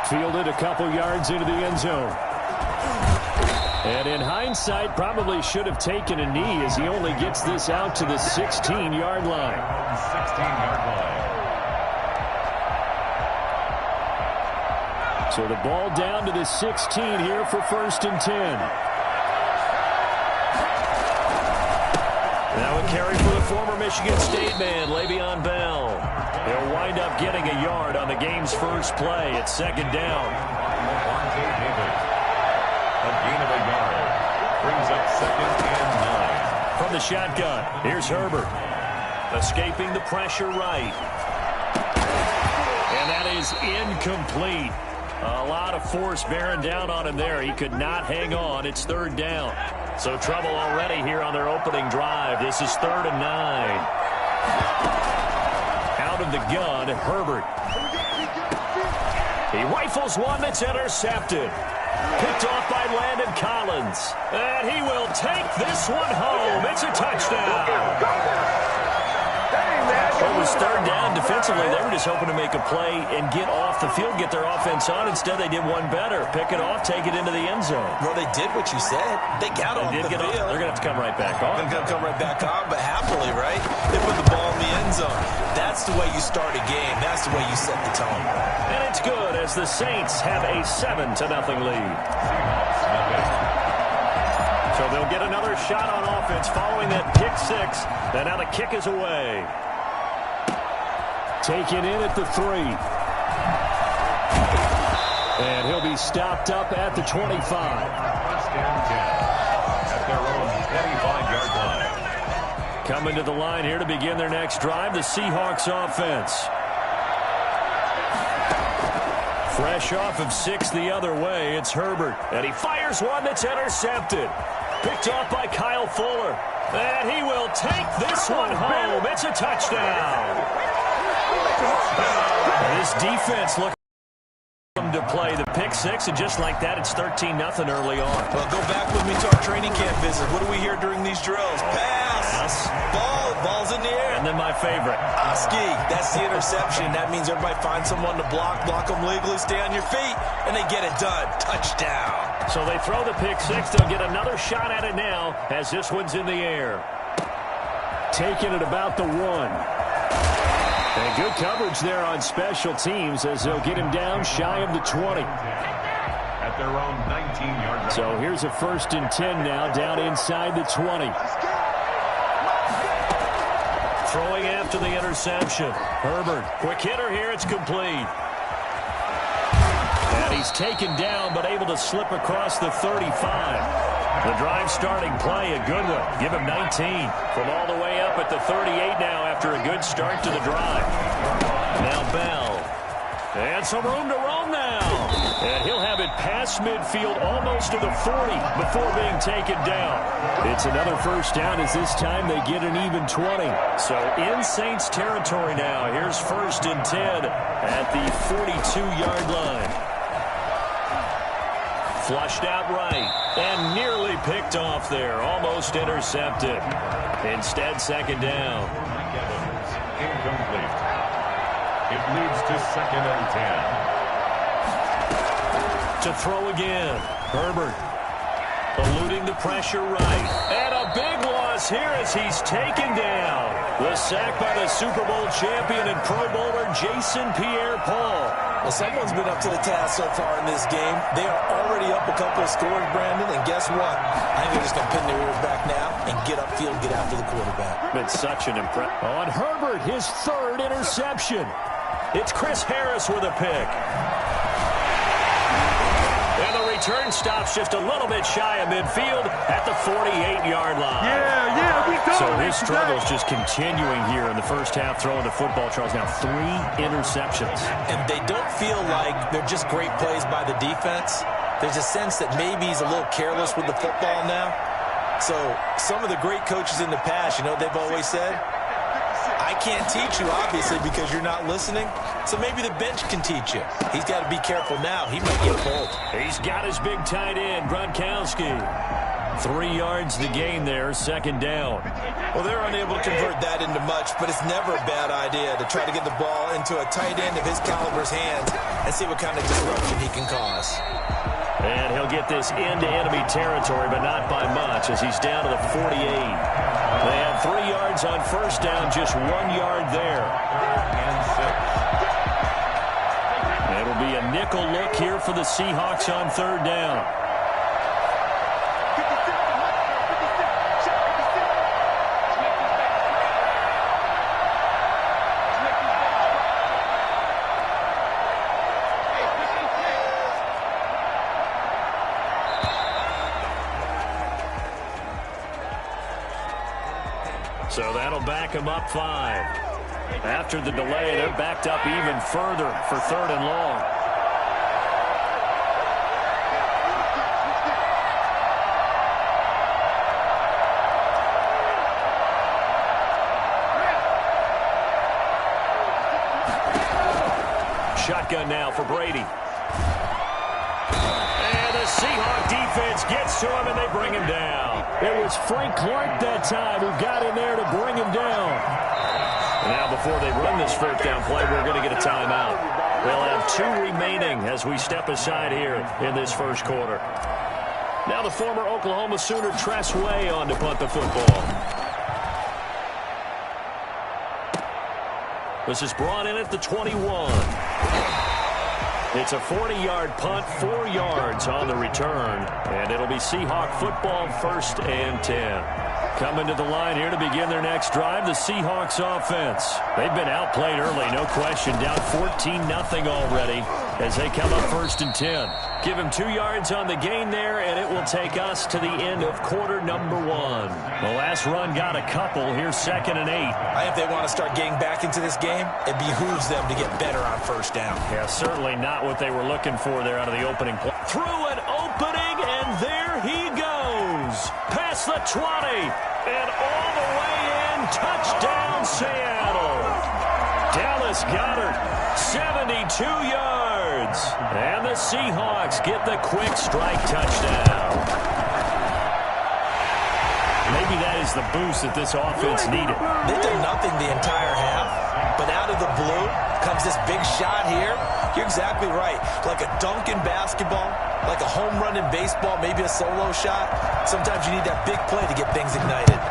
G: Fielded a couple yards into the end zone. And in hindsight, probably should have taken a knee as he only gets this out to the 16-yard line.
D: 16-yard line.
G: So the ball down to the 16 here for 1st and 10.
C: Now a carry for the former Michigan State man, Le'Veon Bell. He'll wind up getting a yard on the game's first play. It's 2nd down.
D: A gain of a yard. Brings up 2nd and 9.
C: From the shotgun, here's Herbert. Escaping the pressure right. And that is incomplete. A lot of force bearing down on him there. He could not hang on. It's 3rd down. So trouble already here on their opening drive. This is 3rd and 9. Out of the gun, Herbert. He rifles one that's intercepted. Picked off by Landon Collins. And he will take this one home. It's a touchdown. It was 3rd down defensively. They were just hoping to make a play and get off the field, get their offense on. Instead, they did one better. Pick it off, take it into the end zone.
E: Well, they did what you said. They got off the field.
C: They're going to have to come right back on.
E: They're going to come right back on, but happily, right? They put the ball in the end zone. That's the way you start a game. That's the way you set the tone.
C: And it's good as the Saints have a 7-0 lead. So they'll get another shot on offense following that pick 6. And now the kick is away.
G: Taken in at the 3. And he'll be stopped up at the 25.
D: 1st and 10. At their own 25-yard line.
C: Coming to the line here to begin their next drive, the Seahawks offense. Fresh off of 6 the other way, it's Herbert. And he fires one that's intercepted. Picked off by Kyle Fuller. And he will take this one home. It's a touchdown. This defense looking to play the pick 6, and just like that, it's 13-0 early on.
E: Well, go back with me to our training camp visit. What do we hear during these drills? Pass. Ball's in the air.
C: And then my favorite.
E: Ski. That's the interception. That means everybody finds someone to block them legally, stay on your feet, and they get it done. Touchdown.
C: So they throw the pick 6. They'll get another shot at it now as this one's in the air.
G: taken at about the 1. And good coverage there on special teams as they'll get him down shy of the 20.
D: At their own 19-yard line.
G: So here's a 1st and 10 now, down inside the 20.
C: Throwing after the interception. Herbert, quick hitter here, it's complete. And he's taken down, but able to slip across the 35. The drive starting play, a good one. Give him 19. From all the way up at the 38 now after a good start to the drive. Now Bell. And some room to roam now. And he'll have it past midfield almost to the 40 before being taken down. It's another first down as this time they get an even 20. So in Saints territory now. Here's 1st and 10 at the 42-yard line. Flushed out right and nearly picked off there. Almost intercepted. Instead, 2nd down.
D: Incomplete. It leads to 2nd and 10.
C: To throw again. Herbert eluding the pressure right. And a big loss here as he's taken down. The sack by the Super Bowl champion and Pro Bowler Jason Pierre-Paul.
E: Well, someone's been up to the task so far in this game. They are already up a couple of scores, Brandon, and guess what? I think they're just going to pin their ears back now and get upfield, get after the quarterback.
C: Been such an impressive.
G: On Herbert, his 3rd interception.
C: It's Chris Harris with a pick. And the return stops just a little bit shy of midfield at the 48-yard line. So his struggles just continuing here in the first half throwing the football. Charles, now 3 interceptions.
E: And they don't feel like they're just great plays by the defense. There's a sense that maybe he's a little careless with the football now. So some of the great coaches in the past, you know, they've always said, I can't teach you, obviously, because you're not listening. So maybe the bench can teach you. He's got to be careful now. He might get pulled.
C: He's got his big tight end, Gronkowski. 3 yards the gain there, 2nd down.
E: Well, they're unable to convert that into much, but it's never a bad idea to try to get the ball into a tight end of his caliber's hands and see what kind of disruption he can cause.
C: And he'll get this into enemy territory, but not by much as he's down to the 48. They have 3 yards on 1st down, just 1 yard there. It'll be a nickel look here for the Seahawks on 3rd down. So that'll back them up 5. After the delay, they're backed up even further for 3rd and long. Shotgun now for Brady. And the Seahawk defense gets to him, and they bring him down.
G: It was Frank Clark that time who got in there to bring him down.
C: Now, before they run this 4th down play, we're going to get a timeout. They'll have 2 remaining as we step aside here in this 1st quarter. Now the former Oklahoma Sooner Tress Way on to punt the football. This is brought in at the 21. It's a 40-yard punt, 4 yards on the return, and it'll be Seahawk football, 1st and 10. Coming to the line here to begin their next drive, the Seahawks offense. They've been outplayed early, no question, down 14-0 already as they come up 1st and 10. Give him 2 yards on the gain there, and it will take us to the end of quarter number 1. The last run got a couple. Here's 2nd and 8.
E: I think if they want to start getting back into this game, it behooves them to get better on 1st down.
C: Yeah, certainly not what they were looking for there out of the opening play. Through an opening, and there he goes. Past the 20, and all the way in. Touchdown, Seattle. Dallas Goedert, 72 yards. And the Seahawks get the quick strike touchdown. Maybe that is the boost that this offense needed.
E: They've done nothing the entire half, but out of the blue comes this big shot here. You're exactly right. Like a dunk in basketball, like a home run in baseball, maybe a solo shot. Sometimes you need that big play to get things ignited.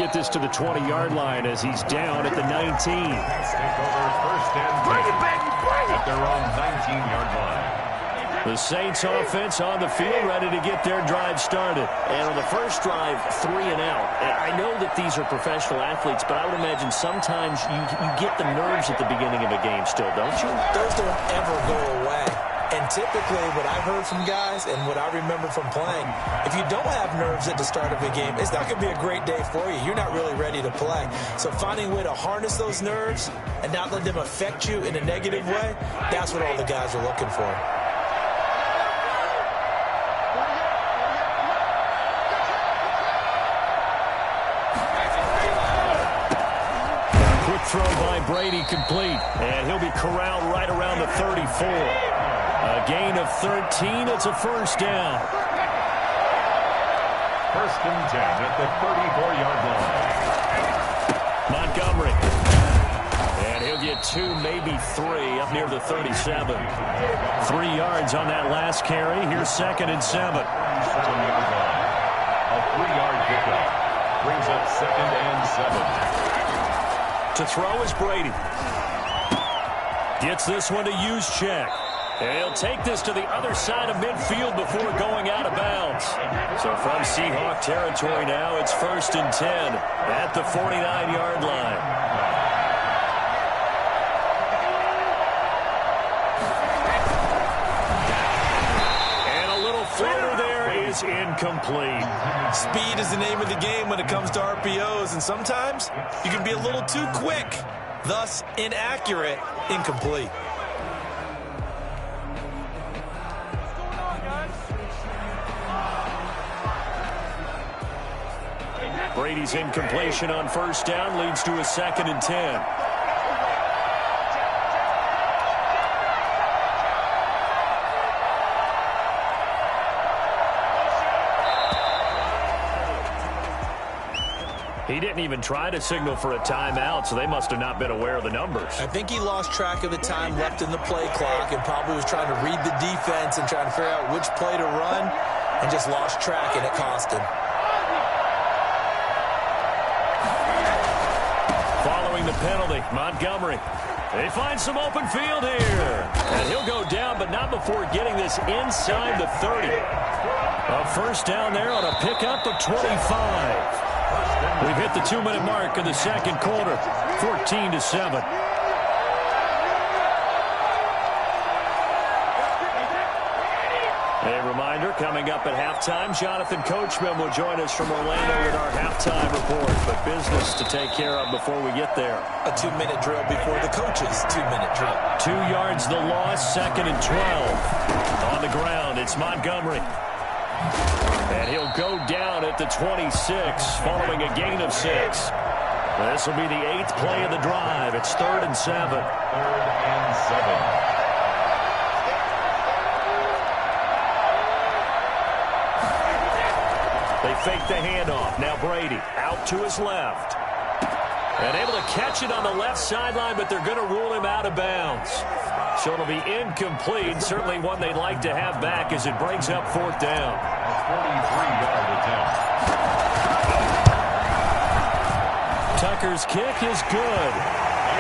G: get this to the 20-yard line as he's down at the 19.
D: Let's take over first and 10 at their own 19-yard line.
F: The Saints offense on the field, ready to get their drive started.
C: And on the first drive, 3 and out. And I know that these are professional athletes, but I would imagine sometimes you get the nerves at the beginning of a game still, don't you?
E: Those don't ever go away. And typically what I've heard from guys and what I remember from playing, if you don't have nerves at the start of a game, it's not going to be a great day for you. You're not really ready to play. So finding a way to harness those nerves and not let them affect you in a negative way, that's what all the guys are looking for.
F: Throw by Brady complete, and he'll be corralled right around the 34. A gain of 13. It's a first down.
D: First and 10 at the 34-yard line.
F: Montgomery. And he'll get 2, maybe 3 up near the 37. 3 yards on that last carry. Here's second and 7.
D: 7-yard line. A 3-yard pickup brings up second and 7.
F: To throw is Brady. Gets this one to Juszczyk. And he'll take this to the other side of midfield before going out of bounds. So from Seahawk territory now, it's first and 10 at the 49-yard line. And a little floater there is incomplete.
E: Speed is the name of the game when it comes to RPOs, and sometimes you can be a little too quick, thus inaccurate, incomplete.
F: Brady's incompletion on first down leads to a second and 10. He didn't even try to signal for a timeout, so they must have not been aware of the numbers.
E: I think he lost track of the time left in the play clock and probably was trying to read the defense and trying to figure out which play to run and just lost track, and it cost him.
F: Following the penalty, Montgomery. They find some open field here. And he'll go down, but not before getting this inside the 30. A first down there on a pickup of 25. We've hit the 2-minute mark of the second quarter, 14-7. A reminder, coming up at halftime, Jonathan Coachman will join us from Orlando with our halftime report. But business to take care of before we get there.
E: A 2-minute drill before the coach's 2-minute drill.
F: 2 yards the loss, second and 12. On the ground, it's Montgomery. And he'll go down at the 26, following a gain of 6. This will be the 8th play of the drive. It's 3rd and 7.
D: 3rd and 7.
F: They fake the handoff. Now Brady out to his left. And able to catch it on the left sideline, but they're going to rule him out of bounds. So it'll be incomplete. Certainly one they'd like to have back as it brings up 4th down.
D: 43-yard attempt.
F: Tucker's kick is good.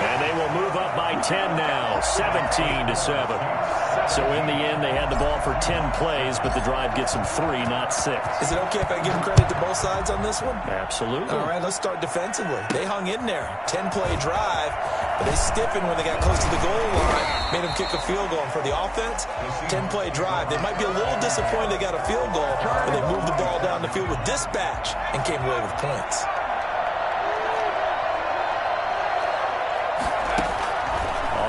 F: And they will move up by 10 now, 17-7. So in the end, they had the ball for 10 plays, but the drive gets them 3, not 6.
E: Is it okay if I give credit to both sides on this one?
F: Absolutely.
E: All right, let's start defensively. They hung in there. 10-play drive, but they stiffened when they got close to the goal line, made them kick a field goal. And for the offense, 10-play drive. They might be a little disappointed they got a field goal, but they moved the ball down the field with dispatch and came away with points.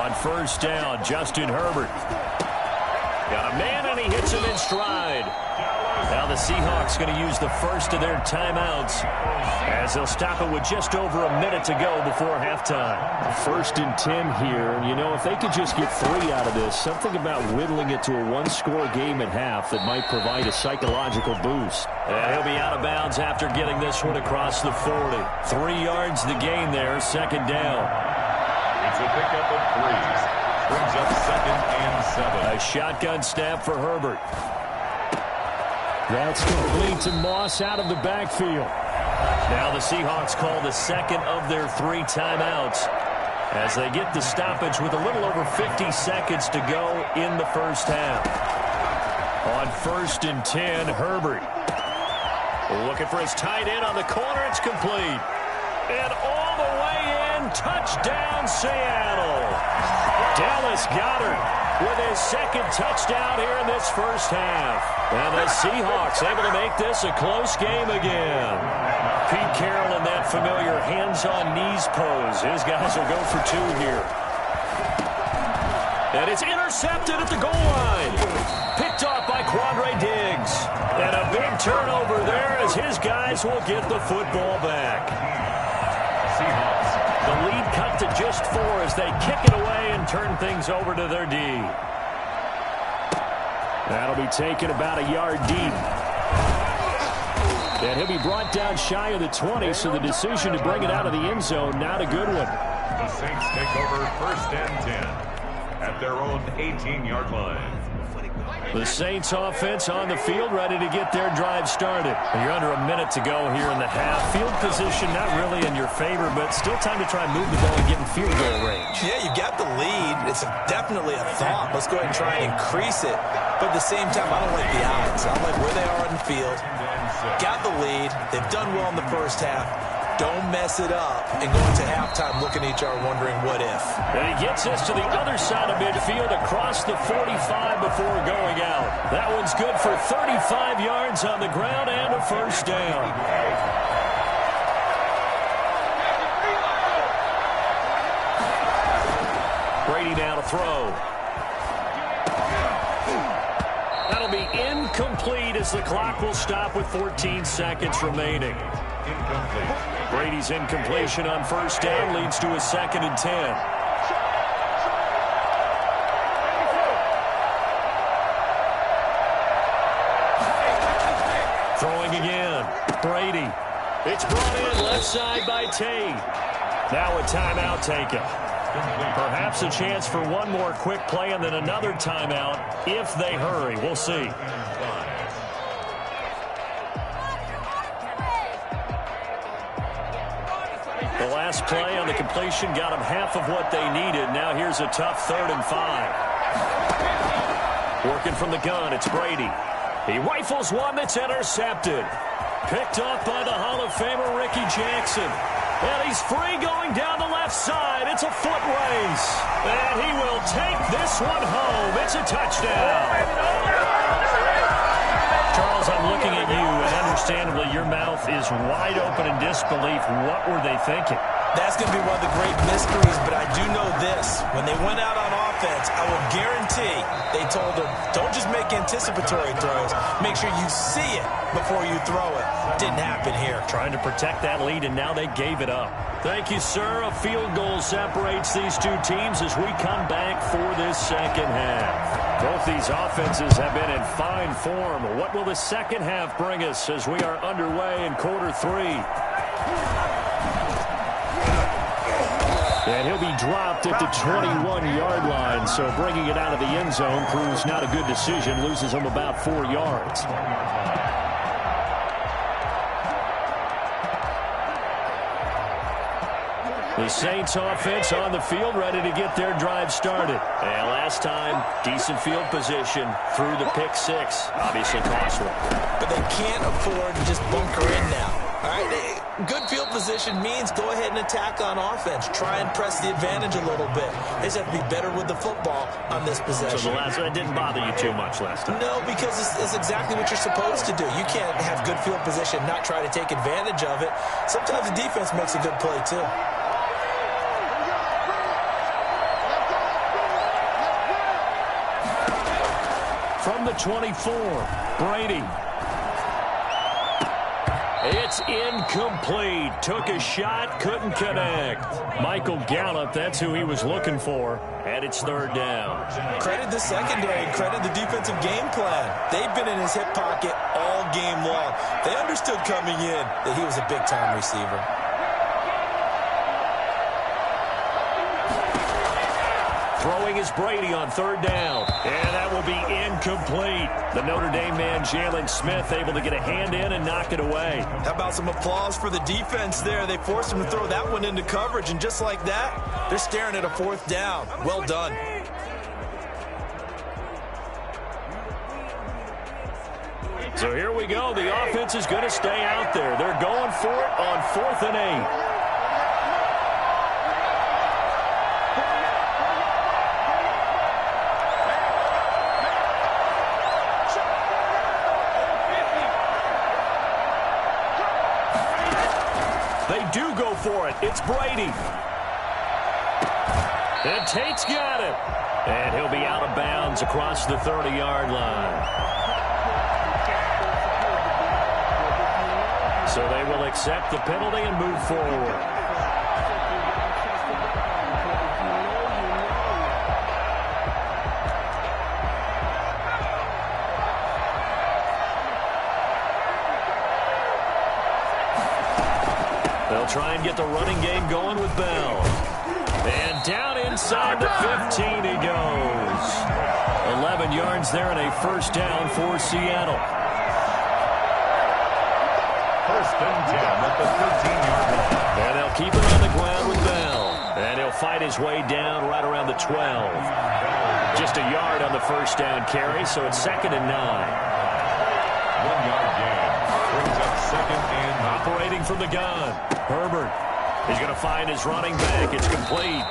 F: On first down, Justin Herbert. Got a man, and he hits him in stride. Now the Seahawks going to use the first of their timeouts as they'll stop it with just over a minute to go before halftime.
G: 1st and 10 here. And, you know, if they could just get 3 out of this, something about whittling it to a one-score game at half that might provide a psychological boost.
F: And he'll be out of bounds after getting this one across the 40. 3 yards the gain there, 2nd down.
D: It's a pickup of 3. Brings up 2nd and 7.
F: A shotgun snap for Herbert.
G: That's complete to Moss out of the backfield.
F: Now the Seahawks call the second of their 3 timeouts as they get the stoppage with a little over 50 seconds to go in the first half. On 1st and 10, Herbert. Looking for his tight end on the corner. It's complete. And all the way in, touchdown Seattle. Dallas Goedert with his second touchdown here in this first half. And the Seahawks able to make this a close game again. Pete Carroll in that familiar hands-on-knees pose. His guys will go for 2 here. And it's intercepted at the goal line. Picked off by Quandre Diggs. And a big turnover there as his guys will get the football back. Seahawks. The lead cut to just 4 as they kick it away and turn things over to their D. That'll be taken about a yard deep. And he'll be brought down shy of the 20, so the decision to bring it out of the end zone, not a good one.
D: The Saints take over 1st and 10 at their own 18-yard line.
F: The Saints offense on the field, ready to get their drive started. You're under a minute to go here in the half. Field position not really in your favor, but still time to try and move the ball and get in field goal range.
E: Yeah, you got the lead. It's definitely a thought. Let's go ahead and try and increase it. But at the same time, I don't like the odds. I like where they are on the field. Got the lead. They've done well in the first half. Don't mess it up and go into halftime looking at each other wondering what if.
F: And he gets us to the other side of midfield across the 45 before going out. That one's good for 35 yards on the ground and a first down. Brady now to throw. That'll be incomplete as the clock will stop with 14 seconds remaining.
D: Incomplete.
F: Brady's incompletion on first down leads to a 2nd and 10. Throwing again. Brady. It's brought in left side by Tate. Now a timeout taken. Perhaps a chance for one more quick play and then another timeout if they hurry. We'll see. The last play on the completion got them half of what they needed. Now here's a tough 3rd and 5. Working from the gun, it's Brady. He rifles one that's intercepted. Picked up by the Hall of Famer Ricky Jackson. And he's free going down the left side. It's a foot race. And he will take this one home. It's a touchdown. Charles, I'm looking at you, and understandably your mouth is wide open in disbelief. What were they thinking?
E: That's going to be one of the great mysteries, but I do know this. When they went out on offense, I will guarantee they told them, don't just make anticipatory throws. Make sure you see it before you throw it. Didn't happen here.
F: Trying to protect that lead, and now they gave it up. Thank you, sir. A field goal separates these two teams as we come back for this second half. Both these offenses have been in fine form. What will the second half bring us as we are underway in quarter 3? And he'll be dropped at the 21-yard line, so bringing it out of the end zone proves not a good decision, loses him about 4 yards. The Saints offense on the field, ready to get their drive started. And last time, decent field position through the pick 6. Obviously costly.
E: But they can't afford to just bunker in now. All right, good field position means go ahead and attack on offense. Try and press the advantage a little bit. They just have to be better with the football on this possession.
F: So that didn't bother you too much last time?
E: No, because it's exactly what you're supposed to do. You can't have good field position, not try to take advantage of it. Sometimes the defense makes a good play, too.
F: From the 24, Brady. It's incomplete. Took a shot, couldn't connect. Michael Gallup, that's who he was looking for. And it's 3rd down.
E: Credit the secondary, credit the defensive game plan. They've been in his hip pocket all game long. They understood coming in that he was a big-time receiver.
C: Throwing is Brady on third down. And that will be incomplete. The Notre Dame man, Jalen Smith, able to get a hand in and knock it away.
E: How about some applause for the defense there? They forced him to throw that one into coverage, and just like that, they're staring at a fourth down. Well done.
C: So here we go. The offense is going to stay out there. They're going for it on 4th and 8. They do go for it. It's Brady. And Tate's got it. And he'll be out of bounds across the 30-yard line. So they will accept the penalty and move forward. They'll try and get the running game going with Bell. And down inside the 15 he goes. 11 yards there and a first down for Seattle.
D: First and 10 at the 13-yard line.
C: And they'll keep it on the ground with Bell. And he'll fight his way down right around the 12. Just a yard on the first down carry, so it's 2nd and 9.
D: 1-yard gain. Brings up 2nd and 9.
C: Operating from the gun. Herbert. He's going to find his running back. It's complete.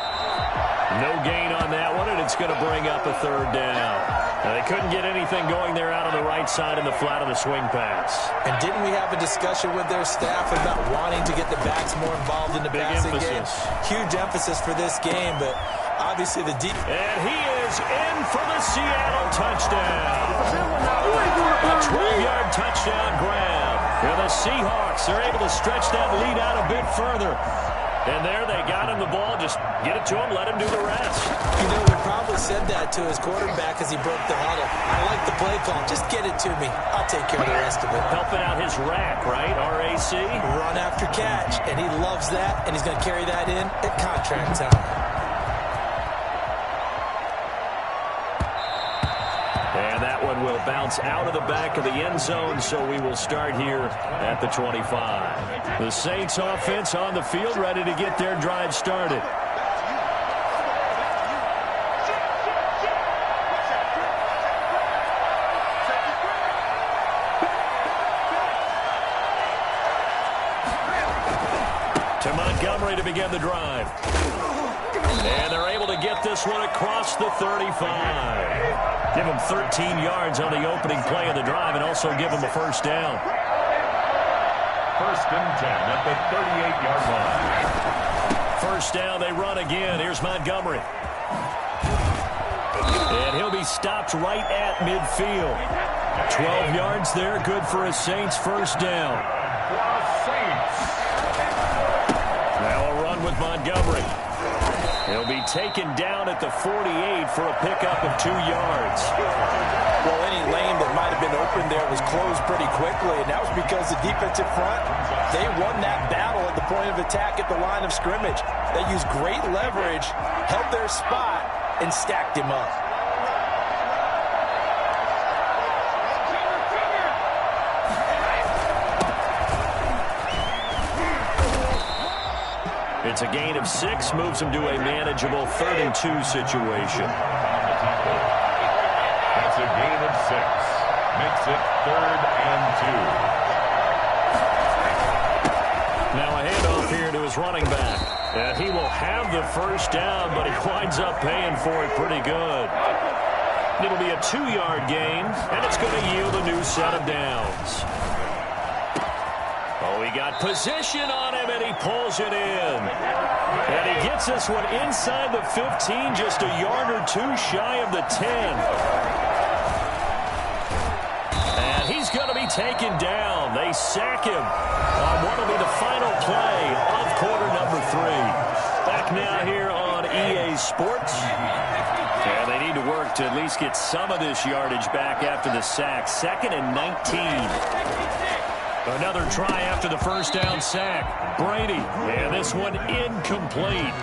C: No gain on that one, and it's going to bring up a 3rd down. Now, they couldn't get anything going there out on the right side in the flat of the swing pass.
E: And didn't we have a discussion with their staff about wanting to get the backs more involved in the passing game? Huge emphasis for this game, but obviously the deep.
C: And he is in for the Seattle touchdown. A 12-yard touchdown grab. And the Seahawks are able to stretch that lead out a bit further. And there they got him the ball. Just get it to him, let him do the rest.
E: You know, he probably said that to his quarterback as he broke the huddle. I like the play call. Just get it to me. I'll take care of the rest of it.
C: Helping out his rack, right? RAC.
E: Run after catch. And he loves that, and he's going to carry that in at contract time.
C: And that one will bounce out of the back of the end zone, so we will start here at the 25. The Saints offense on the field, ready to get their drive started. To Montgomery to begin the drive. And they're able to get this one across the 35. Give him 13 yards on the opening play of the drive and also give him a first down.
D: First and 10 at the 38-yard line.
C: First down, they run again. Here's Montgomery. And he'll be stopped right at midfield. 12 yards there, good for a Saints first down. Now a run with Montgomery. He'll be taken down at the 48 for a pickup of 2 yards.
E: Well, any lane that might have been open there was closed pretty quickly, and that was because the defensive front, they won that battle at the point of attack at the line of scrimmage. They used great leverage, held their spot, and stacked him up.
C: It's a gain of 6, moves him to a manageable 3rd and 2 situation.
D: That's a gain of 6. Makes it 3rd and 2.
C: Now a handoff here to his running back. And he will have the first down, but he winds up paying for it pretty good. It'll be a 2-yard gain, and it's going to yield a new set of downs. Oh, he got position on him, and he pulls it in. And he gets this one inside the 15, just a yard or 2 shy of the 10. And he's going to be taken down. They sack him on what will be the final play of quarter number 3. Back now here on EA Sports. And they need to work to at least get some of this yardage back after the sack. 2nd and 19.
F: Another try after the first down sack. Brady, and this one incomplete.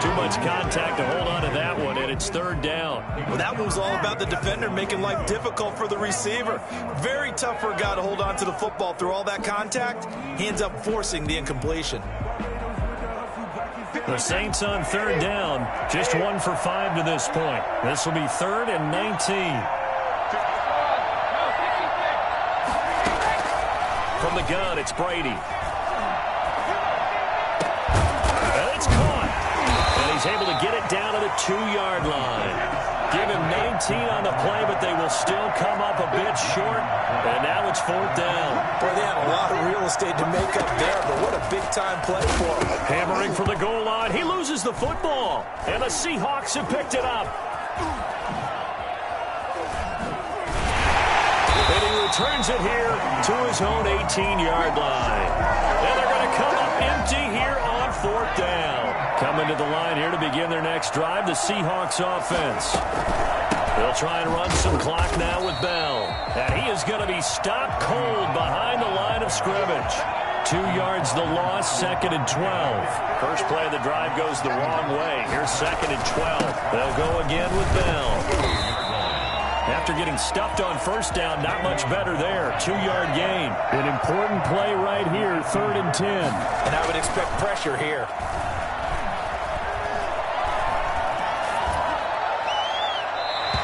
F: Too much contact to hold on to that one, and it's third down.
E: Well, that one was all about the defender making life difficult for the receiver. Very tough for a guy to hold on to the football through all that contact. He ends up forcing the incompletion.
F: The Saints on third down, just 1 for 5 to this point. This will be 3rd and 19. From the gun, it's Brady. And it's caught. And he's able to get it down to the 2-yard line. Give him 19 on the play, but they will still come up a bit short. And now it's 4th down.
E: Boy, they had a lot of real estate to make up there, but what a big-time play for him.
F: Hammering from the goal line. He loses the football. And the Seahawks have picked it up. And he returns it here to his own 18-yard line. And they're going to come up empty here on 4th down. Coming to the line here to begin their next drive, the Seahawks offense. They'll try and run some clock now with Bell. And he is going to be stopped cold behind the line of scrimmage. 2 yards the loss, 2nd and 12. First play of the drive goes the wrong way. Here's 2nd and 12. They'll go again with Bell. After getting stuffed on first down, not much better there. 2-yard gain.
G: An important play right here, 3rd and 10.
E: And I would expect pressure here.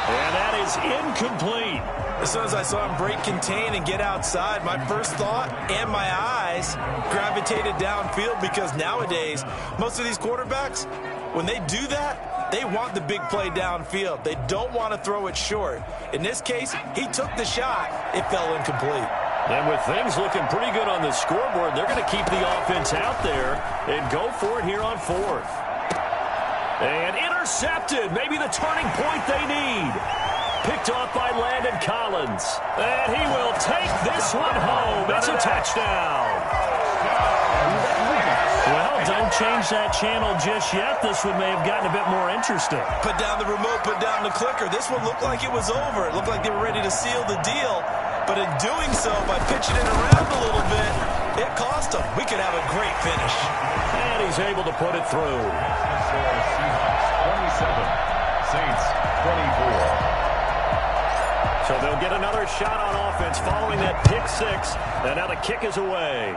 F: And that is incomplete.
E: As soon as I saw him break contain and get outside, my first thought and my eyes gravitated downfield, because nowadays, most of these quarterbacks, when they do that, they want the big play downfield. They don't want to throw it short. In this case, he took the shot. It fell incomplete.
F: And with things looking pretty good on the scoreboard, they're going to keep the offense out there and go for it here on 4th. And intercepted. Maybe the turning point they need. Picked off by Landon Collins. And he will take this one home. It's a touchdown. Well, don't change that channel just yet. This one may have gotten a bit more interesting.
E: Put down the remote, put down the clicker. This one looked like it was over. It looked like they were ready to seal the deal. But in doing so, by pitching it around a little bit, it cost them. We could have a great finish.
F: And he's able to put it through.
D: Seahawks 27, Saints 24.
F: So they'll get another shot on offense following that pick 6. And now the kick is away.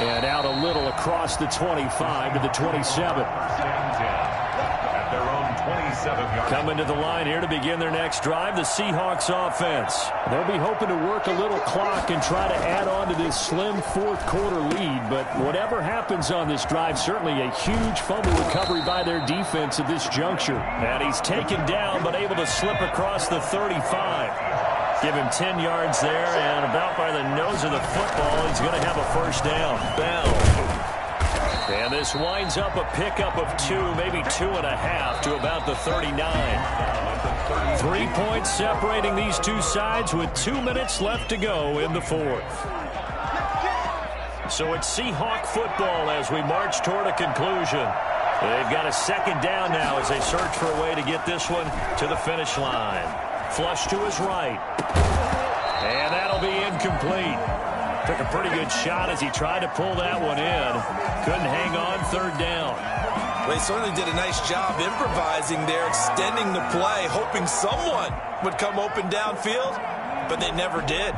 F: And out a little across the 25 to the 27.
D: At their own 27-yard.
F: Coming to the line here to begin their next drive, the Seahawks offense.
G: They'll be hoping to work a little clock and try to add on to this slim 4th quarter lead. But whatever happens on this drive, certainly a huge fumble recovery by their defense at this juncture.
F: And he's taken down but able to slip across the 35. Give him 10 yards there, and about by the nose of the football, he's going to have a first down. Bell. And this winds up a pickup of 2, maybe 2.5 to about the 39. 3 points separating these two sides with 2 minutes left to go in the 4th. So it's Seahawk football as we march toward a conclusion. They've got a 2nd down now as they search for a way to get this one to the finish line. Flush to his right. And that'll be incomplete. Took a pretty good shot as he tried to pull that one in. Couldn't hang on 3rd down.
E: They certainly did a nice job improvising there, extending the play, hoping someone would come open downfield, but they never did.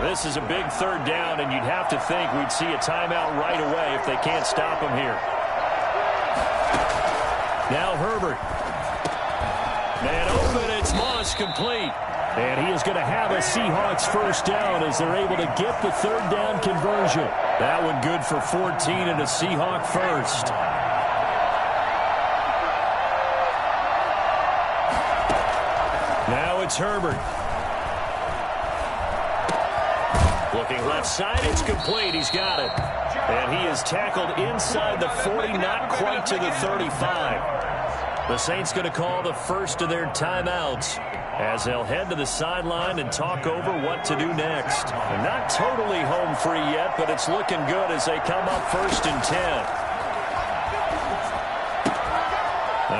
F: This is a big 3rd down, and you'd have to think we'd see a timeout right away if they can't stop him here. Now Herbert. Man open, it's Moss complete.
G: And he is going to have a Seahawks first down as they're able to get the 3rd down conversion.
F: That one good for 14 and a Seahawk first. Now it's Herbert. Looking left side, it's complete. He's got it. And he is tackled inside the 40, not quite to the 35. The Saints going to call the first of their timeouts. as they'll head to the sideline and talk over what to do next. They're not totally home free yet, but it's looking good as they come up 1st and 10.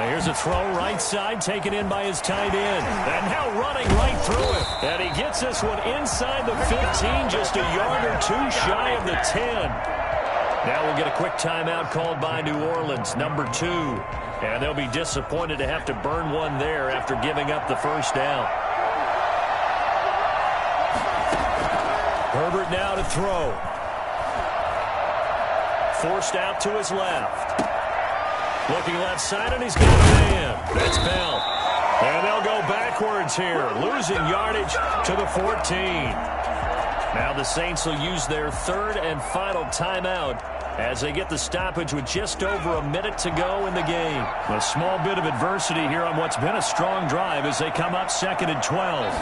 F: Here's a throw right side taken in by his tight end. And now running right through it. And he gets this one inside the 15, just a yard or two shy of the 10. Now we'll get a quick timeout called by New Orleans, number 2. And they'll be disappointed to have to burn one there after giving up the first down. Herbert now to throw. Forced out to his left. Looking left side, and he's got a man. That's Bell. And they'll go backwards here, losing yardage to the 14. Now the Saints will use their 3rd and final timeout as they get the stoppage with just over a minute to go in the game. A small bit of adversity here on what's been a strong drive as they come up 2nd and 12.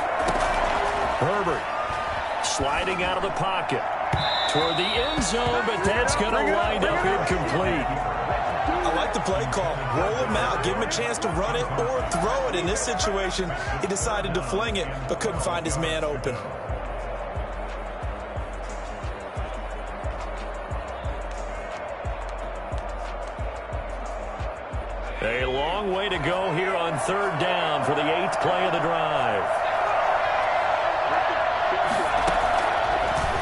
F: Herbert sliding out of the pocket toward the end zone, but that's going to wind up incomplete.
E: I like the play call. Roll him out. Give him a chance to run it or throw it. In this situation, he decided to fling it, but couldn't find his man open.
F: A long way to go here on 3rd down for the 8th play of the drive.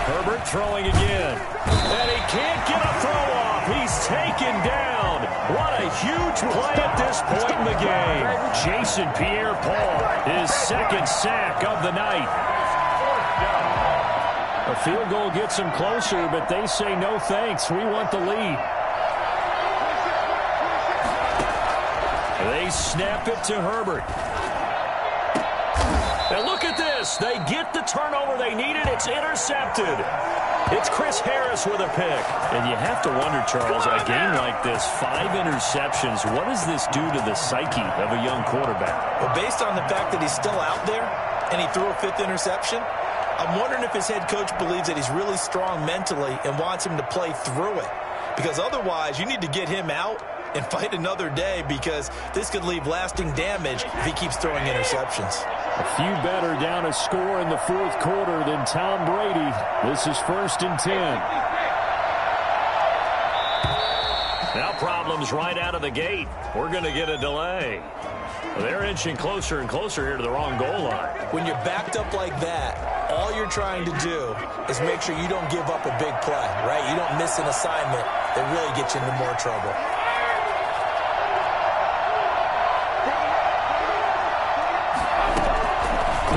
F: Herbert throwing again. And he can't get a throw off. He's taken down. What a huge play at this point in the game. Jason Pierre-Paul, his 2nd sack of the night. A field goal gets him closer, but they say no thanks. We want the lead. They snap it to Herbert. And look at this. They get the turnover they needed. It's intercepted. It's Chris Harris with a pick. And you have to wonder, Charles, a game like this, 5 interceptions, what does this do to the psyche of a young quarterback?
E: Well, based on the fact that he's still out there and he threw a 5th interception, I'm wondering if his head coach believes that he's really strong mentally and wants him to play through it. Because otherwise, you need to get him out and fight another day, because this could leave lasting damage if he keeps throwing interceptions.
G: A few better down a score in the 4th quarter than Tom Brady. This is 1st and 10.
F: Now problems right out of the gate. We're going to get a delay. They're inching closer and closer here to the wrong goal line.
E: When you're backed up like that, all you're trying to do is make sure you don't give up a big play, right? You don't miss an assignment that really gets you into more trouble.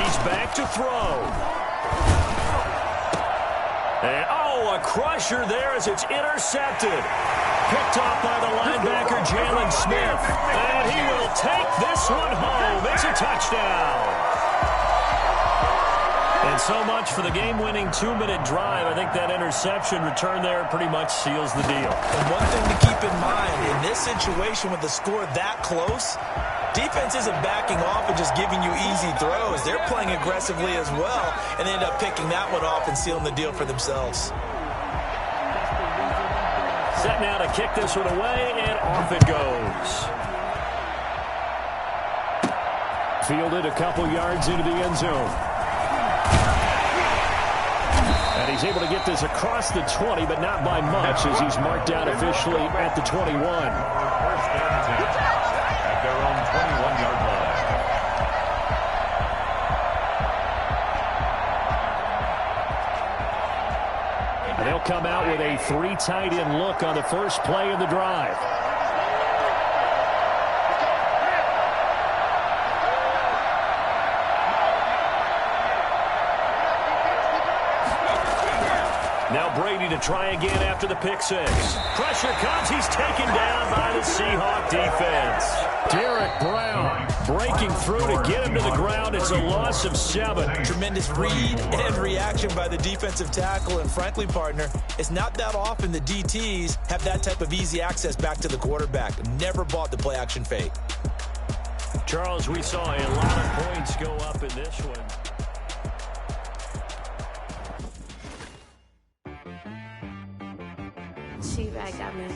F: He's back to throw. And, a crusher there as it's intercepted. Picked off by the linebacker, Jalen Smith. And he will take this one home. It's a touchdown. And so much for the game-winning 2-minute drive. I think that interception return there pretty much seals the deal.
E: And one thing to keep in mind, in this situation with the score that close, defense isn't backing off and just giving you easy throws. They're playing aggressively as well, and they end up picking that one off and sealing the deal for themselves.
F: Set now to kick this one away, and off it goes.
G: Fielded a couple yards into the end zone. And he's able to get this across the 20, but not by much, as he's marked out officially at the 21.
D: At their own 21-yard line.
G: And they'll come out with a 3 tight end look on the first play of the drive.
F: Now Brady to try again after the pick 6. Pressure comes. He's taken down by the Seahawk defense.
G: Derek Brown breaking through to get him to the ground. It's a loss of 7.
E: Tremendous read and reaction by the defensive tackle. And frankly, partner, it's not that often the DTs have that type of easy access back to the quarterback. Never bought the play-action fake.
F: Charles, we saw a lot of points go up in this one.
R: She back got me.